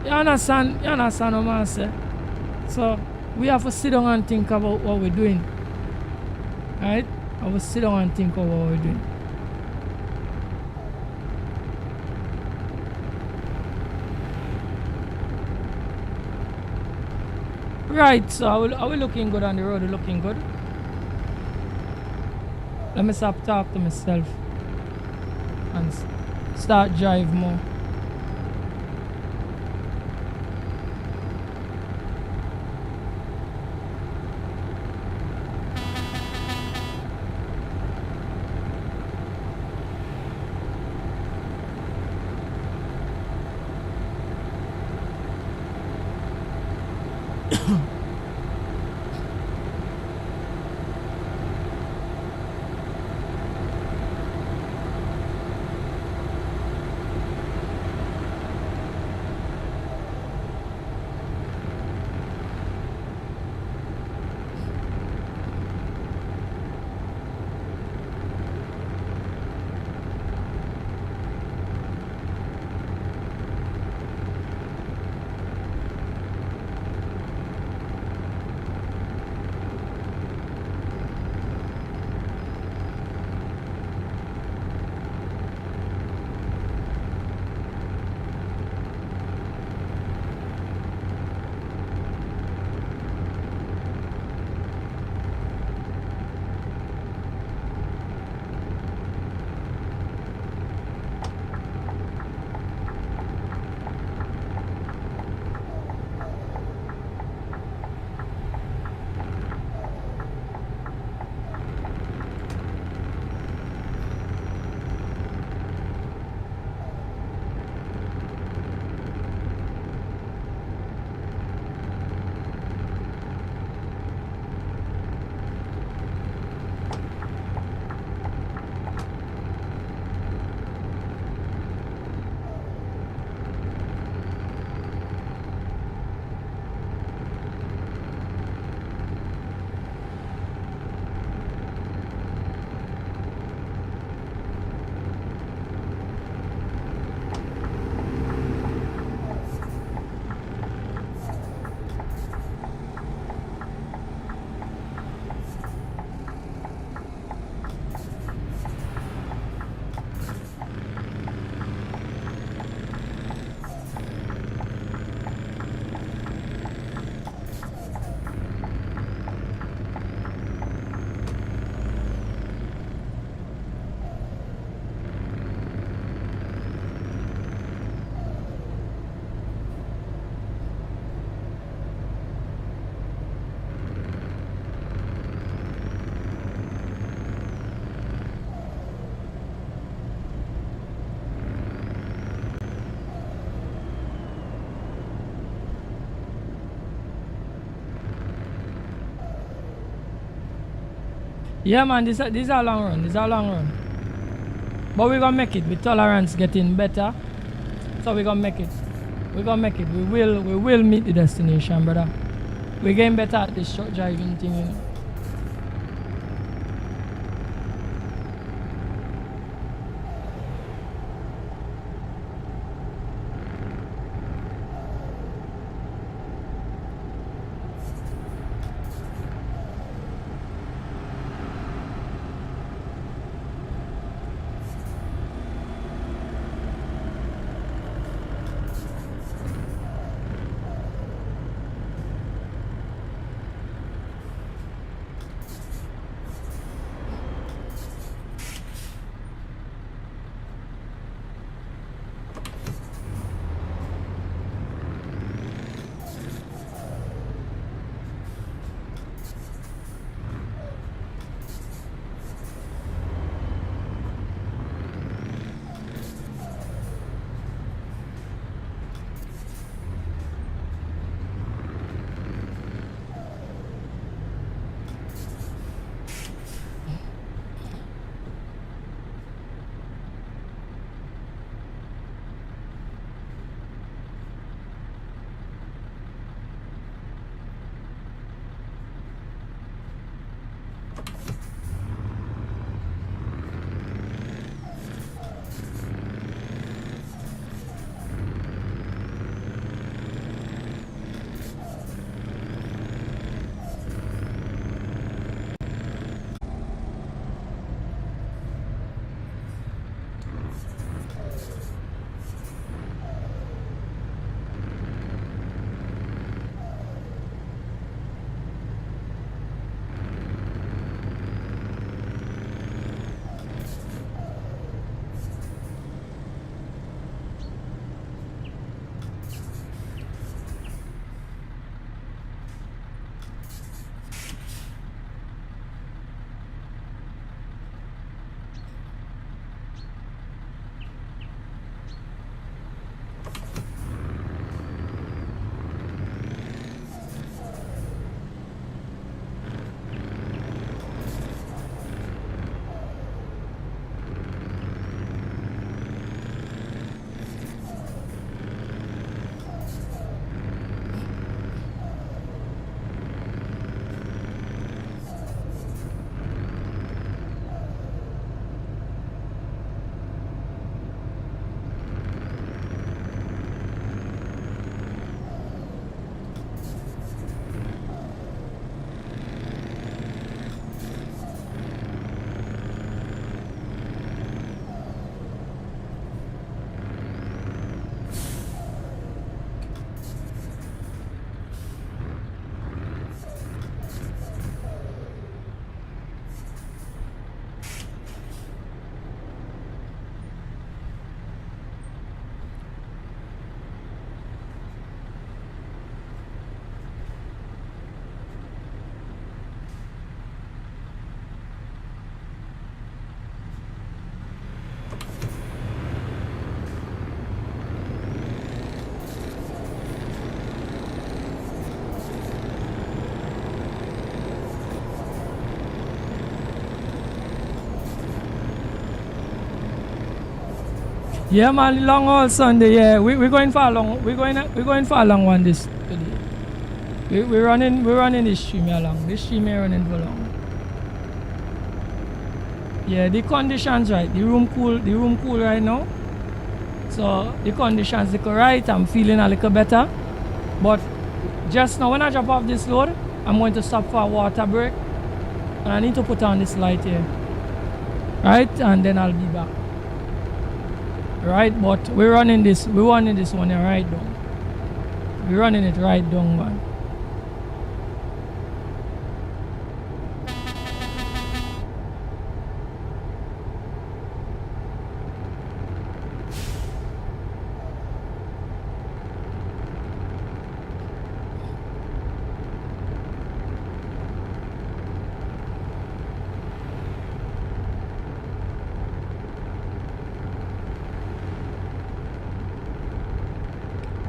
You understand? You understand what I'm saying? So, we have to sit down and think about what we're doing. Right? I will sit down and think about what we're doing. Right, so are we looking good on the road? Are we looking good? Let me stop talk to myself and start drive more. Yeah, man, this is a long run. This is a long run. But we're going to make it. With tolerance getting better. So we're going to make it. We're going to make it. We will meet the destination, brother. We're getting better at this short driving thing, you know. Yeah, man, long haul Sunday. Yeah, we're going for a long. We're going for a long one this today. We're running this stream here long. This stream here running for long. Yeah, the conditions right. The room cool right now. So the conditions look right. I'm feeling a little better. But just now when I drop off this load, I'm going to stop for a water break. And I need to put on this light here. Right? And then I'll be back. Right? But we're running this one here right down. We're running it right down, man.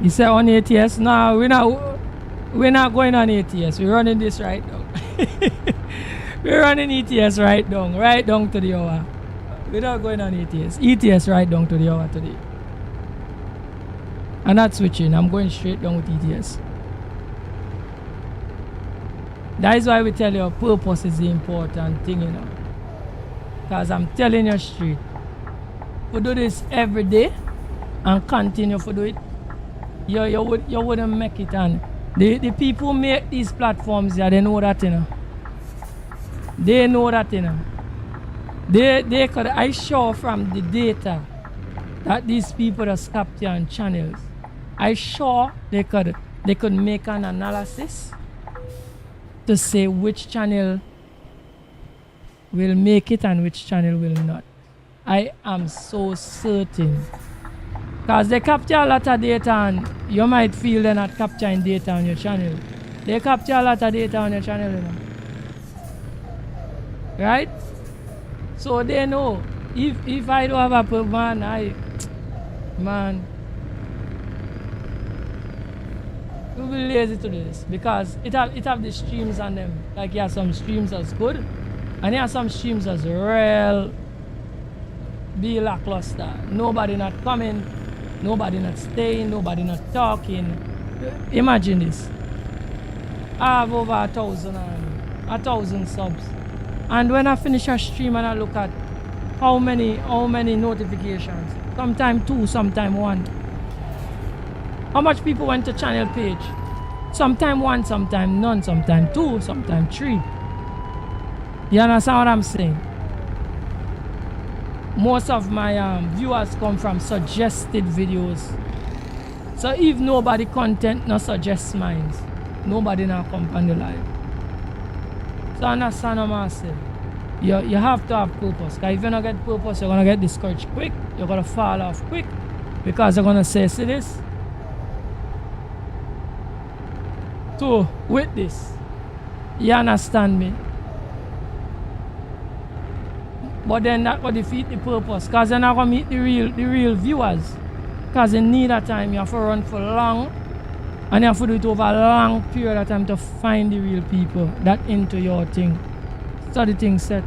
You say on ATS? No, we're not going on ATS. We're running this right now. We're running ETS right down to the hour. We're not going on ATS. ETS right down to the hour today. I'm not switching. I'm going straight down with ETS. That is why we tell you purpose is the important thing, you know. Because I'm telling you straight. We do this every day and continue to do it. You wouldn't make it. And the people who make these platforms, yeah, they know that, you know. They know that, you know. They could, I show from the data that these people just capture on channels. I sure they could make an analysis to say which channel will make it and which channel will not. I am so certain. Because they capture a lot of data and you might feel they're not capturing data on your channel. They capture a lot of data on your channel, you know. Right? So they know if I don't have a pub, man, we'll be lazy to do this because it have the streams on them. Like you have some streams that's good and you have some streams that's real be lackluster. Nobody not coming, nobody not staying, nobody not talking. Imagine this. I have over 1,000 subs. And when I finish a stream and I look at how many notifications, sometime 2, sometime 1. How much people went to channel page? Sometime 1, sometime none, sometime 2, sometime 3. You understand what I'm saying? Most of my viewers come from suggested videos. So if nobody content no suggests mine, nobody now come on the live. So understand what I'm saying? You have to have purpose. Because if you don't get purpose, you're going to get discouraged quick. You're going to fall off quick. Because you're going to say, see this? So, with this, you understand me? But then that will defeat the purpose. Because you're not going to meet the real viewers. Because in need of time, you have to run for long. And you have to do it over a long period of time to find the real people that into your thing. So the thing set.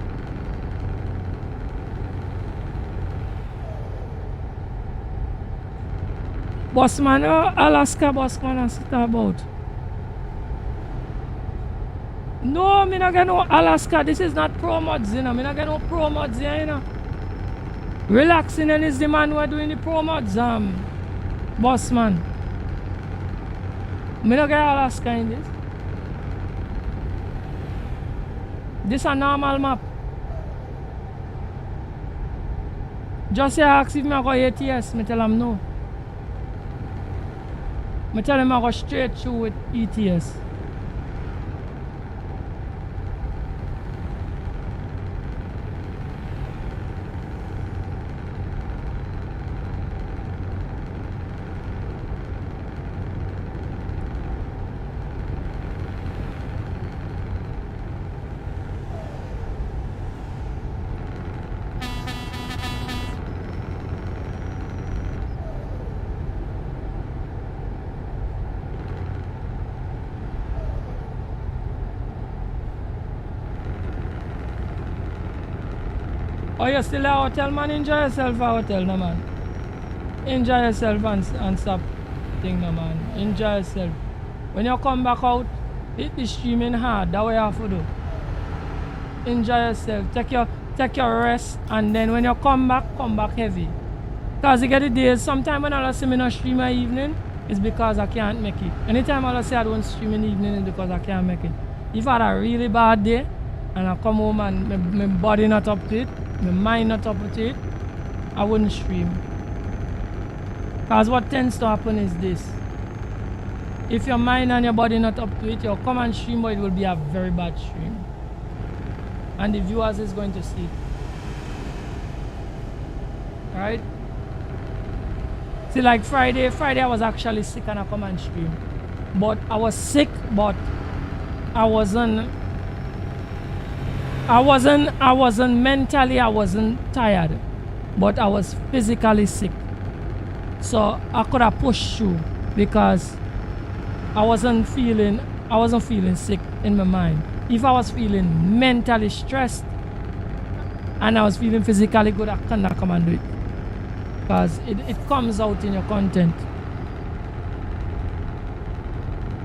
Bossman, Alaska Bossman, I sit about. No, me not get no Alaska. This is not pro mods, you know. Me not get no pro mods here, you know. Relaxing and is the man who are doing the pro mods, Bossman. Me not get Alaska in this. This a normal map. Just say ask if me go ATS, me tell him no. Me tell him I go straight through with ETS. Oh, you still a hotel, man? Enjoy yourself at hotel, no, man. enjoy yourself and stop thing, no man. Enjoy yourself. When you come back out, hit the streaming hard. That's what you have to do. Enjoy yourself. Take your rest, and then when you come back heavy. Cause you get the days. Sometimes when I see me not stream my evening, it's because I can't make it. Anytime I say I don't stream in the evening, it's because I can't make it. If I had a really bad day and I come home and my body not up to it, my mind not up to it, I wouldn't stream. Because what tends to happen is this. If your mind and your body not up to it, you'll come and stream, but it will be a very bad stream. And the viewers is going to see it. Alright? See, like Friday I was actually sick and I come and stream. But I was sick, but I wasn't mentally, I wasn't tired, but I was physically sick. So I could have pushed through because I wasn't feeling sick in my mind. If I was feeling mentally stressed and I was feeling physically good, I cannot come and do it. Because it comes out in your content.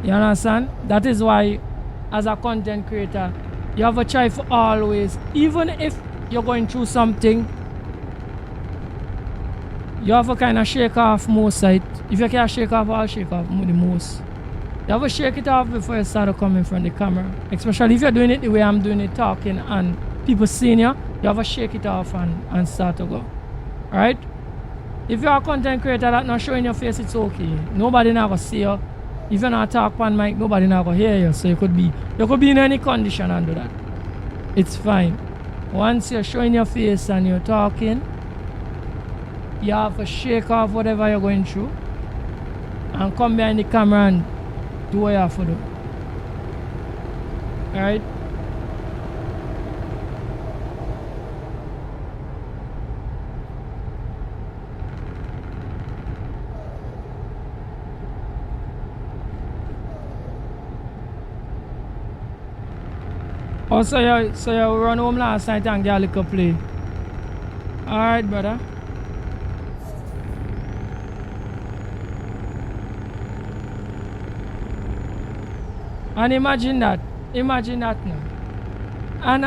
You understand? That is why, as a content creator, you have to try for always, even if you're going through something, you have to kind of shake off most of it. If you can't shake off, I'll shake off the most. You have to shake it off before you start to come in front of the camera. Especially if you're doing it the way I'm doing it, talking, and people seeing you, you have to shake it off and start to go. Alright? If you're a content creator that's not showing your face, it's okay. Nobody now gonna see you. If you're not talk on mic, nobody now gonna hear you. So you could be in any condition and do that. It's fine. Once you're showing your face and you're talking, you have to shake off whatever you're going through and come behind the camera and do what you have to do. Alright? Oh, so you run home last night and get a little play. Alright, brother. And imagine that now. And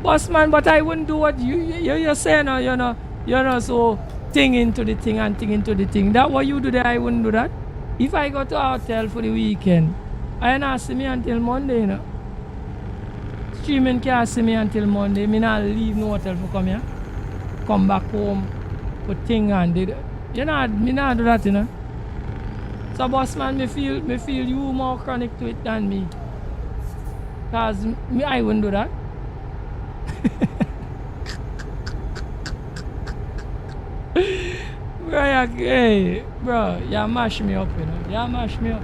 boss man, but I wouldn't do what you're saying, you're not so thing into the thing and thing into the thing. That what you do there, I wouldn't do that. If I go to a hotel for the weekend, I not see me until Monday, you know. Streaming can't see me until Monday. Me not leave no hotel for come here. Come back home for thing and did. Me not do that, you know. So boss man, me feel you more chronic to it than me. Cause I wouldn't do that. Bro, hey, bro, you mash me up, you know. You mash me up.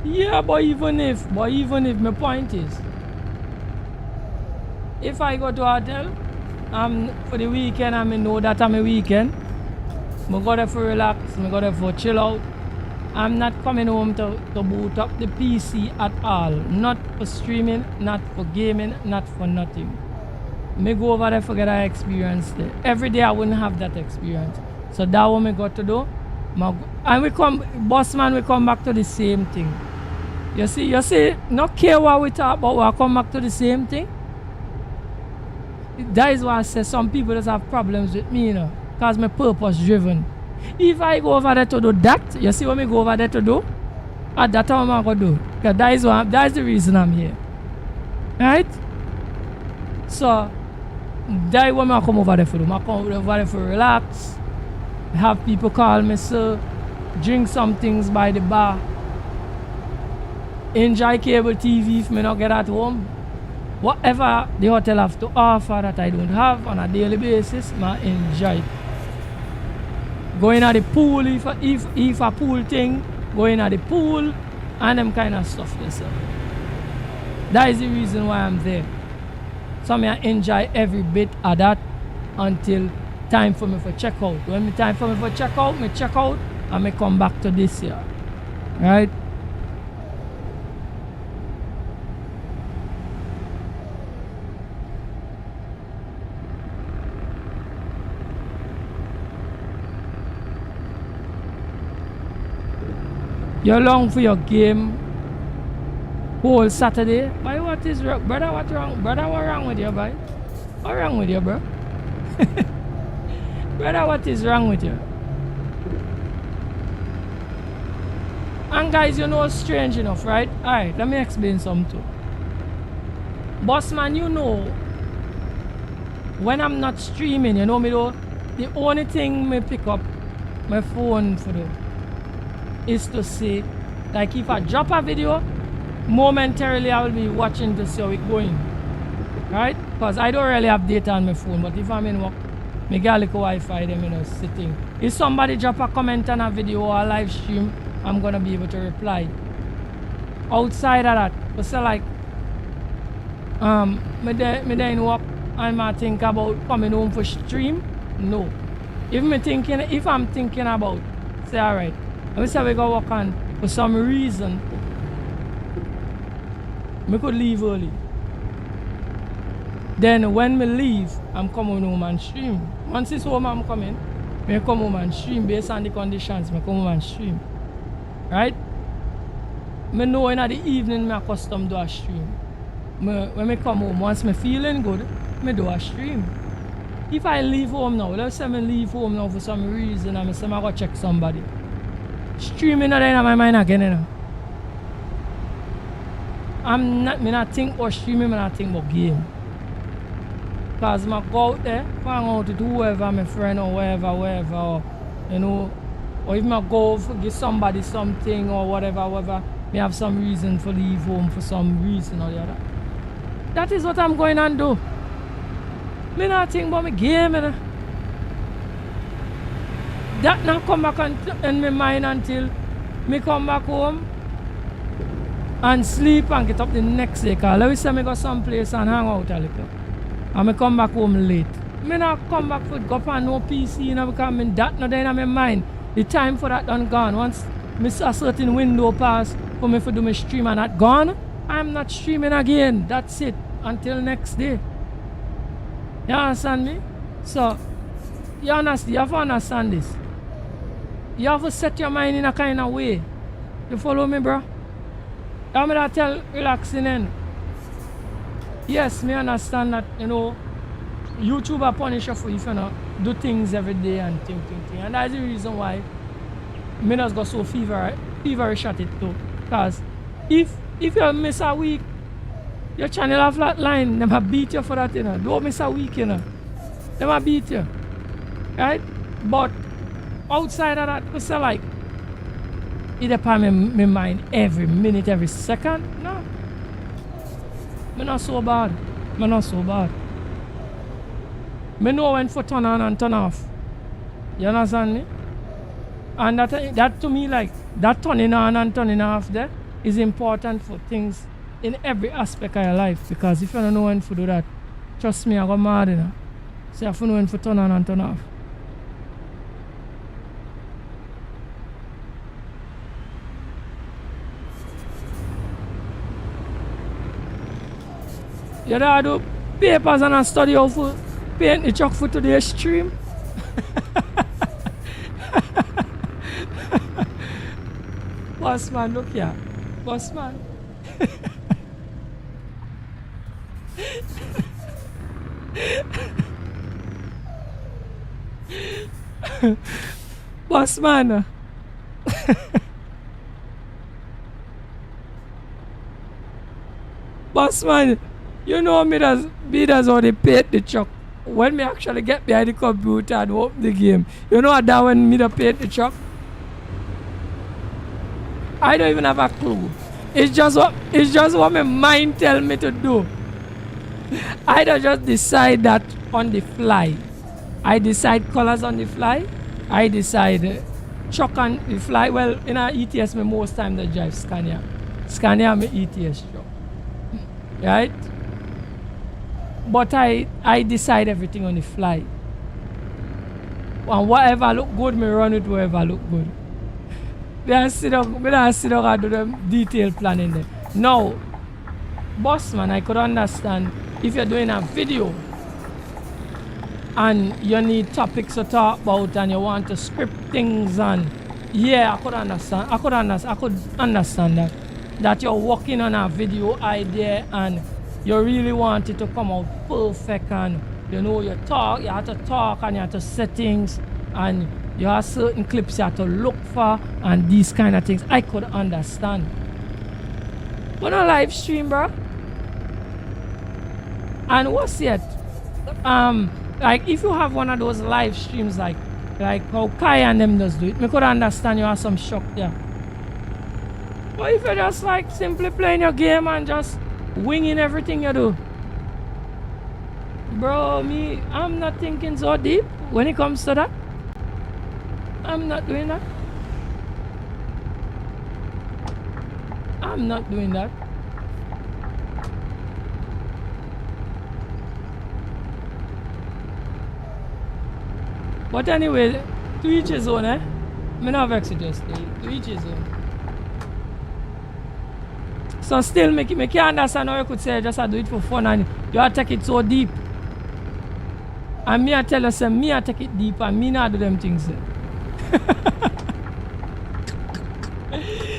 Yeah, but even if my point is, if I go to a hotel, for the weekend, I know that I'm a weekend. I go there for relax, I go there for chill out. I'm not coming home to boot up the PC at all. Not for streaming, not for gaming, not for nothing. I go over there for get that experience there. Every day I wouldn't have that experience. So that's what I got to do. And boss man, we come back to the same thing. You see, not care what we talk about, we'll come back to the same thing. That is why I say some people just have problems with me, you know, because I'm purpose driven. If I go over there to do that, you see what I go over there to do? That's what I'm going to do. Because that is the reason I'm here. Right? So, that's what I come over there for. I come over there for relax, have people call me, sir, drink some things by the bar. enjoy cable TV if me not get at home. Whatever the hotel have to offer that I don't have on a daily basis, I enjoy. Going at the pool if a pool thing, going at the pool and them kind of stuff yourself. That is the reason why I'm there. So I enjoy every bit of that until time for me for check out. When time for me for check out, me check out and me come back to this year. Right? You're long for your game whole Saturday. Boy, what is wrong? Brother, what wrong? Brother, what wrong with you, boy? What wrong with you, bro? Brother, what is wrong with you? And guys, you know it's strange enough, right? Alright, let me explain something. Boss man, you know, when I'm not streaming, you know me though, the only thing me pick up my phone for the is to see, like if I drop a video, momentarily I will be watching to see how it going, right? Because I don't really have data on my phone, but if I'm in work, me get a little Wi-Fi, them, you know, sitting. If somebody drop a comment on a video or a live stream, I'm gonna be able to reply. Outside of that, but so like, me there in work, I might think about coming home for stream. No. If I'm thinking about, say alright, let me say we go work on for some reason. I could leave early. Then when me leave, I'm coming home and stream. Once it's home I'm coming, I come home and stream based on the conditions. I come home and stream. Right? I know in the evening I'm accustomed to a stream. When I come home, once I'm feeling good, I do a stream. If I leave home now, let's say I leave home now for some reason and I say I go check somebody. Streaming not in my mind again, you know. I not think about streaming, I not think about game. Because I go out there, hang out with whoever, my friend or wherever, or, you know, or if I go give somebody something or whatever, I have some reason for leave home for some reason or the other. That is what I'm going to do. I not think about my game, you know. That not come back in my mind until me come back home and sleep and get up the next day. Because let me say I go someplace and hang out a little. And I come back home late. I not come back for go up and no PC, you know, because that not in my mind. The time for that done gone. Once I see a certain window pass for me to do my stream and that gone, I'm not streaming again. That's it. Until next day. You understand me? So, you have to understand this. You have to set your mind in a kind of way. You follow me, bro? I'm going to tell relaxing in. Yes, me understand that, you know, YouTube are punish you for if you know, do things every day and thing. And that's the reason why me just go so feverish at it too. Because if you miss a week, your channel have flat line, they might beat you for that, you know. Don't miss a week, you know. They might beat you. Right? But outside of that, I say like, it depends my mind every minute, every second. No. I'm not so bad. I know when to turn on and turn off. You understand me? And that to me, like, that turning on and turning off there is important for things in every aspect of your life. Because if you don't know when to do that, trust me, I go mad, you know. So you have to know when to turn on and turn off. You don't do papers and a study how to paint the truck for today's stream. Boss man, look here. Boss man. Boss man. Boss man. You know me does how they paint the truck. When me actually get behind the computer and open the game, you know that when me da paint the truck? I don't even have a clue. it's just what my mind tell me to do. I don't just decide that on the fly. I decide colors on the fly. I decide truck on the fly. Well, in our ETS, me most time they drive Scania. Scania me ETS truck. Right? But I decide everything on the fly. And whatever look good, me run it wherever look good. Me don't sit down and do the detailed planning there. Now, boss man, I could understand if you're doing a video and you need topics to talk about and you want to script things, and yeah, I could understand that you're working on a video idea and you really want it to come out perfect, and you know you have to talk and you have to set things, and you have certain clips you have to look for and these kind of things. I could understand. But on live stream, bro. And what's yet? Like if you have one of those live streams like how Kai and them does do it, me could understand you have some shock there. But if you're just like simply playing your game and just winging everything you do, bro, I'm not thinking so deep when it comes to that. I'm not doing that. I'm not doing that. But anyway, to each his own, eh? Me not vex it just to each his own. So still, me can't understand how you could say just do it for fun and you take it so deep. And me I tell you, say, me I take it deep and me not do them things.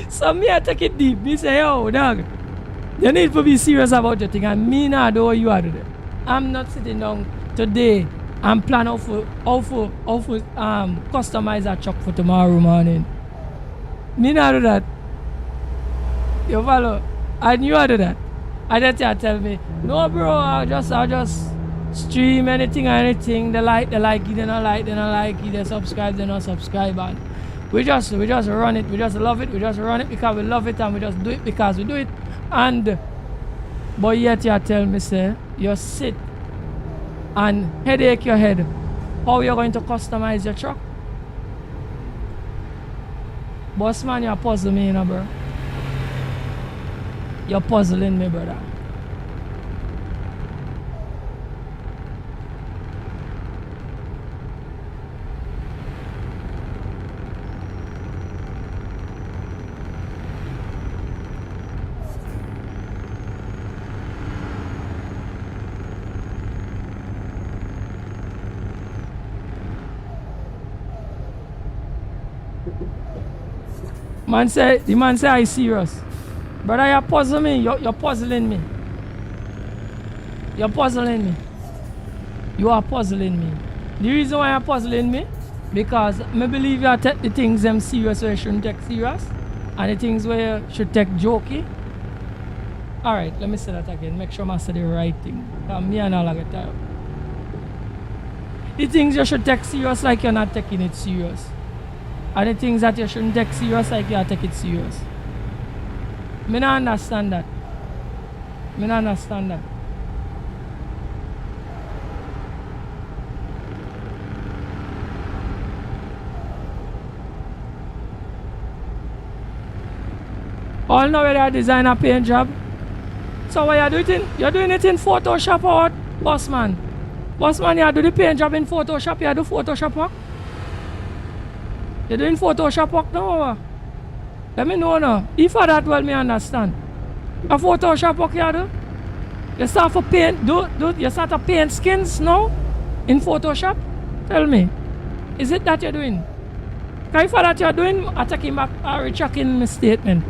So me I take it deep. Me say, yo, dog, you need to be serious about your thing, and me not do what you are doing. I'm not sitting down today and plan how to customize a truck for tomorrow morning. Me not do that. You follow? And you do that. And then you tell me, no bro, I'll just stream anything. They like it, they don't like it, they subscribe, they don't subscribe, and we just run it, we just love it, we just run it because we love it, and we just do it because we do it. And but yet you tell me, say, you sit and headache your head how you're going to customize your truck. Boss man, you're puzzling me, you know, bro. You're puzzling me, brother. The man say I serious. Brother, you're puzzling me. You're puzzling me. You're puzzling me. You are puzzling me. The reason why you're puzzling me, because I believe you take the things them serious where you shouldn't take serious, and the things where you should take jokey. Alright, let me say that again. Make sure I say the right thing. Because me and all I get tired. The things you should take serious like you're not taking it serious. And the things that you shouldn't take serious like you take it serious. Me not understand that. Me not understand that. All know where they design a paint job. So what you're doing? You're doing it in Photoshop or what, boss man? Boss man, you do the paint job in Photoshop, you do Photoshop work? You're doing Photoshop work now? Let me know now. If I that well me understand. A Photoshop work you do? You start to paint, you start to paint skins now? In Photoshop? Tell me. Is it that you're doing? Because if that you're doing, I take him back, I retract my statement.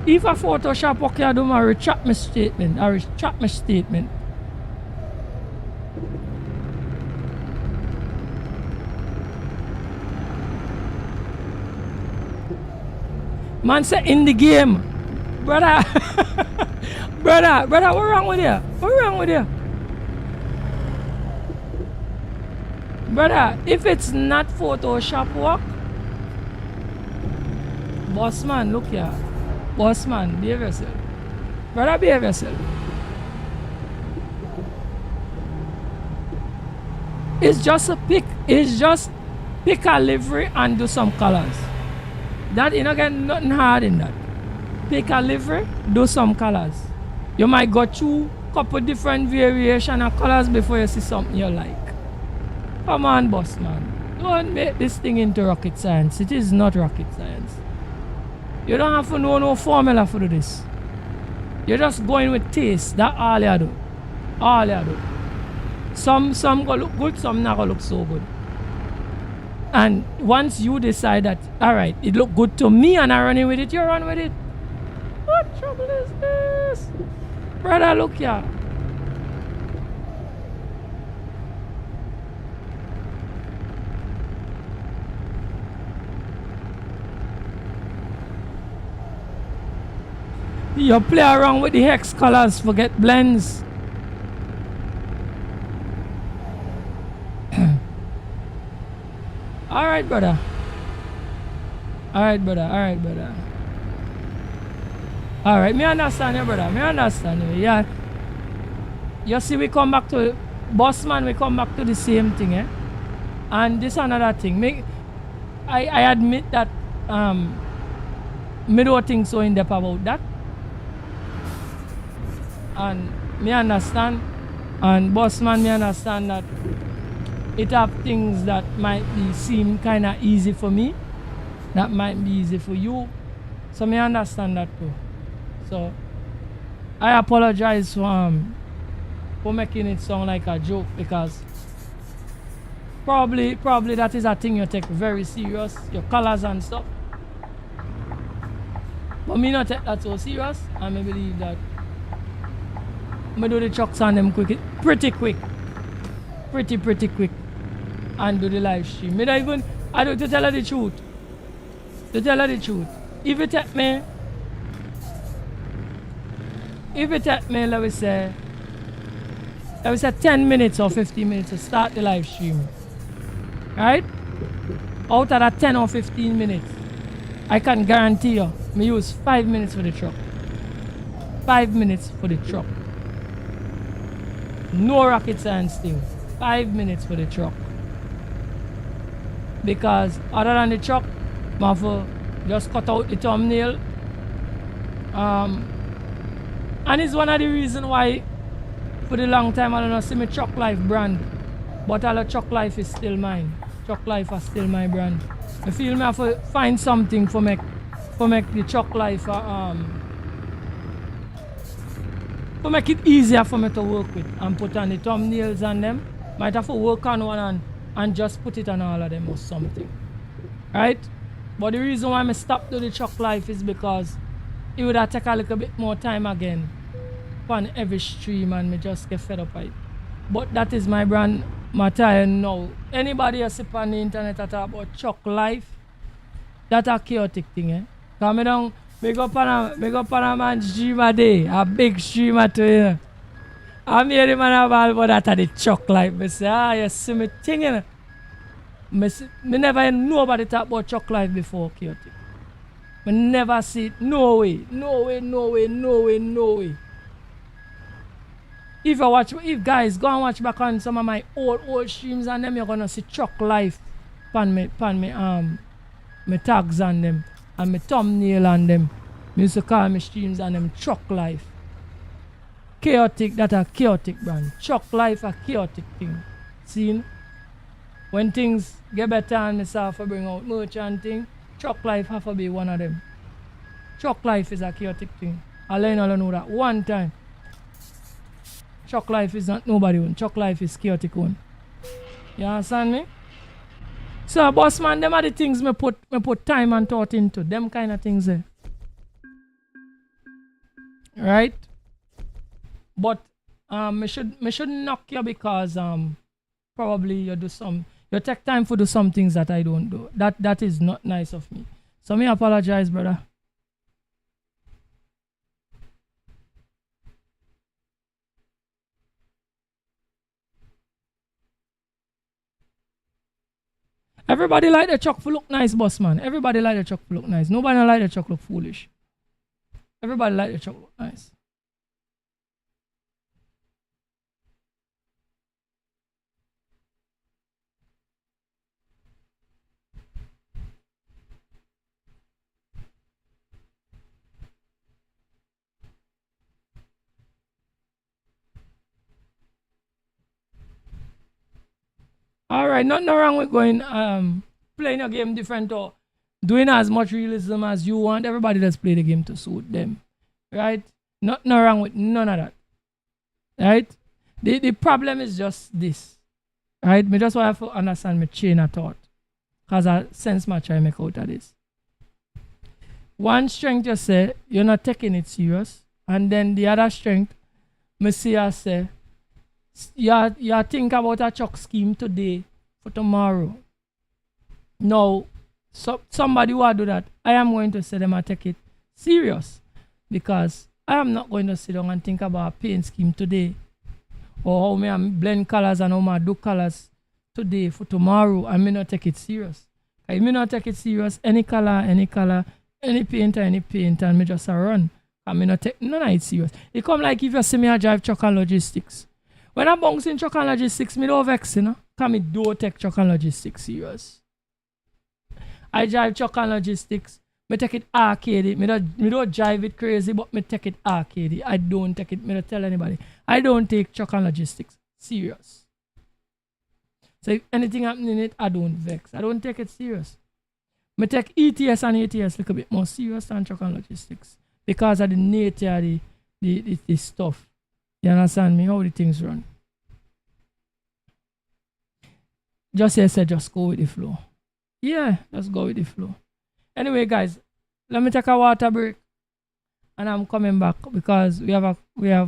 If a Photoshop work you do, I retract my statement. I retract my statement. Man say in the game. Brother. brother, what's wrong with you? What's wrong with you? Brother, if it's not Photoshop work, boss man, look here. Boss man, behave yourself. Brother, behave yourself. It's just a pick. It's just pick a livery and do some colors. That you don't get nothing hard in that. Pick a livery, do some colors. You might go through a couple different variation of colors before you see something you like. Come on, boss man. Don't make this thing into rocket science. It is not rocket science. You don't have to know no formula for this. You're just going with taste. That's all you do. All you do. Some go look good, some not gonna look so good. And once you decide that, alright, it look good to me and I running with it, you run with it. What trouble is this? Brother, look here. You play around with the hex colors, forget blends. Alright, brother. Alright, brother. Alright, brother. Alright, me understand you, brother. Me understand you. Yeah. You see, we come back to boss man, we come back to the same thing, eh? And this another thing. I admit that me don't think so in depth about that. And me understand, and boss man, me understand that it have things that might seem kind of easy for me, that might be easy for you. So me understand that too. So I apologize for making it sound like a joke, because probably that is a thing you take very serious, your colors and stuff. But me not take that so serious, and I believe that I do the trucks on them pretty quick, pretty quick, and do the live stream. Me don't even, I do, to tell her the truth. To tell her the truth, if it take me, let me say 10 minutes or 15 minutes to start the live stream, right? Out of that 10 or 15 minutes, I can guarantee you, me use 5 minutes for the truck. 5 minutes for the truck. No rocket science thing. 5 minutes for the truck. Because other than the truck, I have to just cut out the thumbnail. And it's one of the reasons why for the long time I don't see my Truck Life brand. But all the Truck Life is still mine. Truck Life is still my brand. I feel me have to find something for make the Truck Life to make it easier for me to work with and put on the thumbnails on them. Might have to work on one and just put it on all of them or something. Right? But the reason why I stopped doing the Truck Life is because it would have taken a little bit more time again on every stream, and me just get fed up with it. But that is my brand material now. Anybody else on the internet that talk about Truck Life, that's a chaotic thing, eh? Cause me don't big up on a man streamer day, a big streamer to you. I'm here the man about that at the Truck Life. Me say, you see me thing, you know? Me never hear nobody talk about Truck Life before chaotic. Me never see it. No way. If guys go and watch back on some of my old streams and them, you're gonna see Truck Life pan me tags on them and my thumbnail on them. Me used to call my streams on them Truck Life. Chaotic, that a chaotic brand. Truck Life a chaotic thing. See? When things get better and me start to bring out merch and thing, Truck Life have to be one of them. Truck Life is a chaotic thing. I'll let you know that one time. Truck Life is not nobody one. Truck Life is chaotic one. You understand me? So boss man, them are the things me put time and thought into. Them kind of things there. Right? But me should knock you because probably you take time for do some things that I don't do. That is not nice of me. So me apologize, brother. Everybody like the truck to look nice, boss man. Everybody like the truck to look nice. Nobody like the truck look foolish. Everybody like the chocolate. Nice. All right, nothing wrong with going playing a game different or doing as much realism as you want. Everybody just play the game to suit them, right? Nothing wrong with none of that, right? The problem is just this, right? Me just want to understand my chain of thought, cause I sense my try make out of this. One strength you say you're not taking it serious, and then the other strength, me see you say you think about a chuck scheme today for tomorrow. Now, somebody who do that, I am going to say them and take it serious because I am not going to sit down and think about a paint scheme today or how me I blend colors and how I do colors today for tomorrow. I may not take it serious. I may not take it serious. Any color, any painter, and me just a run. I may not take none of it serious. It come like if you see me I drive truck and logistics. When I bounce in truck and logistics, me don't vex, you know. Because me don't take truck and logistics serious. I drive truck and logistics. Me take it arcade. Me don't drive it crazy, but me take it arcade. I don't take it. Me don't tell anybody. I don't take truck and logistics serious. So if anything happen in it, I don't vex. I don't take it serious. Me take ETS and ATS a little bit more serious than truck and logistics because of the nature of the stuff. You understand me? How the things run. Just go with the flow. Yeah, just go with the flow. Anyway, guys, let me take a water break, and I'm coming back because we have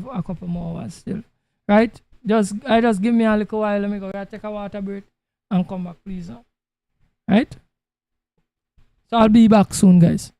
a couple more hours still. Right? Just give me a little while. Let me go take a water break and come back, please. Right? So I'll be back soon, guys.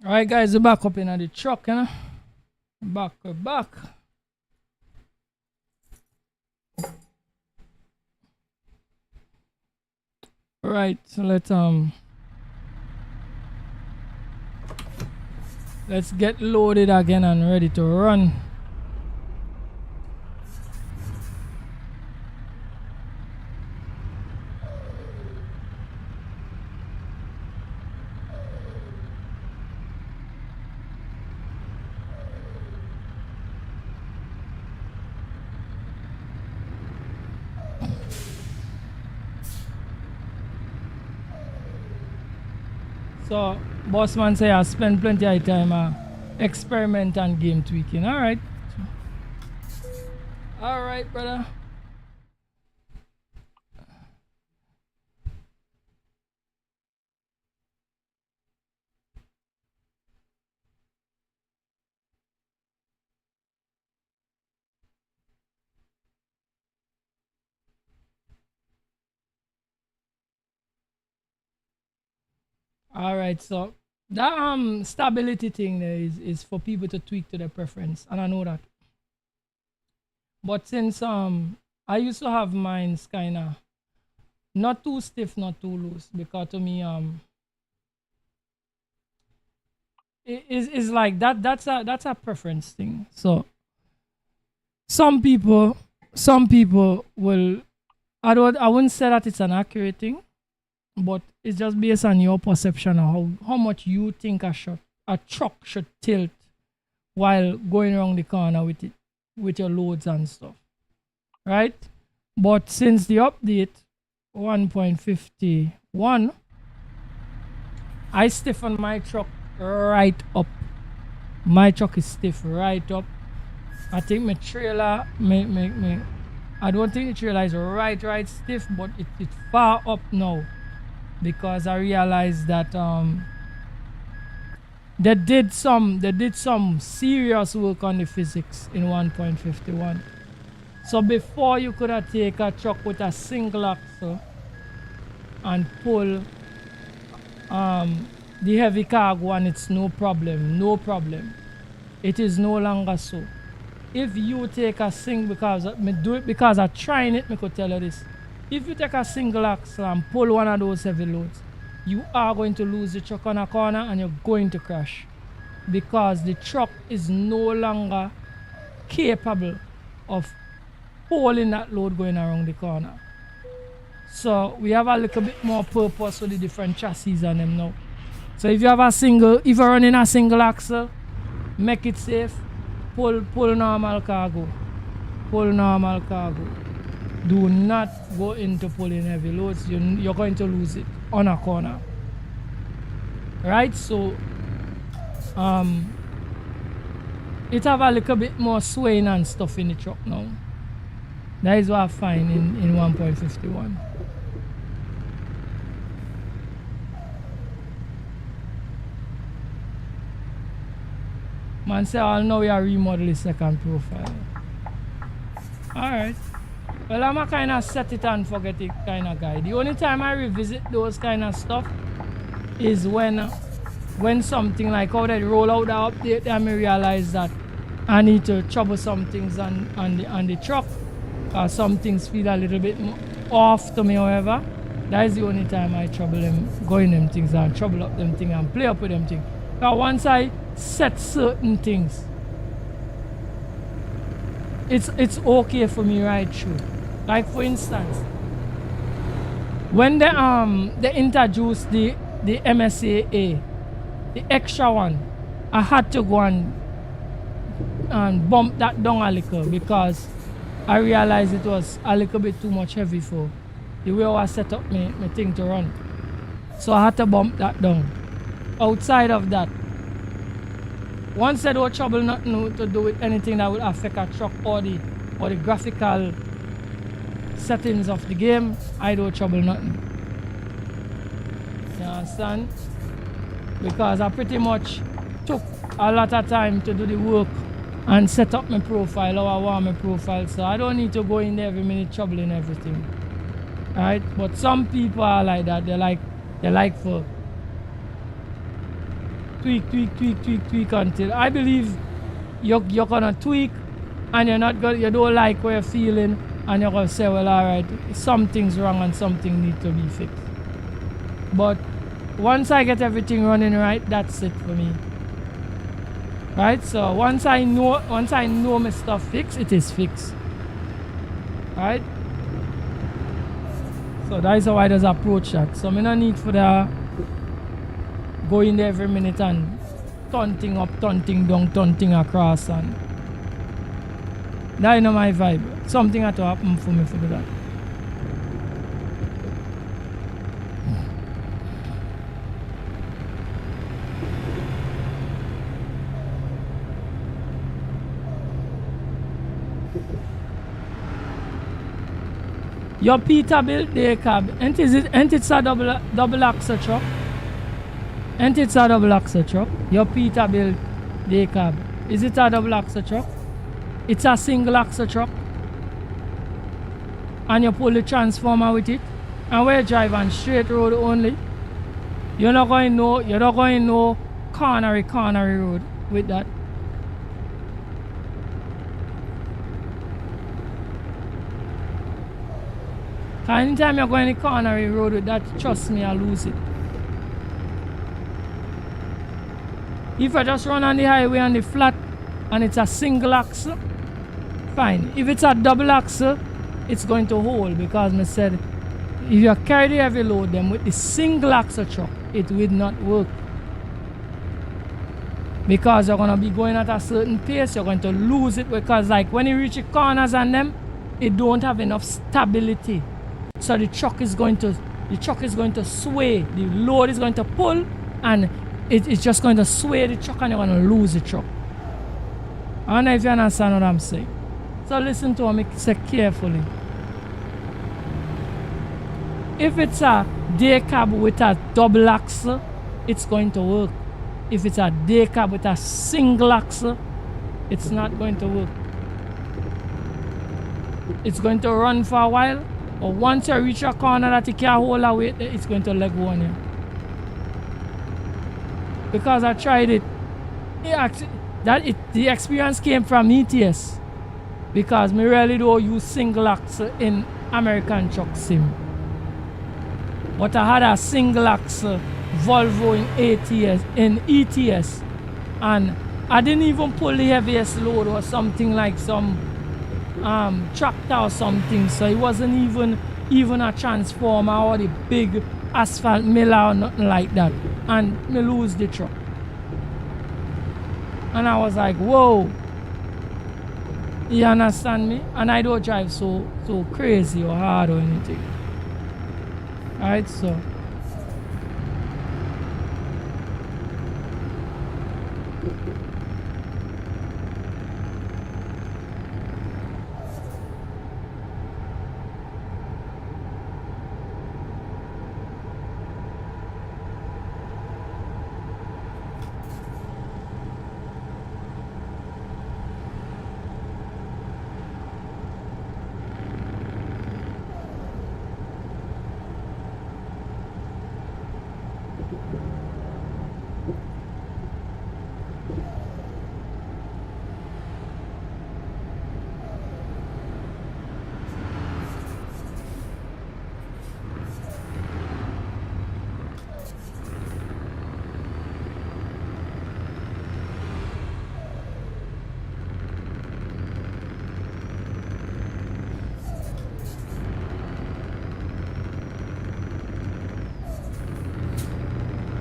Alright guys, we're back up in the truck, you know. We're back. Right, so let's get loaded again and ready to run. So, Bossman say I spend plenty of time experiment and game tweaking. Alright. Alright, brother. Alright, so that stability thing there is for people to tweak to their preference, and I know that. But since I used to have mines kinda not too stiff, not too loose, because to me it is like that's a preference thing. So some people will, I wouldn't say that it's an accurate thing, but it's just based on your perception of how much you think a truck should tilt while going around the corner with it, with your loads and stuff, right? But since the update 1.51, I stiffen my truck right up. My truck is stiff right up. I think my trailer, I don't think the trailer is right stiff, but it's far up now, because I realized that they did some serious work on the physics in 1.51. So before, you could have take a truck with a single axle and pull the heavy cargo and it's no problem. It is no longer so. If you take a single, because me do it because I'm trying it, me could tell you this. If you take a single axle and pull one of those heavy loads, you are going to lose the truck on a corner and you're going to crash, because the truck is no longer capable of pulling that load going around the corner. So we have a little bit more purpose with the different chassis on them now. So if you have if you're running a single axle, make it safe. Pull normal cargo. Do not go into pulling heavy loads. You're going to lose it on a corner, right? So it have a little bit more swaying and stuff in the truck now. That is what I find in 1.51. Man say, I'll know we are remodel the second profile. Alright. Well, I'm a kind of set it and forget it kind of guy. The only time I revisit those kind of stuff is when something like how they roll out the update, then I realize that I need to trouble some things on the truck. Some things feel a little bit off to me, however. That is the only time I trouble them, go in them things and trouble up them things and play up with them things. Because once I set certain things, it's okay for me right through. Like for instance, when they introduced the MSAA, the extra one, I had to go and bump that down a little, because I realized it was a little bit too much heavy for the way I set up my thing to run. So I had to bump that down. Outside of that, once they don't trouble nothing to do with anything that would affect a truck or the graphical settings of the game, I don't trouble nothing. You understand? Because I pretty much took a lot of time to do the work and set up my profile, how I want my profile, so I don't need to go in there every minute troubling everything. Right? But some people are like that. They like for tweak until I believe you're gonna tweak and you don't like what you're feeling and you're gonna say, well, alright, something's wrong and something needs to be fixed. But once I get everything running right, that's it for me. Right? So once I know my stuff fixed, it is fixed. Right? So that is how I just approach that. So I no need for the go in there every minute and turn thing up, turn thing down, turn thing across, and that is not my vibe. Something had to happen for me to do that. Your Peterbilt day cab, ain't it's a double axle truck? Ain't it's a double axle truck? Your Peterbilt day cab, is it a double axle truck? It's a single axle truck, and you pull the transformer with it, and we drive on straight road only. You're not going no cornery road with that. Anytime you're going the cornery road with that, trust me, I lose it. If I just run on the highway on the flat and it's a single axle, fine. If it's a double axle, it's going to hold, because I said if you carry the heavy load then with the single axle truck, it will not work. Because you're going to be going at a certain pace, you're going to lose it, because like when you reach the corners and them, it don't have enough stability. So the truck is going to sway, the load is going to pull, and it's just going to sway the truck, and you're going to lose the truck. I don't know if you understand what I'm saying. So listen to me, say carefully. If it's a day cab with a double axle, it's going to work. If it's a day cab with a single axle, it's not going to work. It's going to run for a while, but once you reach a corner that you can't hold a weight, it's going to let go on you. Because I tried it. The experience came from ETS. Because me really don't use single axle in American truck sim. But I had a single axle Volvo in ETS, and I didn't even pull the heaviest load or something like some tractor or something, so it wasn't even a transformer or the big asphalt miller or nothing like that, and me lose the truck. And I was like, whoa, you understand me? And I don't drive so crazy or hard or anything. Alright, so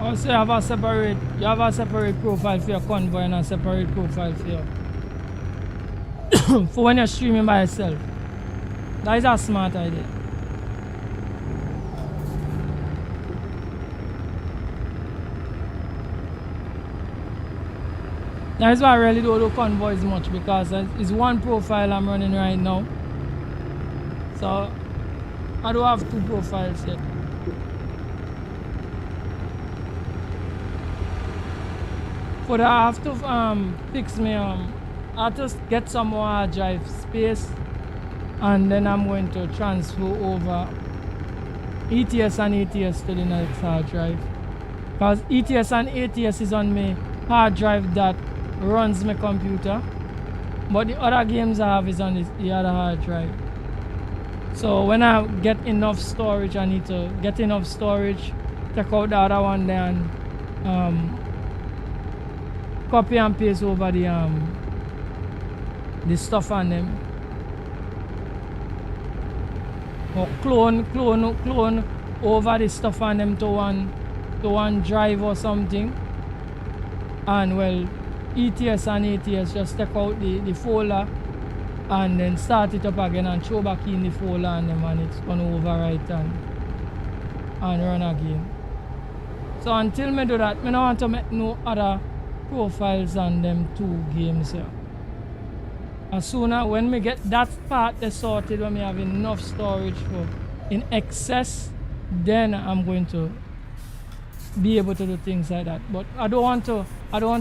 also you have a separate profile for your convoy and a separate profile for your for when you're streaming by yourself. That is a smart idea. That is why I really don't do convoys much, because it's one profile I'm running right now. So I don't have two profiles yet. But I have to fix me I have to get some more drive space, and then I'm going to transfer over ETS and ETS to the next hard drive. Because ETS and ATS is on my hard drive that runs my computer. But the other games I have is on the other hard drive. So when I get enough storage, I need to get enough storage, take out the other one there and copy and paste over the stuff on them. Or clone over the stuff on them to one drive or something. And well, ETS and ATS just take out the folder and then start it up again and throw back in the folder and them, and it's gonna overwrite and run again. So until me do that, me don't want to make no other profiles on them two games here. As soon as when me get that part sorted, when me have enough storage for in excess, then I'm going to be able to do things like that. But I don't want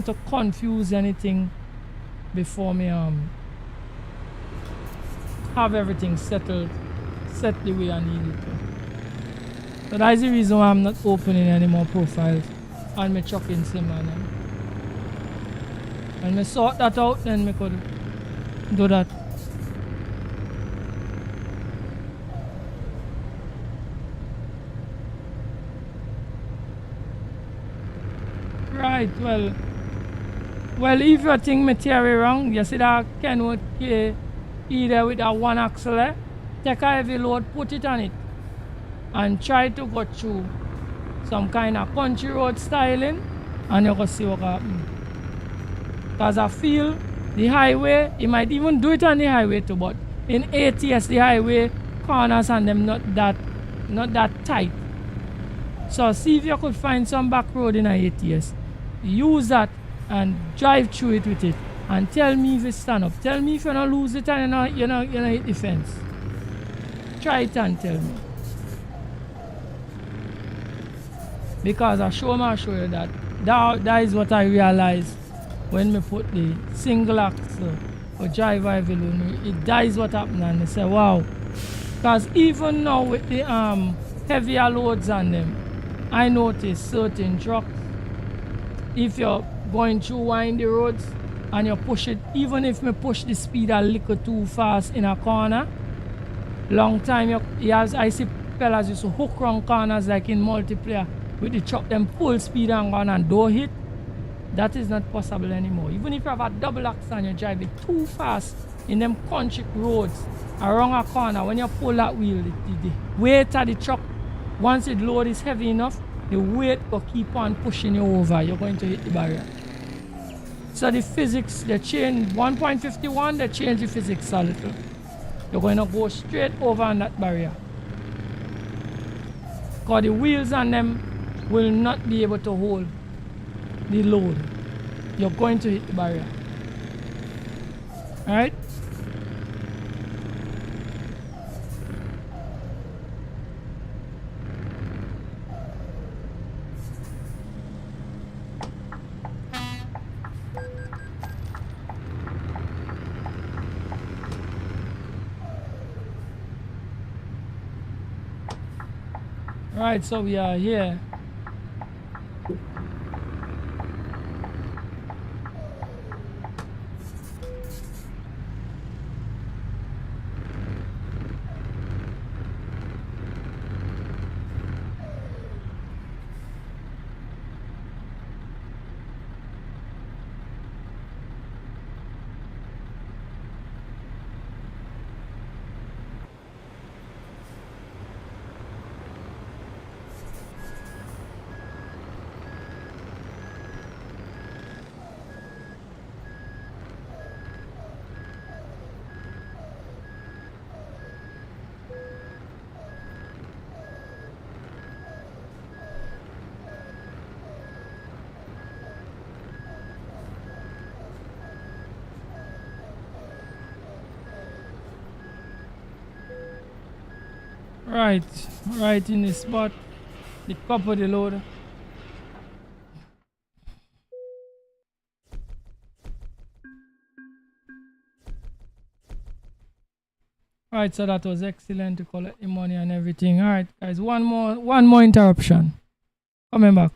to confuse anything before me have everything set the way I need it to. So that is the reason why I'm not opening any more profiles and me chucking sim on them. When me sort that out, then me could do that. Right, well if you think me theory wrong, you see that Kenwood K either with that one axle there, take a heavy load, put it on it and try to go through some kind of country road styling and you can see what happens. Because I feel the highway, you might even do it on the highway too, but in ATS the highway corners and them not that tight. So see if you could find some back road in a ATS. Use that and drive through it with it and tell me if it stand up. Tell me if you don't lose it and you know hit the fence. Try it and tell me. Because I show you that is what I realized when we put the single axle or drive heavy load. That is what happened and I say wow. Because even now with the heavier loads on them, I notice certain trucks, if you're going through windy roads and you push it, even if me push the speed a little too fast in a corner, long time I see fellas used to hook around corners like in multiplayer with the truck them full speed and go on and don't hit. That is not possible anymore. Even if you have a double axle and you drive it too fast in them country roads around a corner, when you pull that wheel, the weight of the truck, once the load is heavy enough, the weight will keep on pushing you over. You're going to hit the barrier. So the physics, they change 1.51, they change the physics a little. You're going to go straight over on that barrier. Because the wheels on them will not be able to hold the load. You're going to hit the barrier. Alright? Right, so we are here. Right in the spot, the cup of the load. Right, so that was excellent to collect the money and everything. All right, guys, one more interruption. Coming back.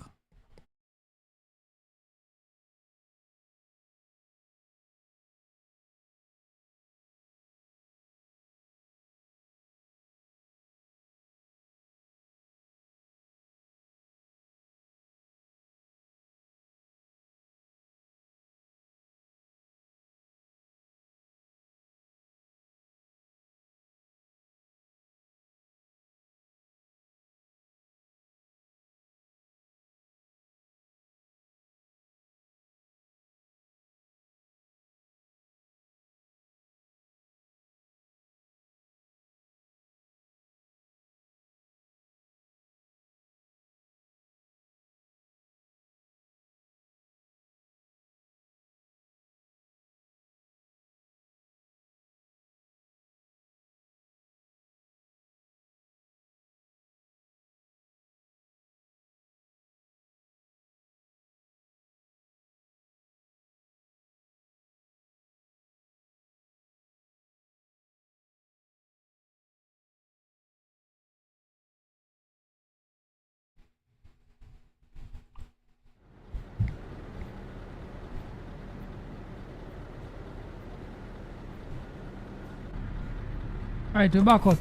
Alright, we back up.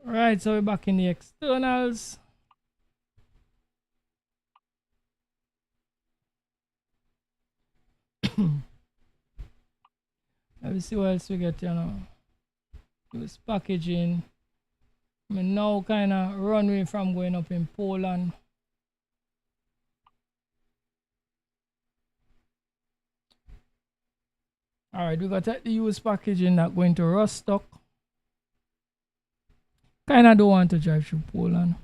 Right, so we're back in the externals. Let me see what else we get, you know. Use packaging. I now kind of runway from going up in Poland. Alright, we got the used packaging that going to Rostock. Kinda don't want to drive through Poland.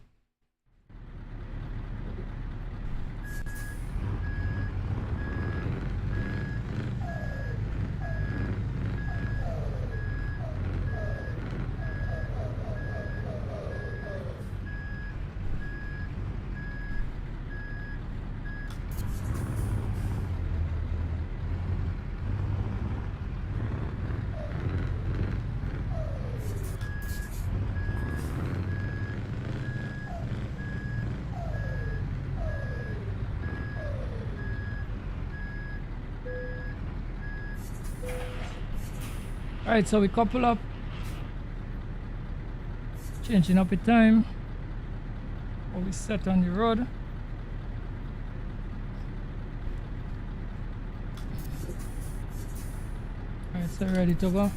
Alright, so we couple up, changing up the time, or we set on the road. Alright, so ready to go.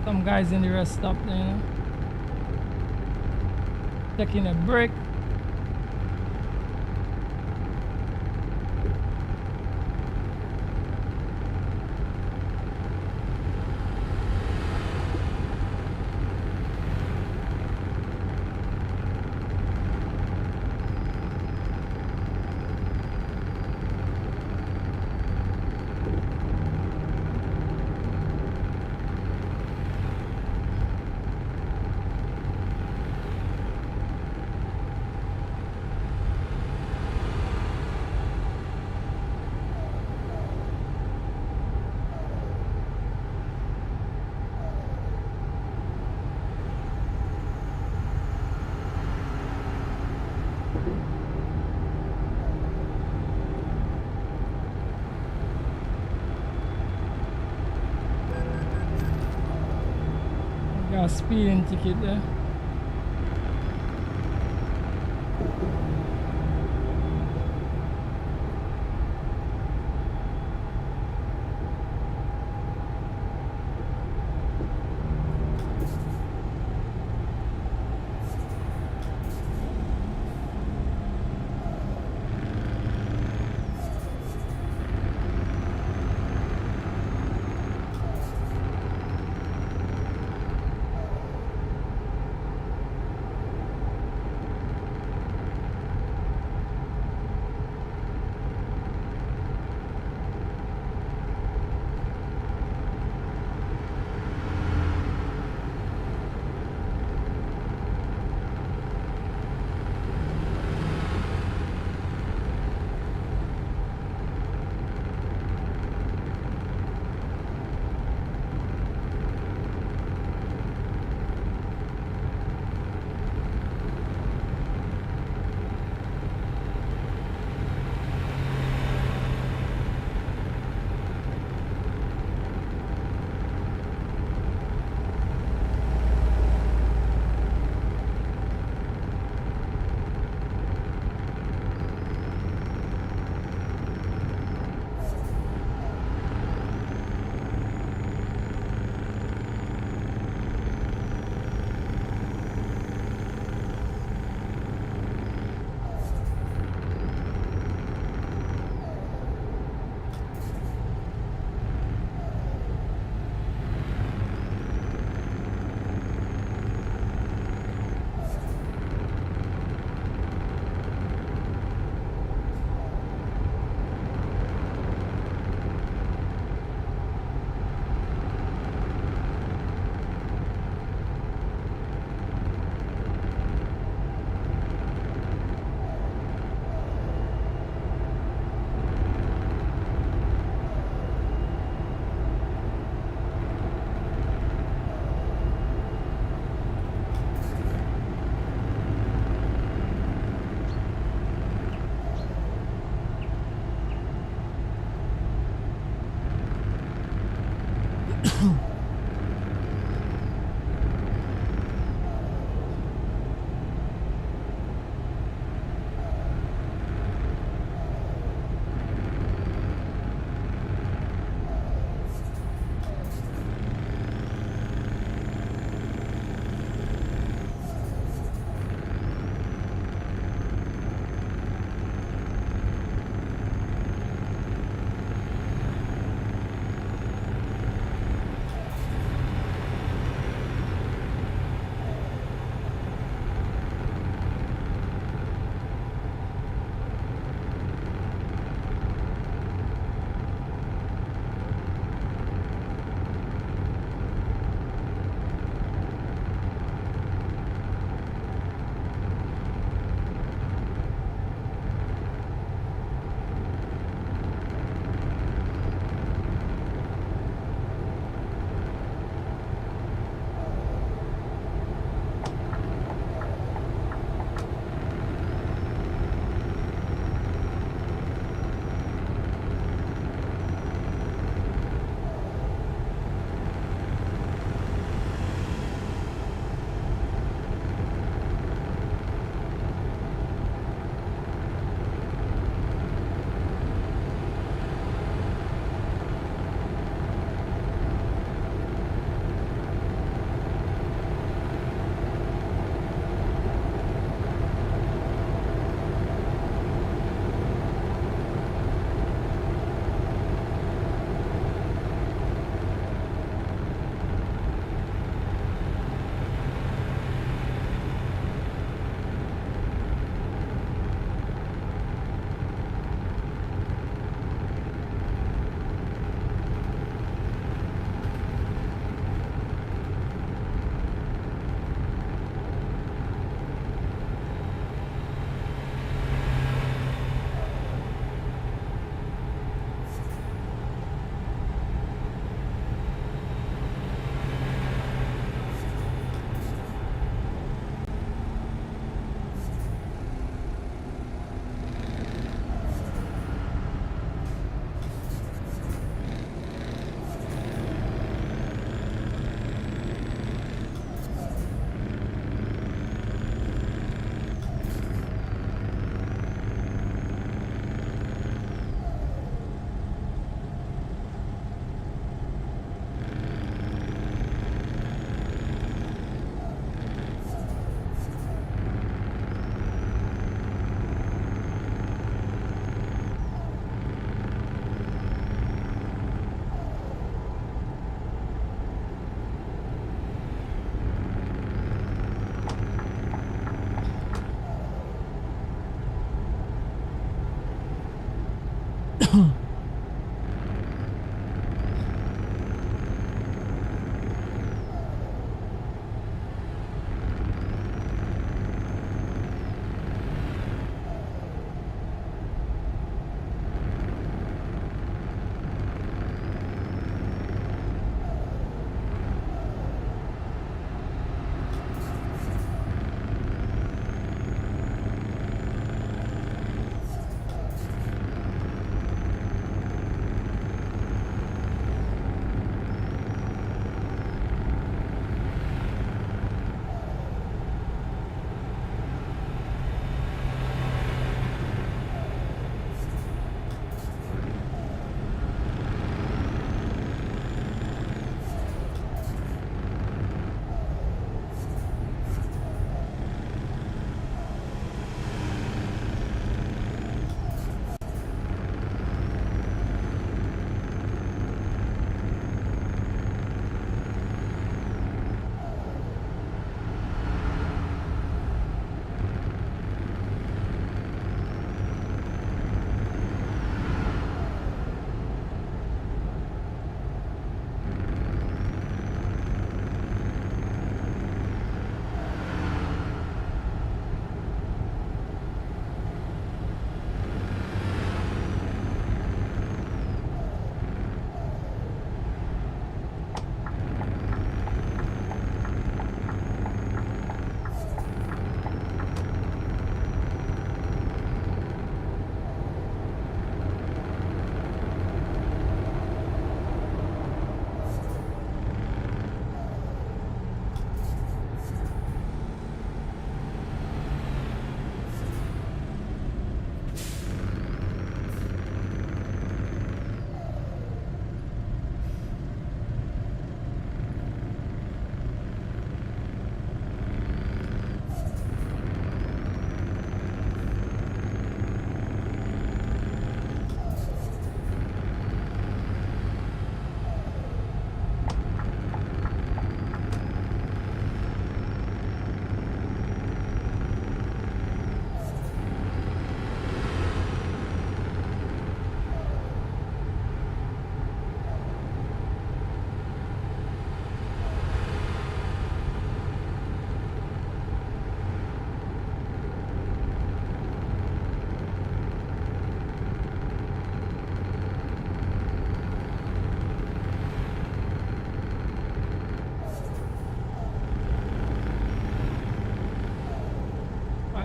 Some guys in the rest stop there, you know, taking a break. Got a speeding ticket there.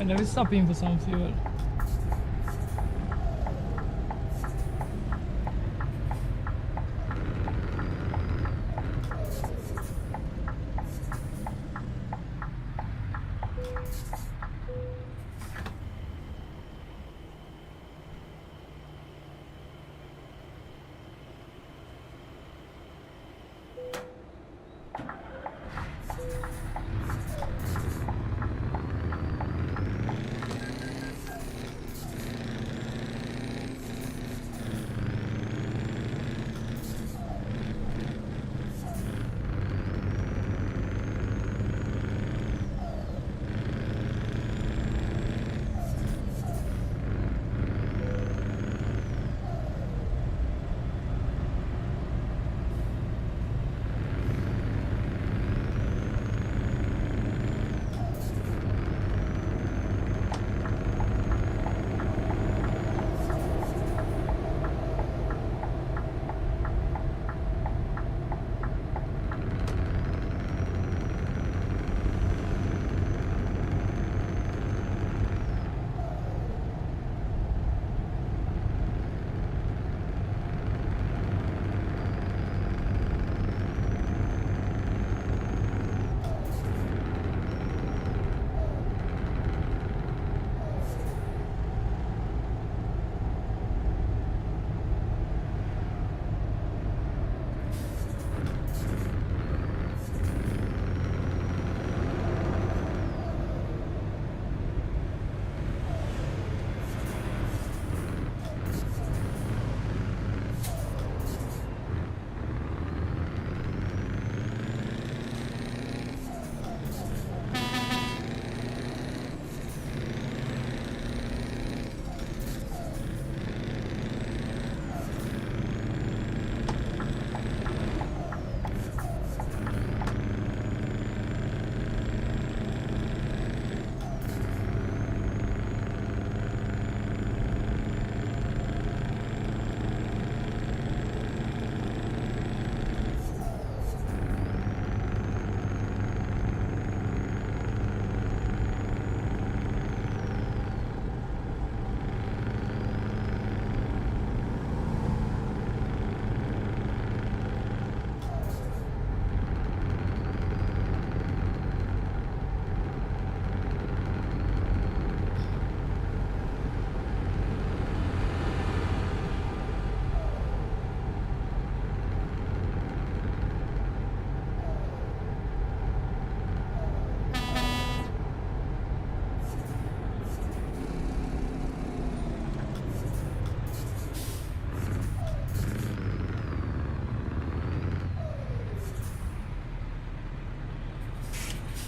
Right, let me stop in for some fuel.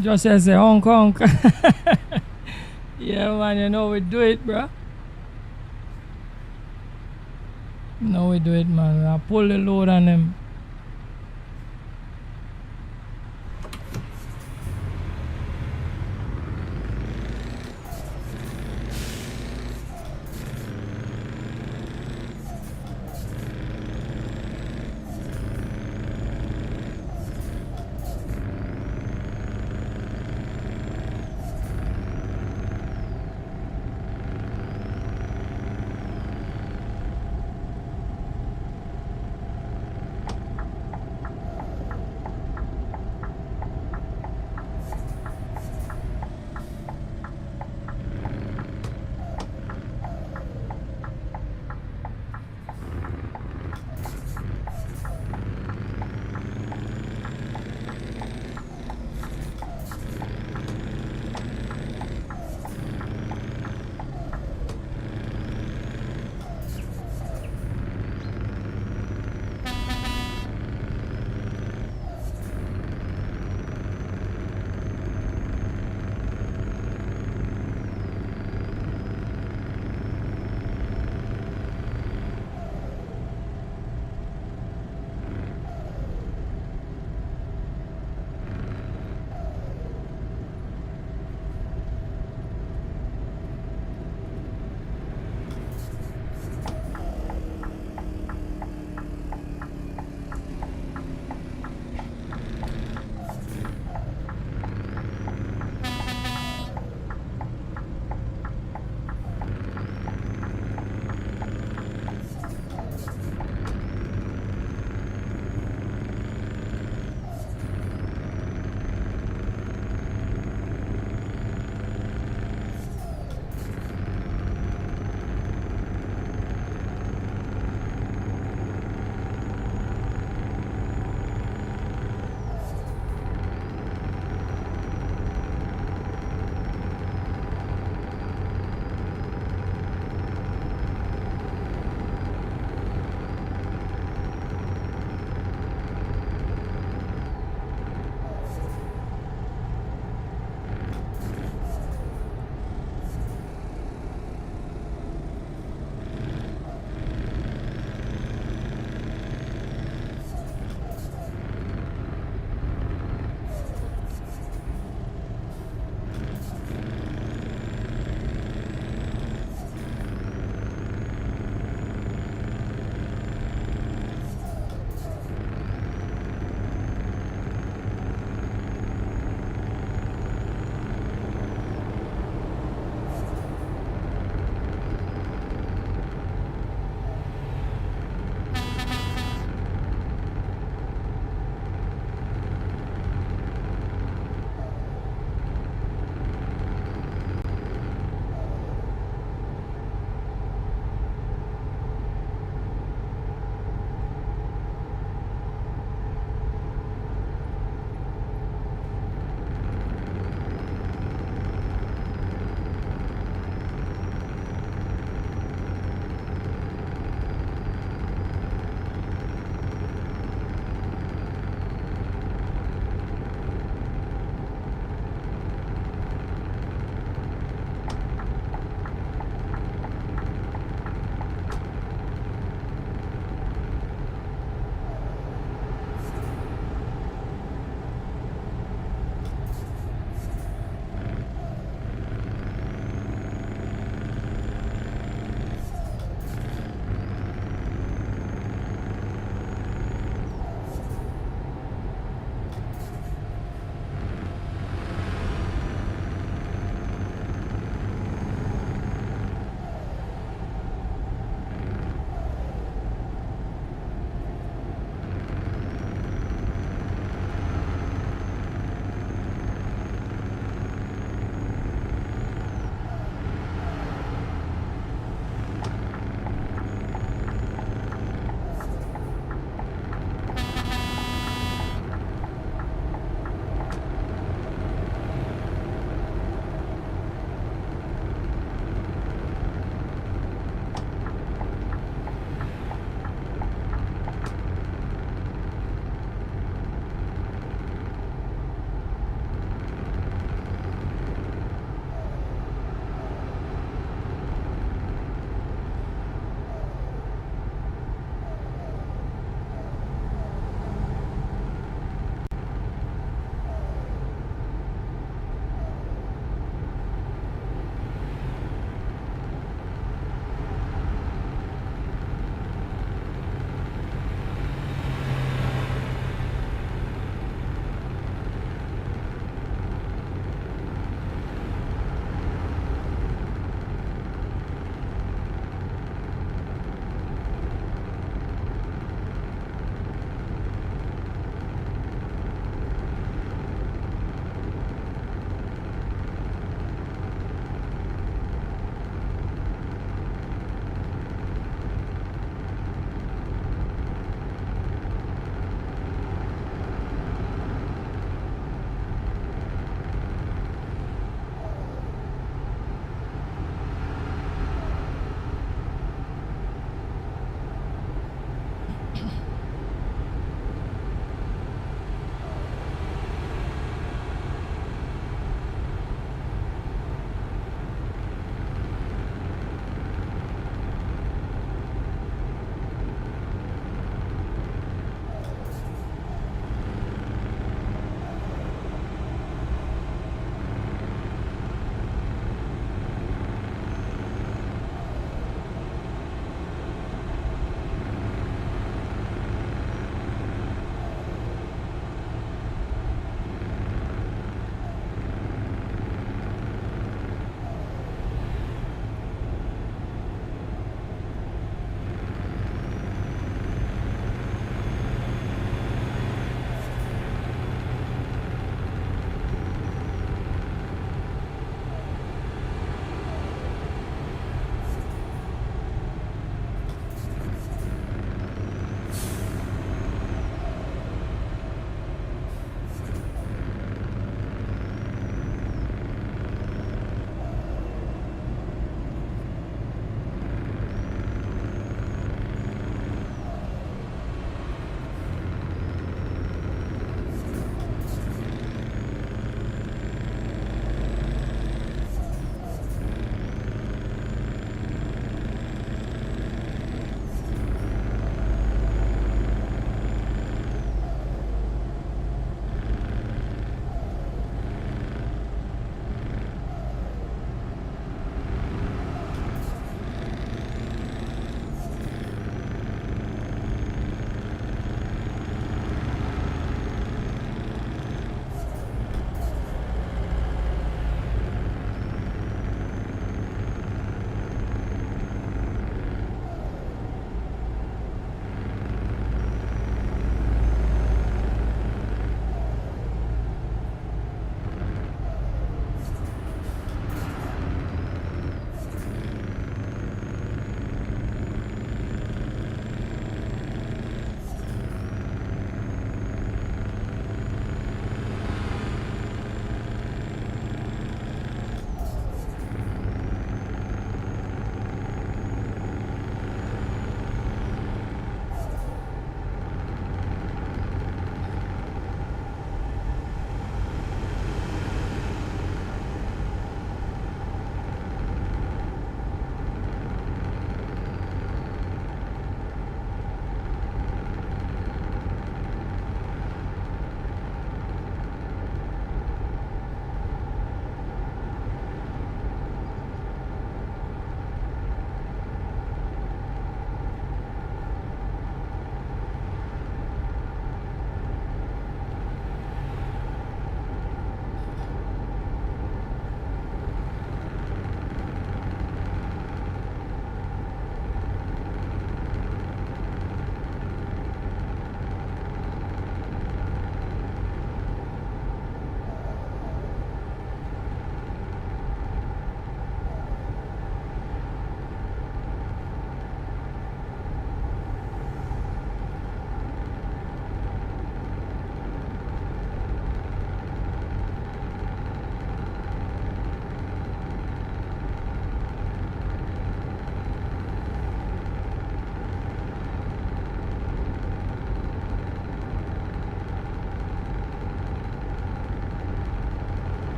Just as a Hong Kong. Yeah, man, you know we do it, bro. No, we do it, man. I pull the load on them.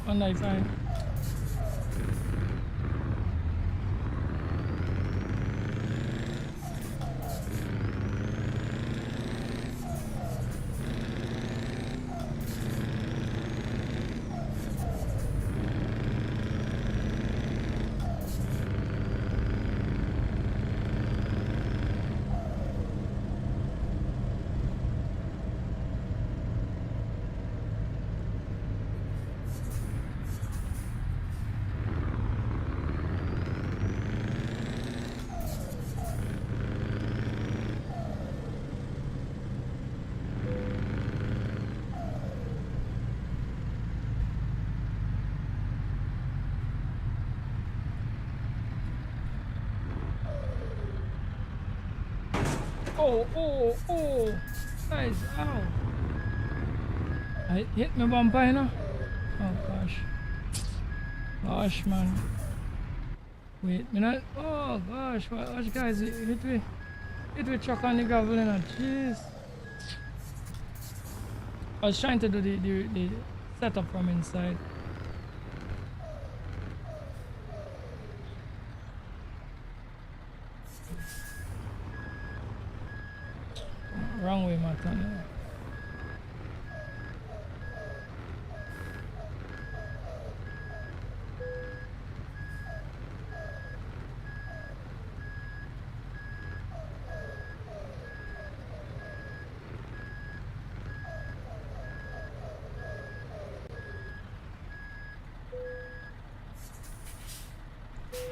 One night time. Oh, guys, ow. I hit my bumper, you know? Oh, gosh, man. Wait, minute. Oh, gosh, watch, guys, hit me truck on the gravel, you know? Jeez. I was trying to do the setup from inside. Wrong way, my turn.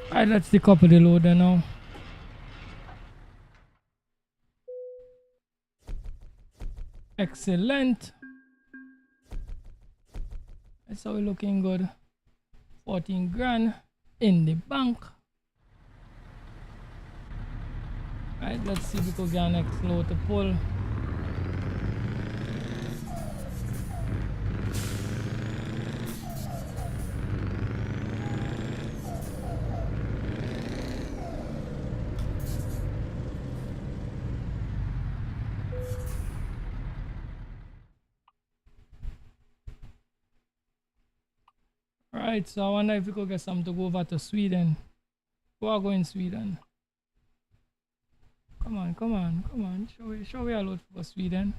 Alright, let's decouple the loader now. Excellent. That's how we're looking good. 14 grand in the bank. Alright, let's see if we can get our next load to pull. Right, so I wonder if we could get some to go over to Sweden. Who are going Sweden? Come on. Show me a load for Sweden.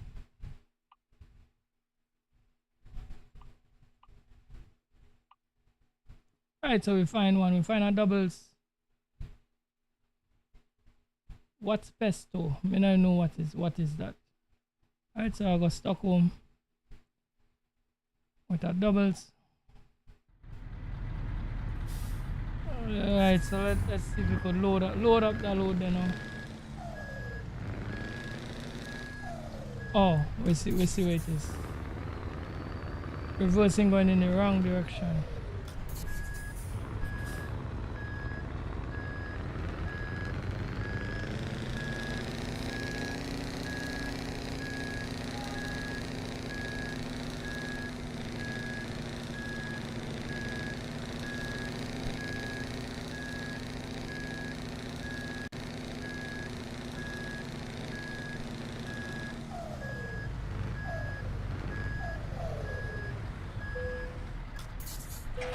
Right, so we find one. We find our doubles. What's pesto? I don't know what is that. Right, so I got Stockholm with our doubles. Alright, so let's see if we could load up the load there now. Oh, we see where it is. Reversing, going in the wrong direction.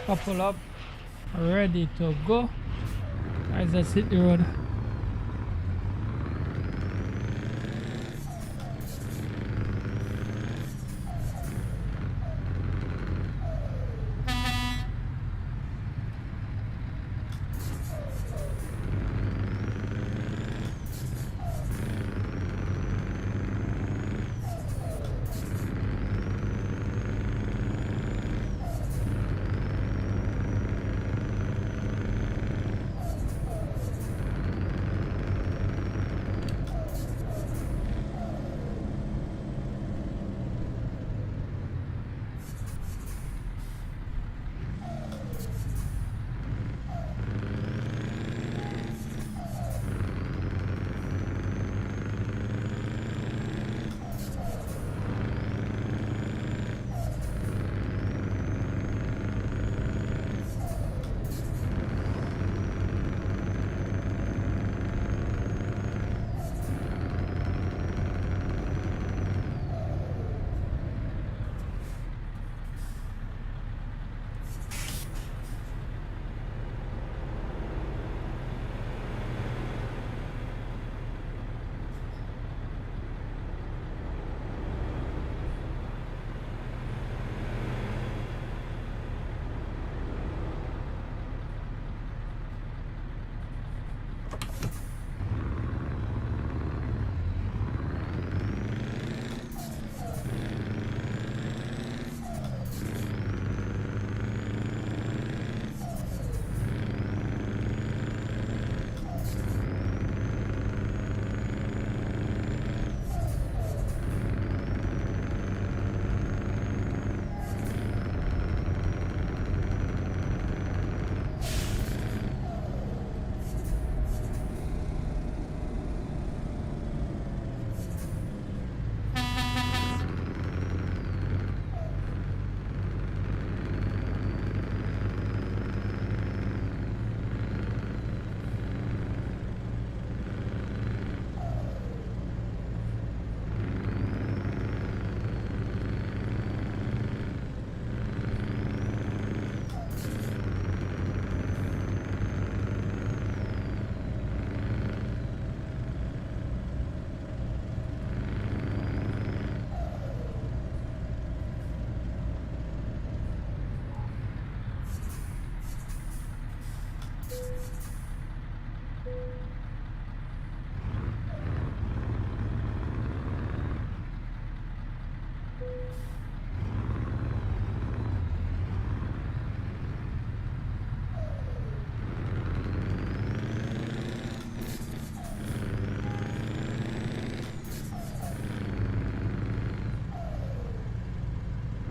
Couple up, ready to go. Guys, let's hit the road.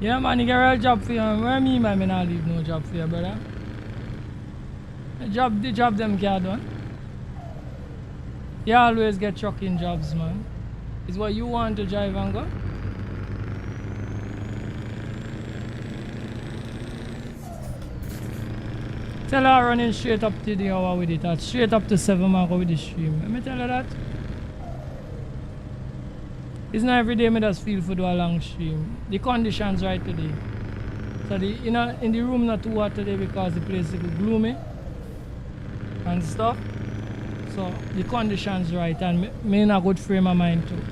Yeah, man, you get a real job for you. Where me, man, me not leave no job for you, brother. The job them can't done. You always get trucking jobs, man. It's what you want to drive and go. Tell her running straight up to the hour with it, or straight up to 7 mark with the stream. Let me tell her that. It's not every day me just feel for do a long stream. The conditions right today. So the in the room not too hot today because the place is gloomy and stuff. So the conditions right, and me in a good frame of mind too.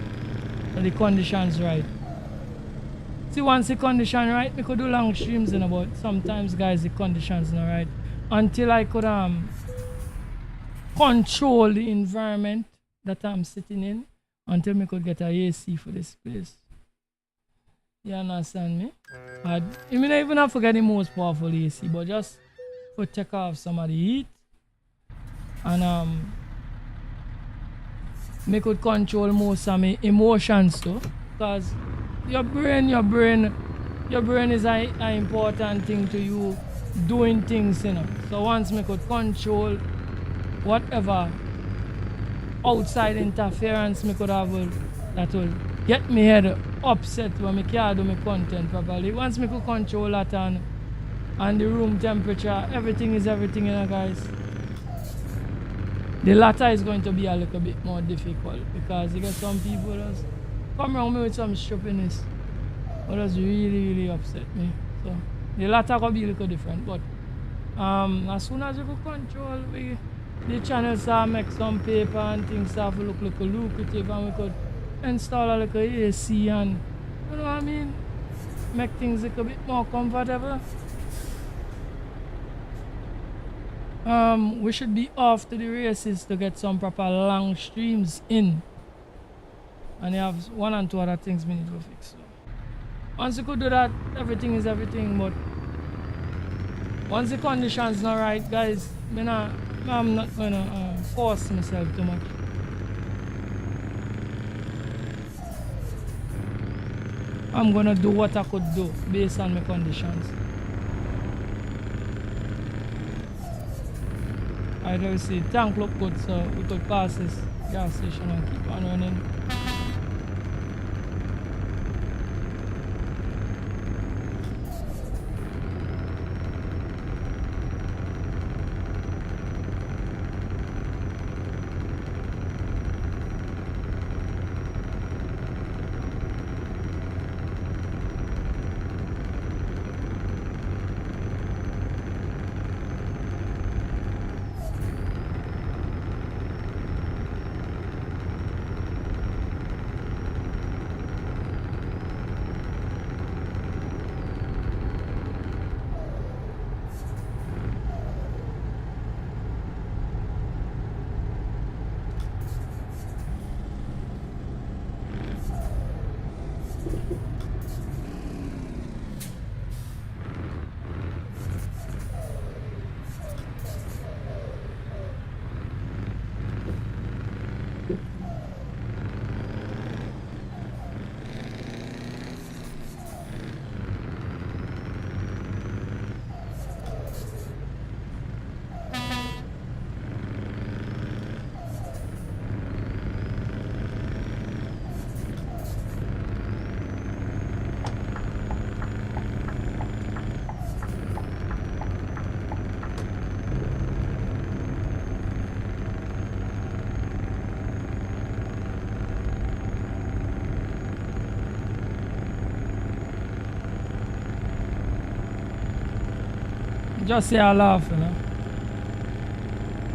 So the conditions right. See, once the condition right, me could do long streams, you know, but sometimes guys the conditions not right. Until I could control the environment that I'm sitting in, until me could get a AC for this place. You understand me? You may not even have to get the most powerful AC, but just to take off some of the heat, and me could control most of my emotions too, because your brain is an important thing to you doing things, you know. So once me could control whatever outside interference me could have, that will get me head upset when me can't do my content properly. Once me could control that, and the room temperature, everything is everything, you know, guys. The latter is going to be a little bit more difficult because you get some people that come around me with some stupidness, but that's really upset me. So the latter could be a little different, but as soon as you could control the channel start make some paper and things start to look lucrative, and we could install a little AC and, you know what I mean, make things a little bit more comfortable. We should be off to the races to get some proper long streams in, and you have one and two other things we need to fix. So once you could do that, everything is everything. But once the conditions not right, guys, I'm not gonna force myself too much. I'm gonna do what I could do based on my conditions. I don't see tank look good, so we could pass this gas station and keep on running. Just say I laugh, you know.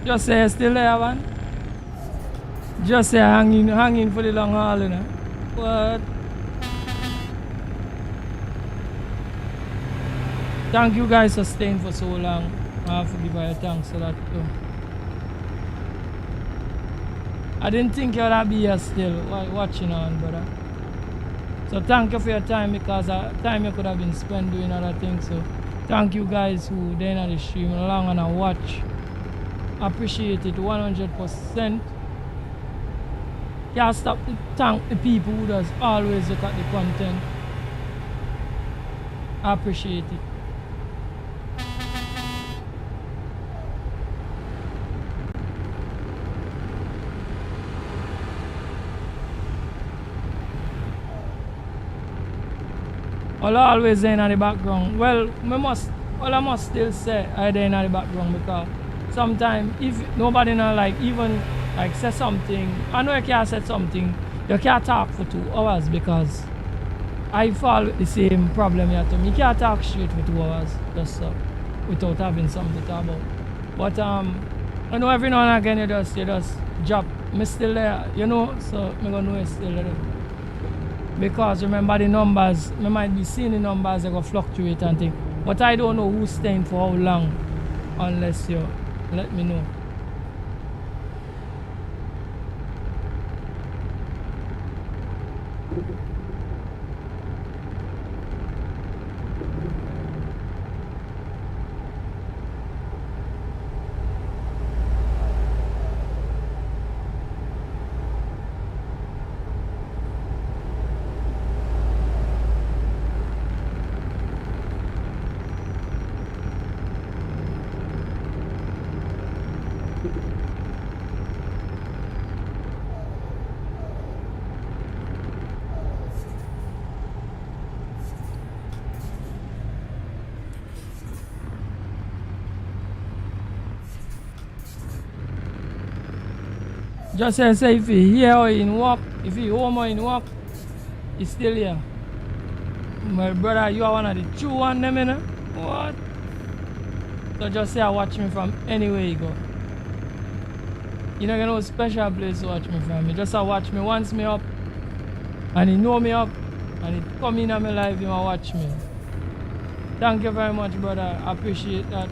Just say you're still there, man. Just say hanging for the long haul, you know. What? Thank you guys for staying for so long. I have to give you thanks for that too. I didn't think you would be here still watching on, brother. So thank you for your time, because time you could have been spent doing other things. So thank you guys who then on the stream along and watch. Appreciate it 100%. Can't stop to thank the people who does always look at the content. I appreciate it. All I always in the background. Well, I must still say I there in the background because sometimes if nobody know like even like say something, I know you can't say something, you can't talk for 2 hours because I fall with the same problem here to me. You can't talk straight for 2 hours just without having something to talk about. But I know every now and again you just drop me still there, you know, so I'm gonna know you're still there. Because remember the numbers, I might be seeing the numbers that go fluctuate and things. But I don't know who's staying for how long unless you let me know. Just say if he here or in work, if he home or in work, he's still here. My brother, you are one of the true one them, you know? What? So just say I watch me from anywhere you go. You don't get no special place to watch me from. You just watch me once me up and he know me up and he come in my life, you watch me. Thank you very much, brother. I appreciate that.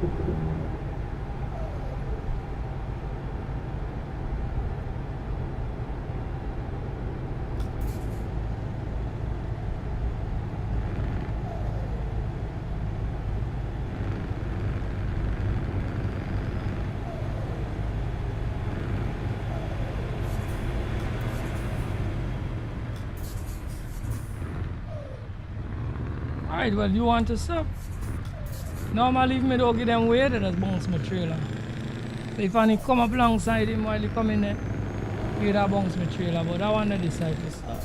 Alright, well, you want to stop? Normally, if me don't give them way, they just bounce my trailer. So if I come up alongside him while he come in there, he would bounce my trailer, but that one they decide to stop.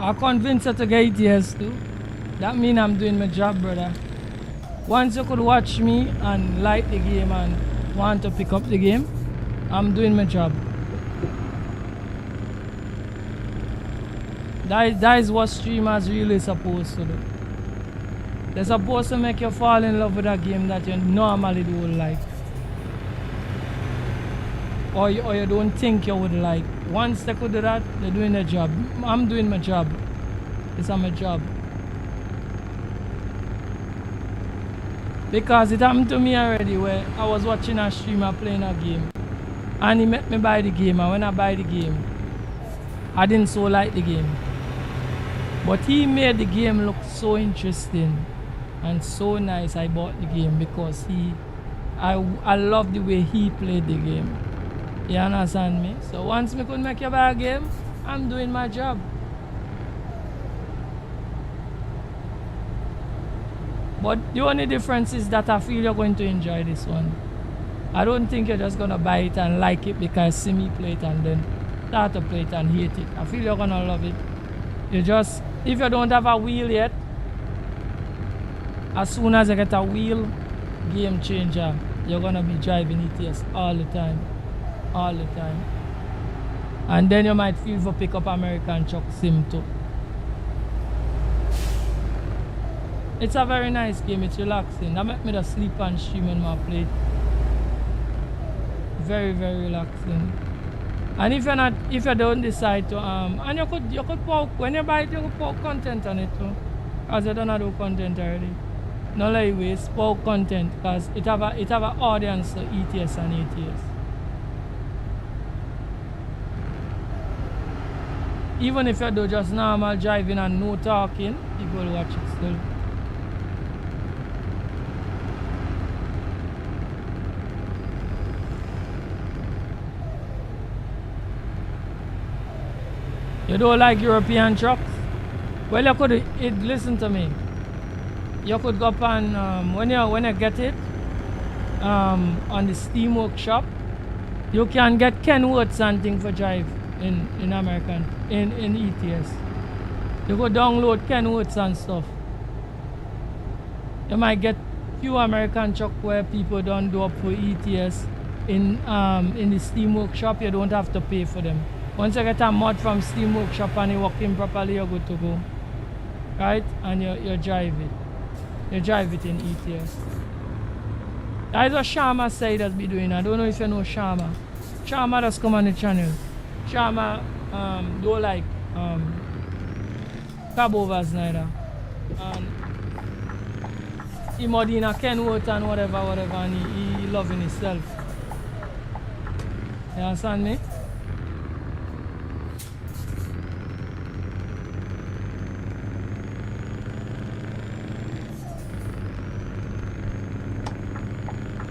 I convince her to get ETS too. That means I'm doing my job, brother. Once you could watch me and like the game and want to pick up the game, I'm doing my job. That is what streamers really supposed to do. They're supposed to make you fall in love with a game that you normally don't like. Or you don't think you would like. Once they could do that, they're doing their job. I'm doing my job. It's my job. Because it happened to me already where I was watching a streamer playing a game. And he made me buy the game. And when I buy the game, I didn't so like the game. But he made the game look so interesting and so nice. I bought the game because I love the way he played the game. You understand me? So once me could make you buy a game, I'm doing my job. But the only difference is that I feel you're going to enjoy this one. I don't think you're just gonna buy it and like it because see me play it and then start to play it and hate it. I feel you're gonna love it. You just, if you don't have a wheel yet, as soon as you get a wheel, game changer, you're gonna be driving ETS all the time. All the time. And then you might feel for pick up American Truck Sim too. It's a very nice game, it's relaxing. That make me just sleep and stream when I play. Very, very relaxing. And if you don't decide to and you could poke, when you buy it you could poke content on it too. Because you don't have to do content already. No like waste, poke content because it have a audience to ETS and ATS. Even if you do just normal driving and no talking, people will watch it still. You don't like European trucks? Well, you could listen to me. You could go up and when you get it on the Steam Workshop, you can get Kenworths and things for drive in American in ETS. You go download Kenworths and stuff. You might get few American truck where people don't do up for ETS in the Steam Workshop. You don't have to pay for them. Once you get a mod from Steam Workshop and it working properly, you're good to go. Right? And you drive it. You drive it in ETS. That is what Sharma said that's be doing. I don't know if you know Sharma. Sharma just come on the channel. Sharma don't like cab overs neither. And he mod in a Kenworth and whatever and he loving himself. You understand me?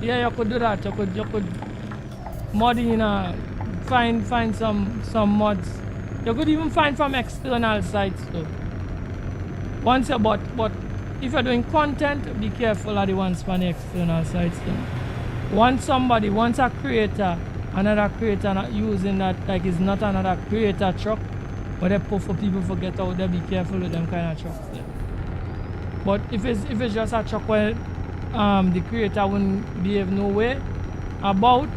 Yeah, you could do that. You could mod in find some mods. You could even find from external sites too. Once you but if you're doing content, be careful of the ones from the external sites too. Once a creator, another creator not using that, like it's not another creator truck, but they put for people to get out there, be careful with them kind of trucks there. But if it's just a truck where the creator wouldn't behave no way about,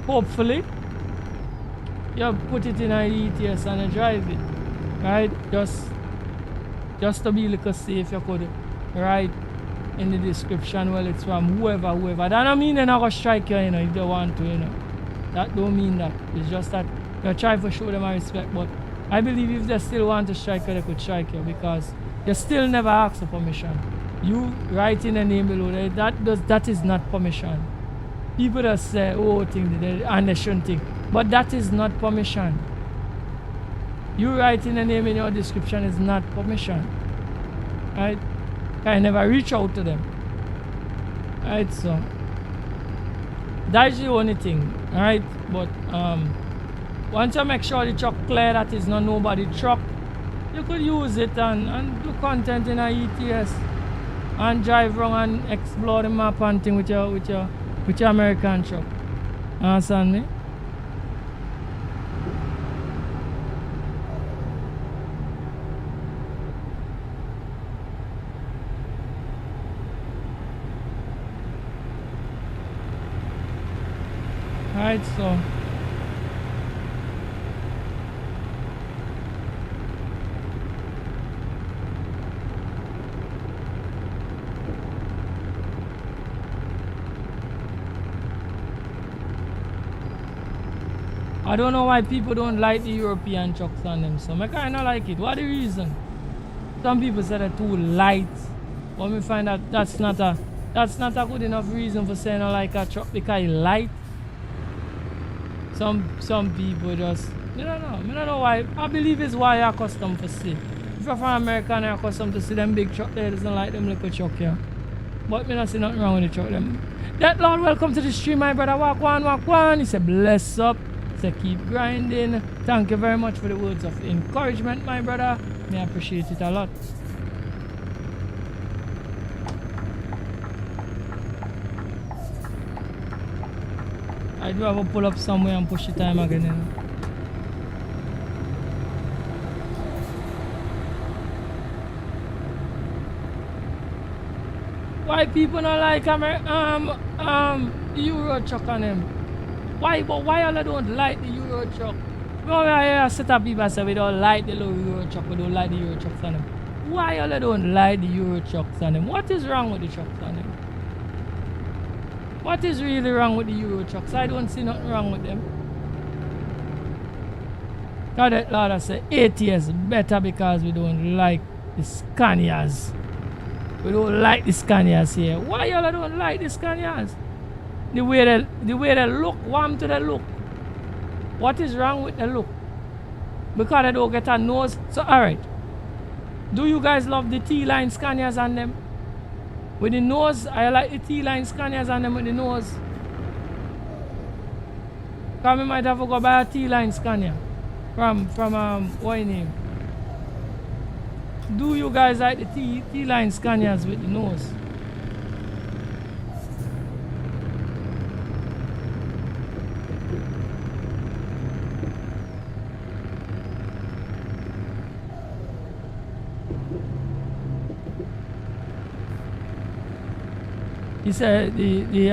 hopefully you put it in an ETS and you drive it, right? Just to be a little safe, you could write in the description, well, it's from whoever. That don't mean they're not gonna strike you, if they want to, That don't mean that. It's just that you try to show them a respect. But I believe if they still want to strike you, they could strike you because you still never ask for permission. You writing a name below that is not permission. People just say, oh, and they shouldn't think. But that is not permission. You writing a name in your description is not permission. Right? I never reach out to them. Right, so that's the only thing. Alright? But once you make sure the truck clear, that is not nobody truck, you could use it and do content in a ETS. And drive around and explore the map and thing with your American truck. Understand me? Alright, so I don't know why people don't like the European trucks on them, so I kinda like it. What the reason? Some people say they're too light, but me find that that's not a good enough reason for saying I like a truck because it's light. Some people just, I don't know why. I believe it's why you're accustomed to see. If you're from America and you're accustomed to see them big truck there, doesn't like them little truck here. But me not see nothing wrong with the truck them. That Lord, welcome to the stream, my brother. Walk one. He said bless up. So keep grinding. Thank you very much for the words of encouragement, my brother. I appreciate it a lot. I do have to pull up somewhere and push the time again. You know? Why people not like Euro truck on them? Why all don't like the Euro truck? We hear a set of people say we don't like the little Euro truck, we don't like the Euro trucks on them. Why all don't like the Euro trucks on them? What is wrong with the trucks on them? What is really wrong with the Euro trucks? I don't see nothing wrong with them. God, that Lord I say ATS better because we don't like the Scanias. We don't like the Scanias here. Why y'all don't like the Scanias? The way they look, warm to the look. What is wrong with the look? Because they don't get a nose. So alright. Do you guys love the T-line Scanias on them? With the nose, I like the T-line Scanias on them with the nose. Because we might have to go buy a T-line Scania. From what name? Do you guys like the T-line Scanias with the nose? He said the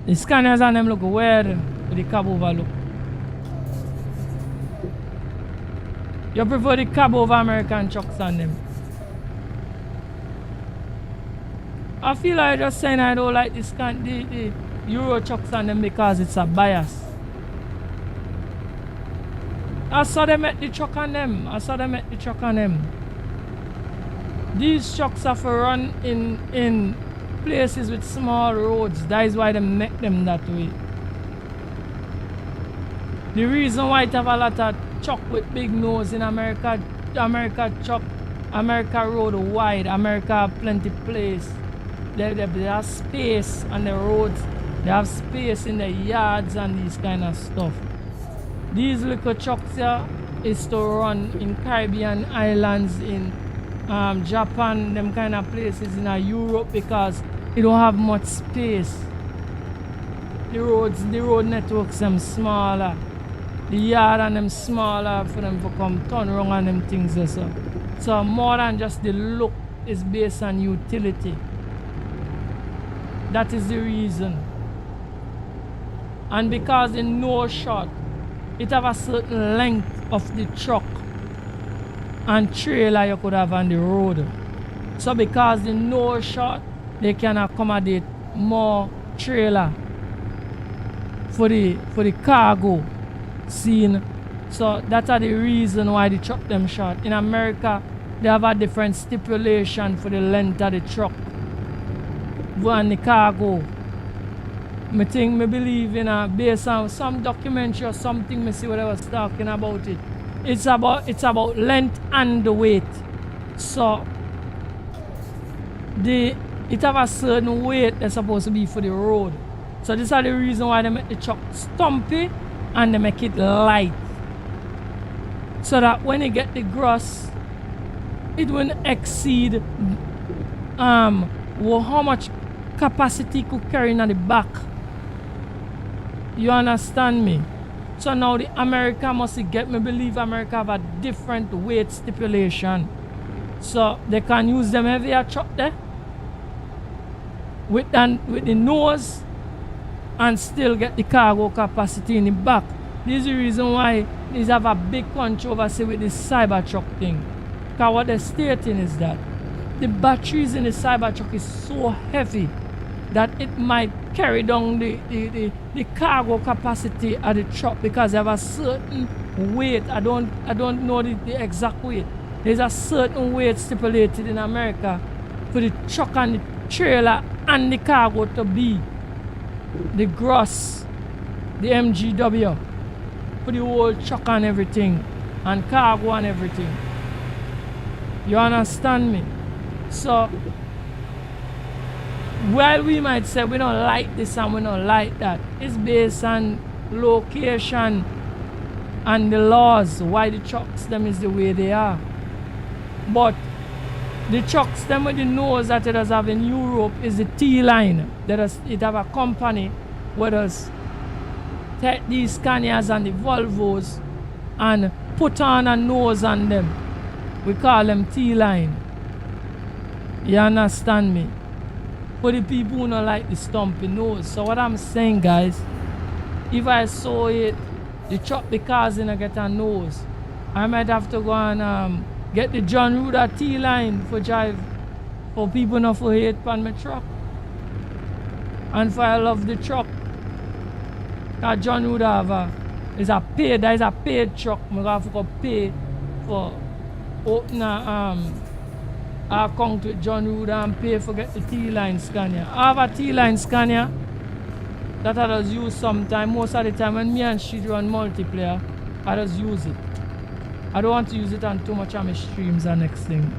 Scanias on them look weird with the cab over look. You prefer the cab over American trucks on them? I feel like just saying I don't like the Euro trucks on them because it's a bias. I saw them at the truck on them. These trucks have to run in places with small roads. That is why they make them that way. The reason why it have a lot of truck with big nose in America truck, America road wide, America plenty place. They have space on the roads. They have space in the yards and these kind of stuff. These little trucks here is to run in Caribbean islands, in Japan, them kind of places in Europe because it don't have much space. The road networks them smaller. The yard and them smaller for them to come turn around and them things also. So more than just the look is based on utility. That is the reason. And because the nose shot, it have a certain length of the truck and trailer you could have on the road. So because the nose shot, they can accommodate more trailer for the cargo scene. So that's the reason why the truck them short. In America, they have a different stipulation for the length of the truck and the cargo. Me believe in based on some documentary or something, me see what I was talking about it. It's about length and the weight. So it have a certain weight that's supposed to be for the road. So this is the reason why they make the truck stumpy and they make it light. So that when you get the gross, it won't exceed how much capacity could carry in the back. You understand me? So now the America must get, me believe America have a different weight stipulation. So they can use them heavier truck there with the nose and still get the cargo capacity in the back. This is the reason why these have a big controversy with this Cybertruck thing. Because what they're stating is that the batteries in the Cybertruck is so heavy that it might carry down the cargo capacity of the truck because they have a certain weight. I don't know the exact weight. There's a certain weight stipulated in America for the truck and the trailer and the cargo to be the gross, the MGW, for the whole truck and everything, and cargo and everything. You understand me? So while we might say we don't like this and we don't like that, it's based on location and the laws why the trucks them is the way they are. But the trucks them with the nose that it does have in Europe is the T-line. It have a company where does take these Scanias and the Volvos and put on a nose on them. We call them T-line. You understand me? For the people who don't like the stumpy nose. So what I'm saying, guys, if I saw it, the truck the cars in get a nose, I might have to go and get the John Ruder T-line for drive for people not for hate on my truck. And for I love the truck. Cause John Ruder have is a paid truck. I have to pay for open a account with John Ruder and pay for get the T-line Scania. I have a T-line Scania that I just use sometime. Most of the time when me and Street run multiplayer, I just use it. I don't want to use it on too much of my streams and next thing.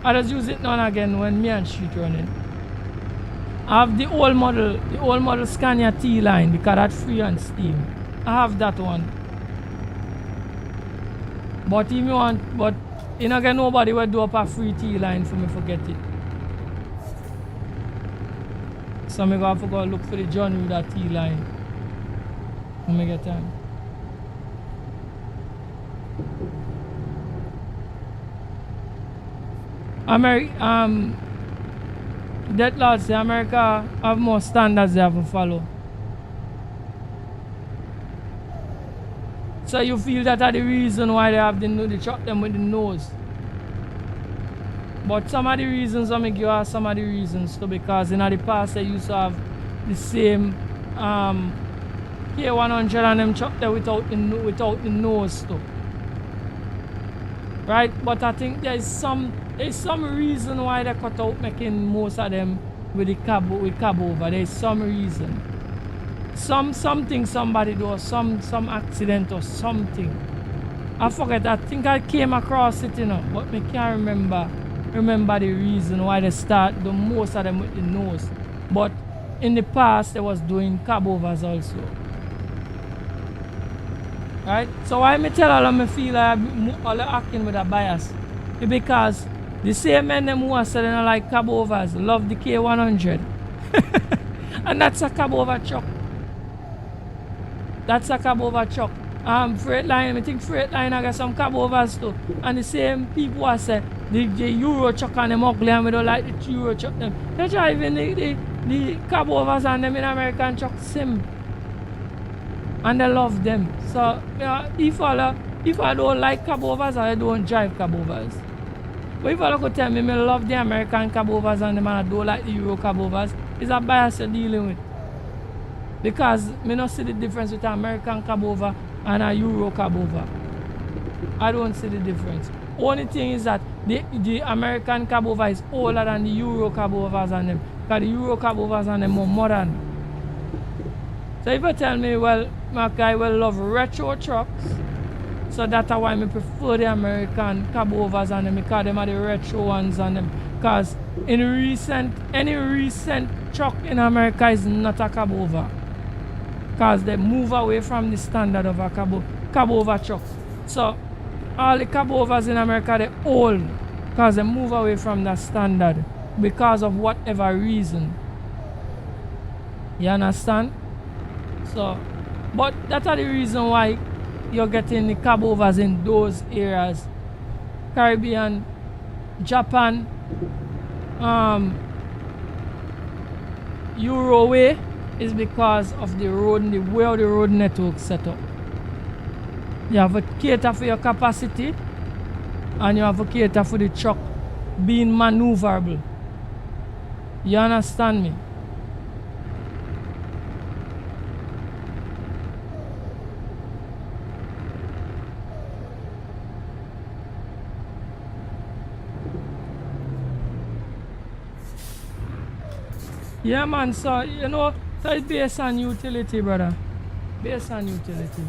I just use it now and again when me and Street running. I have the old model Scania T-line because that's free on Steam. I have that one. But if you want, but you know get nobody will do up a free T-line for me forget it. So I'm going to go look for the John Ruder T-line when I get time. That lads say America have more standards they have to follow. So you feel that are the reason why they have the truck them with the nose. But some of the reasons I make you are some of the reasons too, because in the past they used to have the same K100 and them truck there without the nose too. Right? But I think there's some reason why they cut out making most of them with the cab over. There's some reason. Something somebody do, or some accident or something. I forget. I think I came across it, you know, but I can't remember the reason why they start the most of them with the nose. But in the past they was doing cab overs also. Right? So why me tell all of me feel like all acting with a bias? It's because the same men them who are selling like cab overs love the K100. And that's a cab over truck. That's a cab over truck. Freight-line, I think Freight-line I got some cab overs too. And the same people who say the Euro truck and them ugly and we don't like the Euro truck them. They're driving the cab overs and them in American truck sim. And they love them. So if I don't like cab overs, I don't drive cab overs. But if I could tell me I love the American cab overs and them and I don't like the Euro cab overs, it's a bias you're dealing with. Because I don't see the difference with an American cab over and a Euro cab over. I don't see the difference. Only thing is that the American cab over is older than the Euro cab overs and them. Because the Euro cab overs and them more modern. So if you tell me, well, my guy will love retro trucks, so that's why I prefer the American cab overs and them, because them are the retro ones and them. Because any recent truck in America is not a cab over. Because they move away from the standard of a cab over truck. So all the cab overs in America they're old because they move away from that standard because of whatever reason. You understand? So, but that's the reason why you're getting the cab overs in those areas. Caribbean, Japan, Euro way is because of the road, the way the road network set up. You have to cater for your capacity and you have to cater for the truck being maneuverable. You understand me? Yeah man, so you know, so it's based on utility, brother. Based on utility.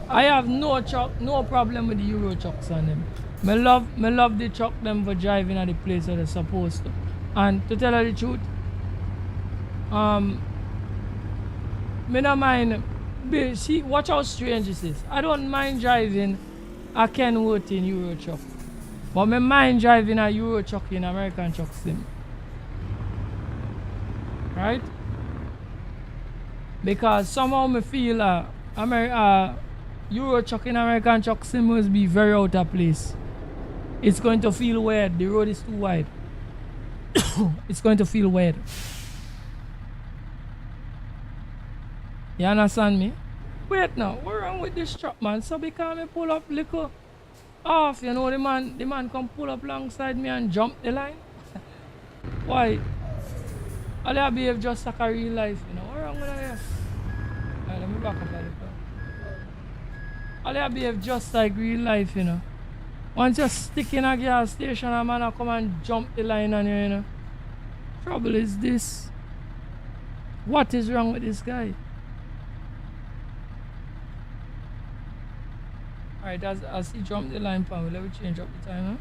I have no problem with the Euro trucks on them. Me love the truck them for driving at the place where they're supposed to. And to tell you the truth, me don't mind. See, watch how strange this is. I don't mind driving a Kenworth in Euro truck, but me mind driving a Euro truck in American truck sim. Right? Because somehow me feel Euro truck in American truck sim must be very out of place. It's going to feel weird. The road is too wide. It's going to feel weird. You understand me? Wait now, what's wrong with this truck, man? So because me pull up little off, you know, the man come pull up alongside me and jump the line. Why? All I behave just like a real life, you know. What's wrong with that? Alright, let me back up a little. All I behave just like real life, you know. Once you stick in a gas station, a man will come and jump the line on you, you know. Trouble is this. What is wrong with this guy? Alright, as he jumped the line, pan, let me change up the time, huh?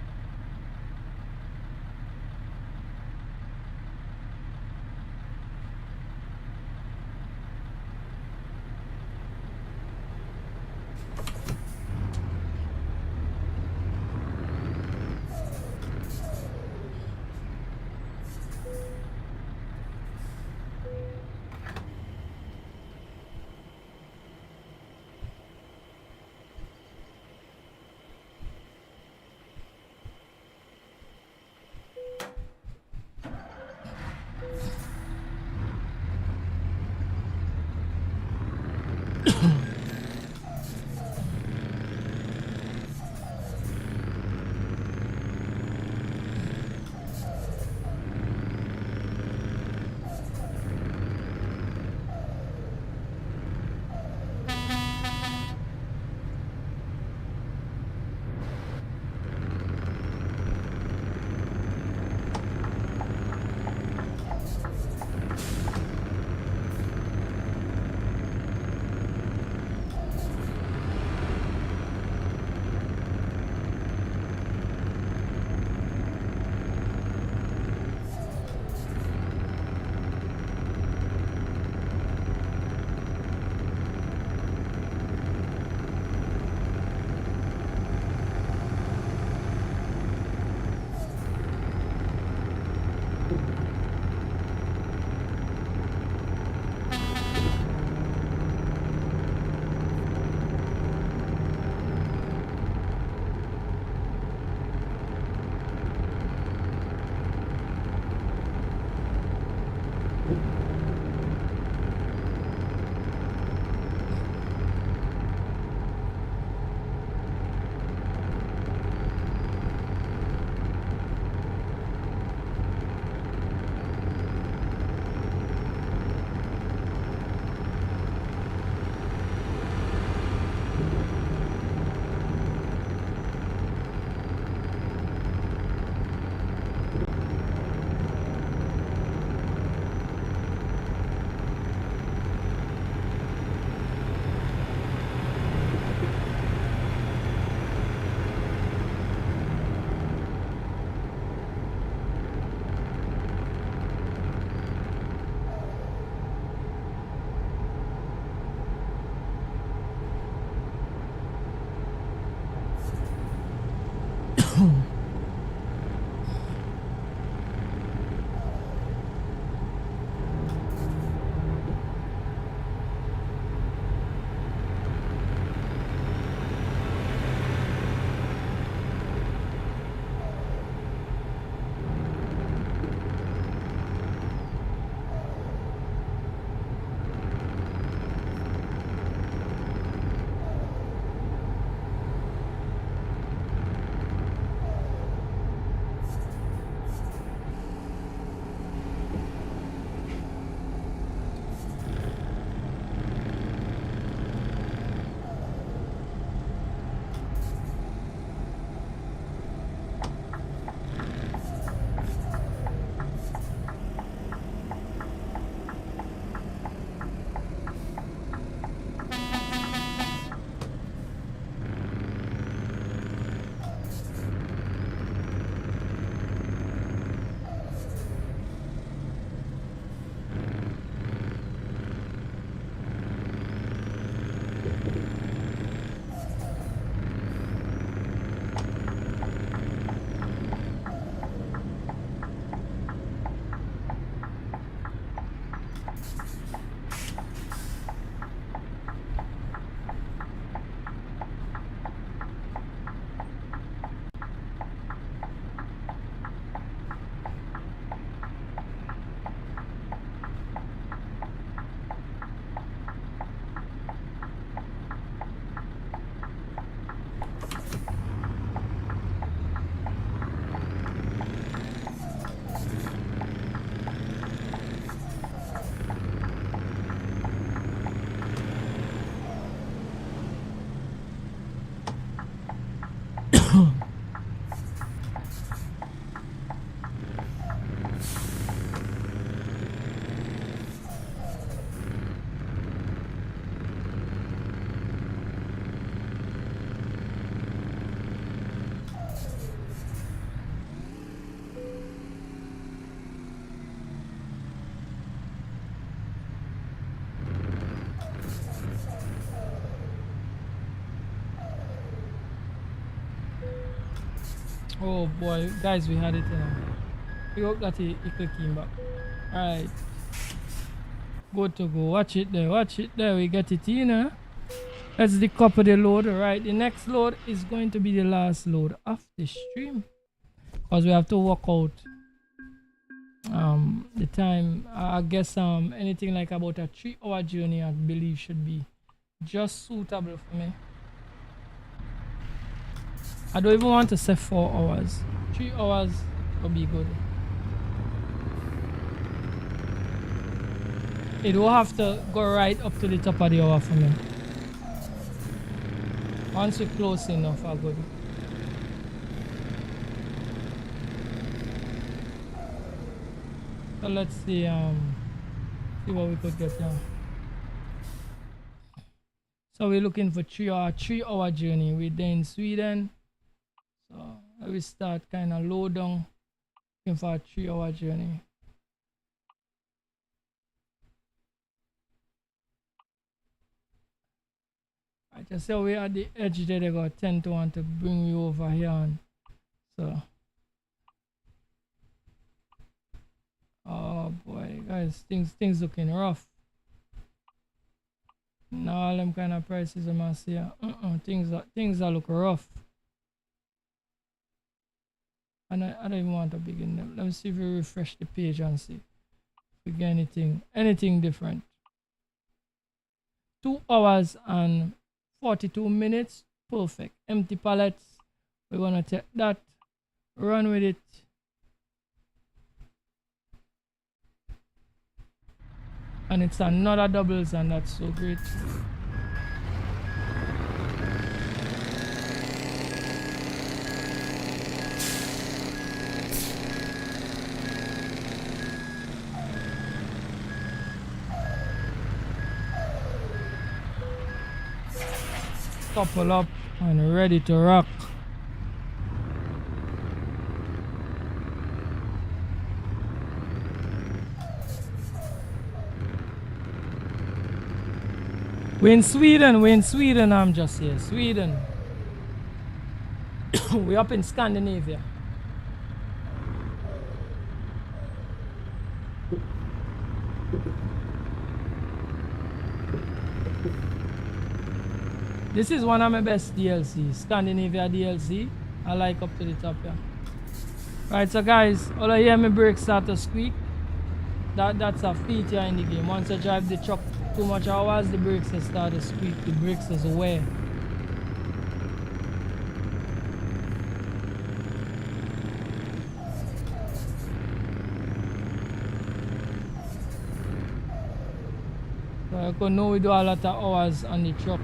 Oh boy, guys, we had it, you know. We hope that it came back. Alright. Good to go. Watch it there. Watch it there. We get it in, huh? Let's decouple the load. Alright, the next load is going to be the last load of the stream. Because we have to work out the time. I guess anything like about a 3-hour journey, I believe, should be just suitable for me. I don't even want to say 4 hours. 3 hours will be good. It will have to go right up to the top of the hour for me. Once we're close enough, I'm good. So let's see what we could get now. So we're looking for 3-hour journey. We're there in Sweden. So we start kind of low down, looking for a 3-hour journey. I just say we're at the edge there. They got 10 to want to bring you over here. And so, oh boy, guys, things looking rough. Now all them kind of prices I must see. Things are look rough. And I don't even want to begin them. Let me see if we refresh the page and see if we get anything different. 2 hours and 42 minutes. Perfect. Empty pallets. We're gonna take that, run with it. And it's another doubles, and that's so great. Couple up and ready to rock. We're in Sweden, I'm just here. Sweden. We're up in Scandinavia. This is one of my best DLCs, Scandinavia DLC. I like up to the top, yeah. Right, so guys, all I hear my brakes start to squeak. That's a feature in the game. Once I drive the truck too much hours, the brakes will start to squeak. The brakes is wear. So I could know we do a lot of hours on the truck.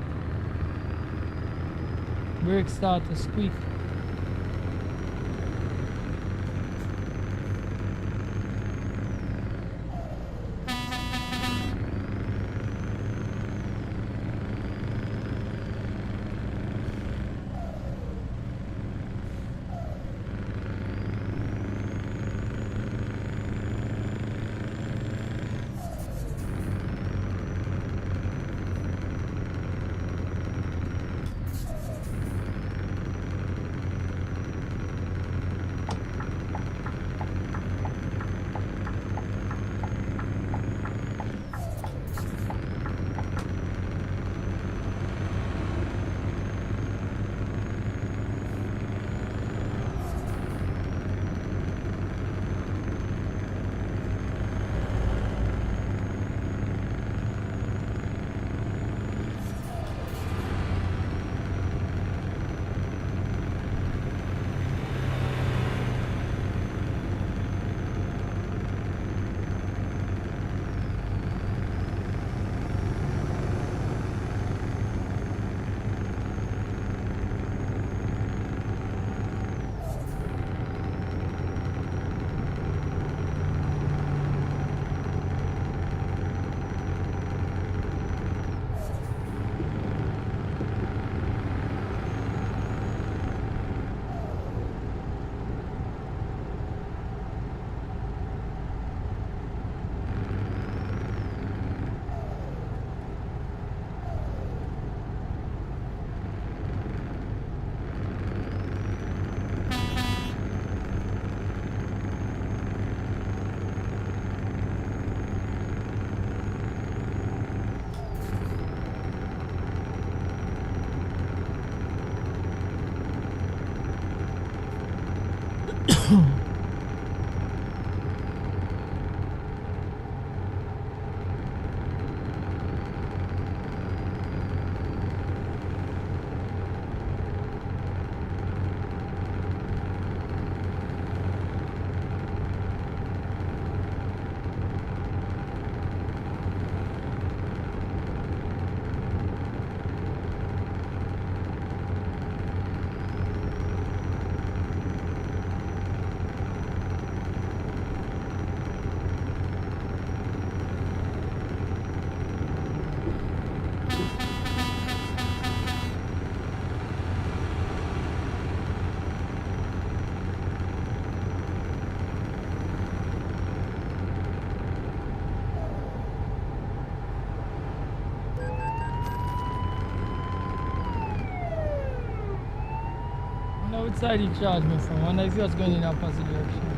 Brakes start to squeak. Which side he charged me from? I wonder if he was going in the opposite direction.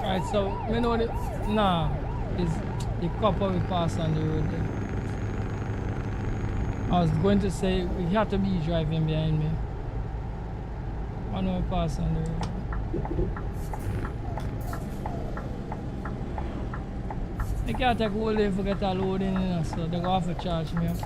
Right, so me know the nah is the couple we pass on the road there. I was going to say we have to be driving behind me. I know we pass on the road. I can't take all day to get a load in, so they're gonna have to charge me up.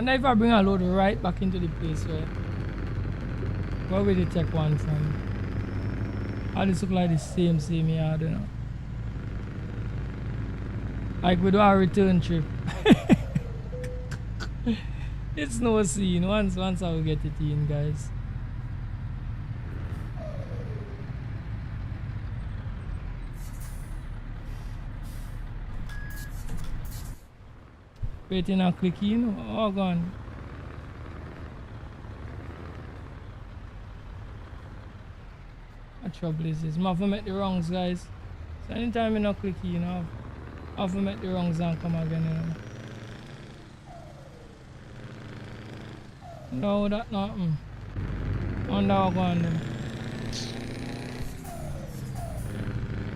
wonder if I bring a load right back into the place where will they take one from? All this look like the same yard, you know. Like we do our return trip. It's no scene. Once I will get it in, guys. Waiting and click in. Oh, gone. What trouble is this? I have to make the wrongs, guys. So anytime I not click in, I have to make the wrongs and come again, you know. No, that nothing. Wonder how gone then.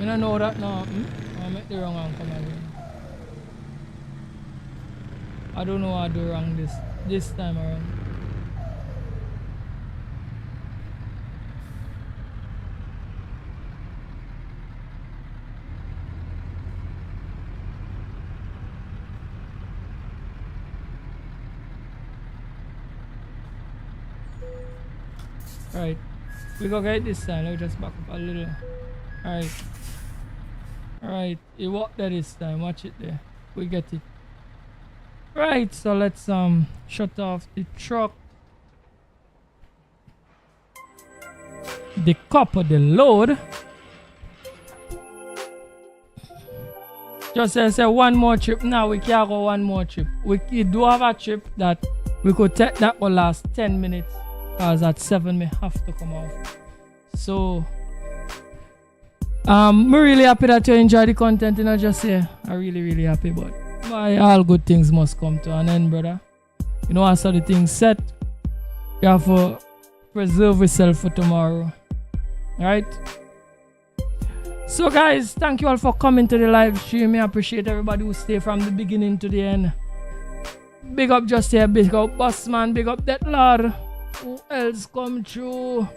I don't know that nothing. I'll make the wrong and come again. I don't know what I do wrong this time around. Right, we go get this time. Let me just back up a little. Alright, it worked there this time. Watch it there. We get it. Right, so let's shut off the truck. The cup of the load. Just say one more trip. Now we can't go one more trip. We do have a trip that we could take that will last 10 minutes. Because at 7 we have to come off. So I'm really happy that you enjoy the content, you know, just say I'm really happy, but all good things must come to an end, brother. You know, after the things set, you have to preserve yourself for tomorrow. Right? So guys, thank you all for coming to the live stream. I appreciate everybody who stay from the beginning to the end. Big up Just Here, big up Bossman, big up that lord. Who else come through?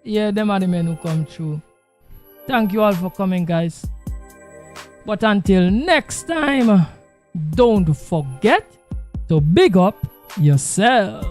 Yeah, them are the men who come through. Thank you all for coming, guys. But until next time, don't forget to big up yourself.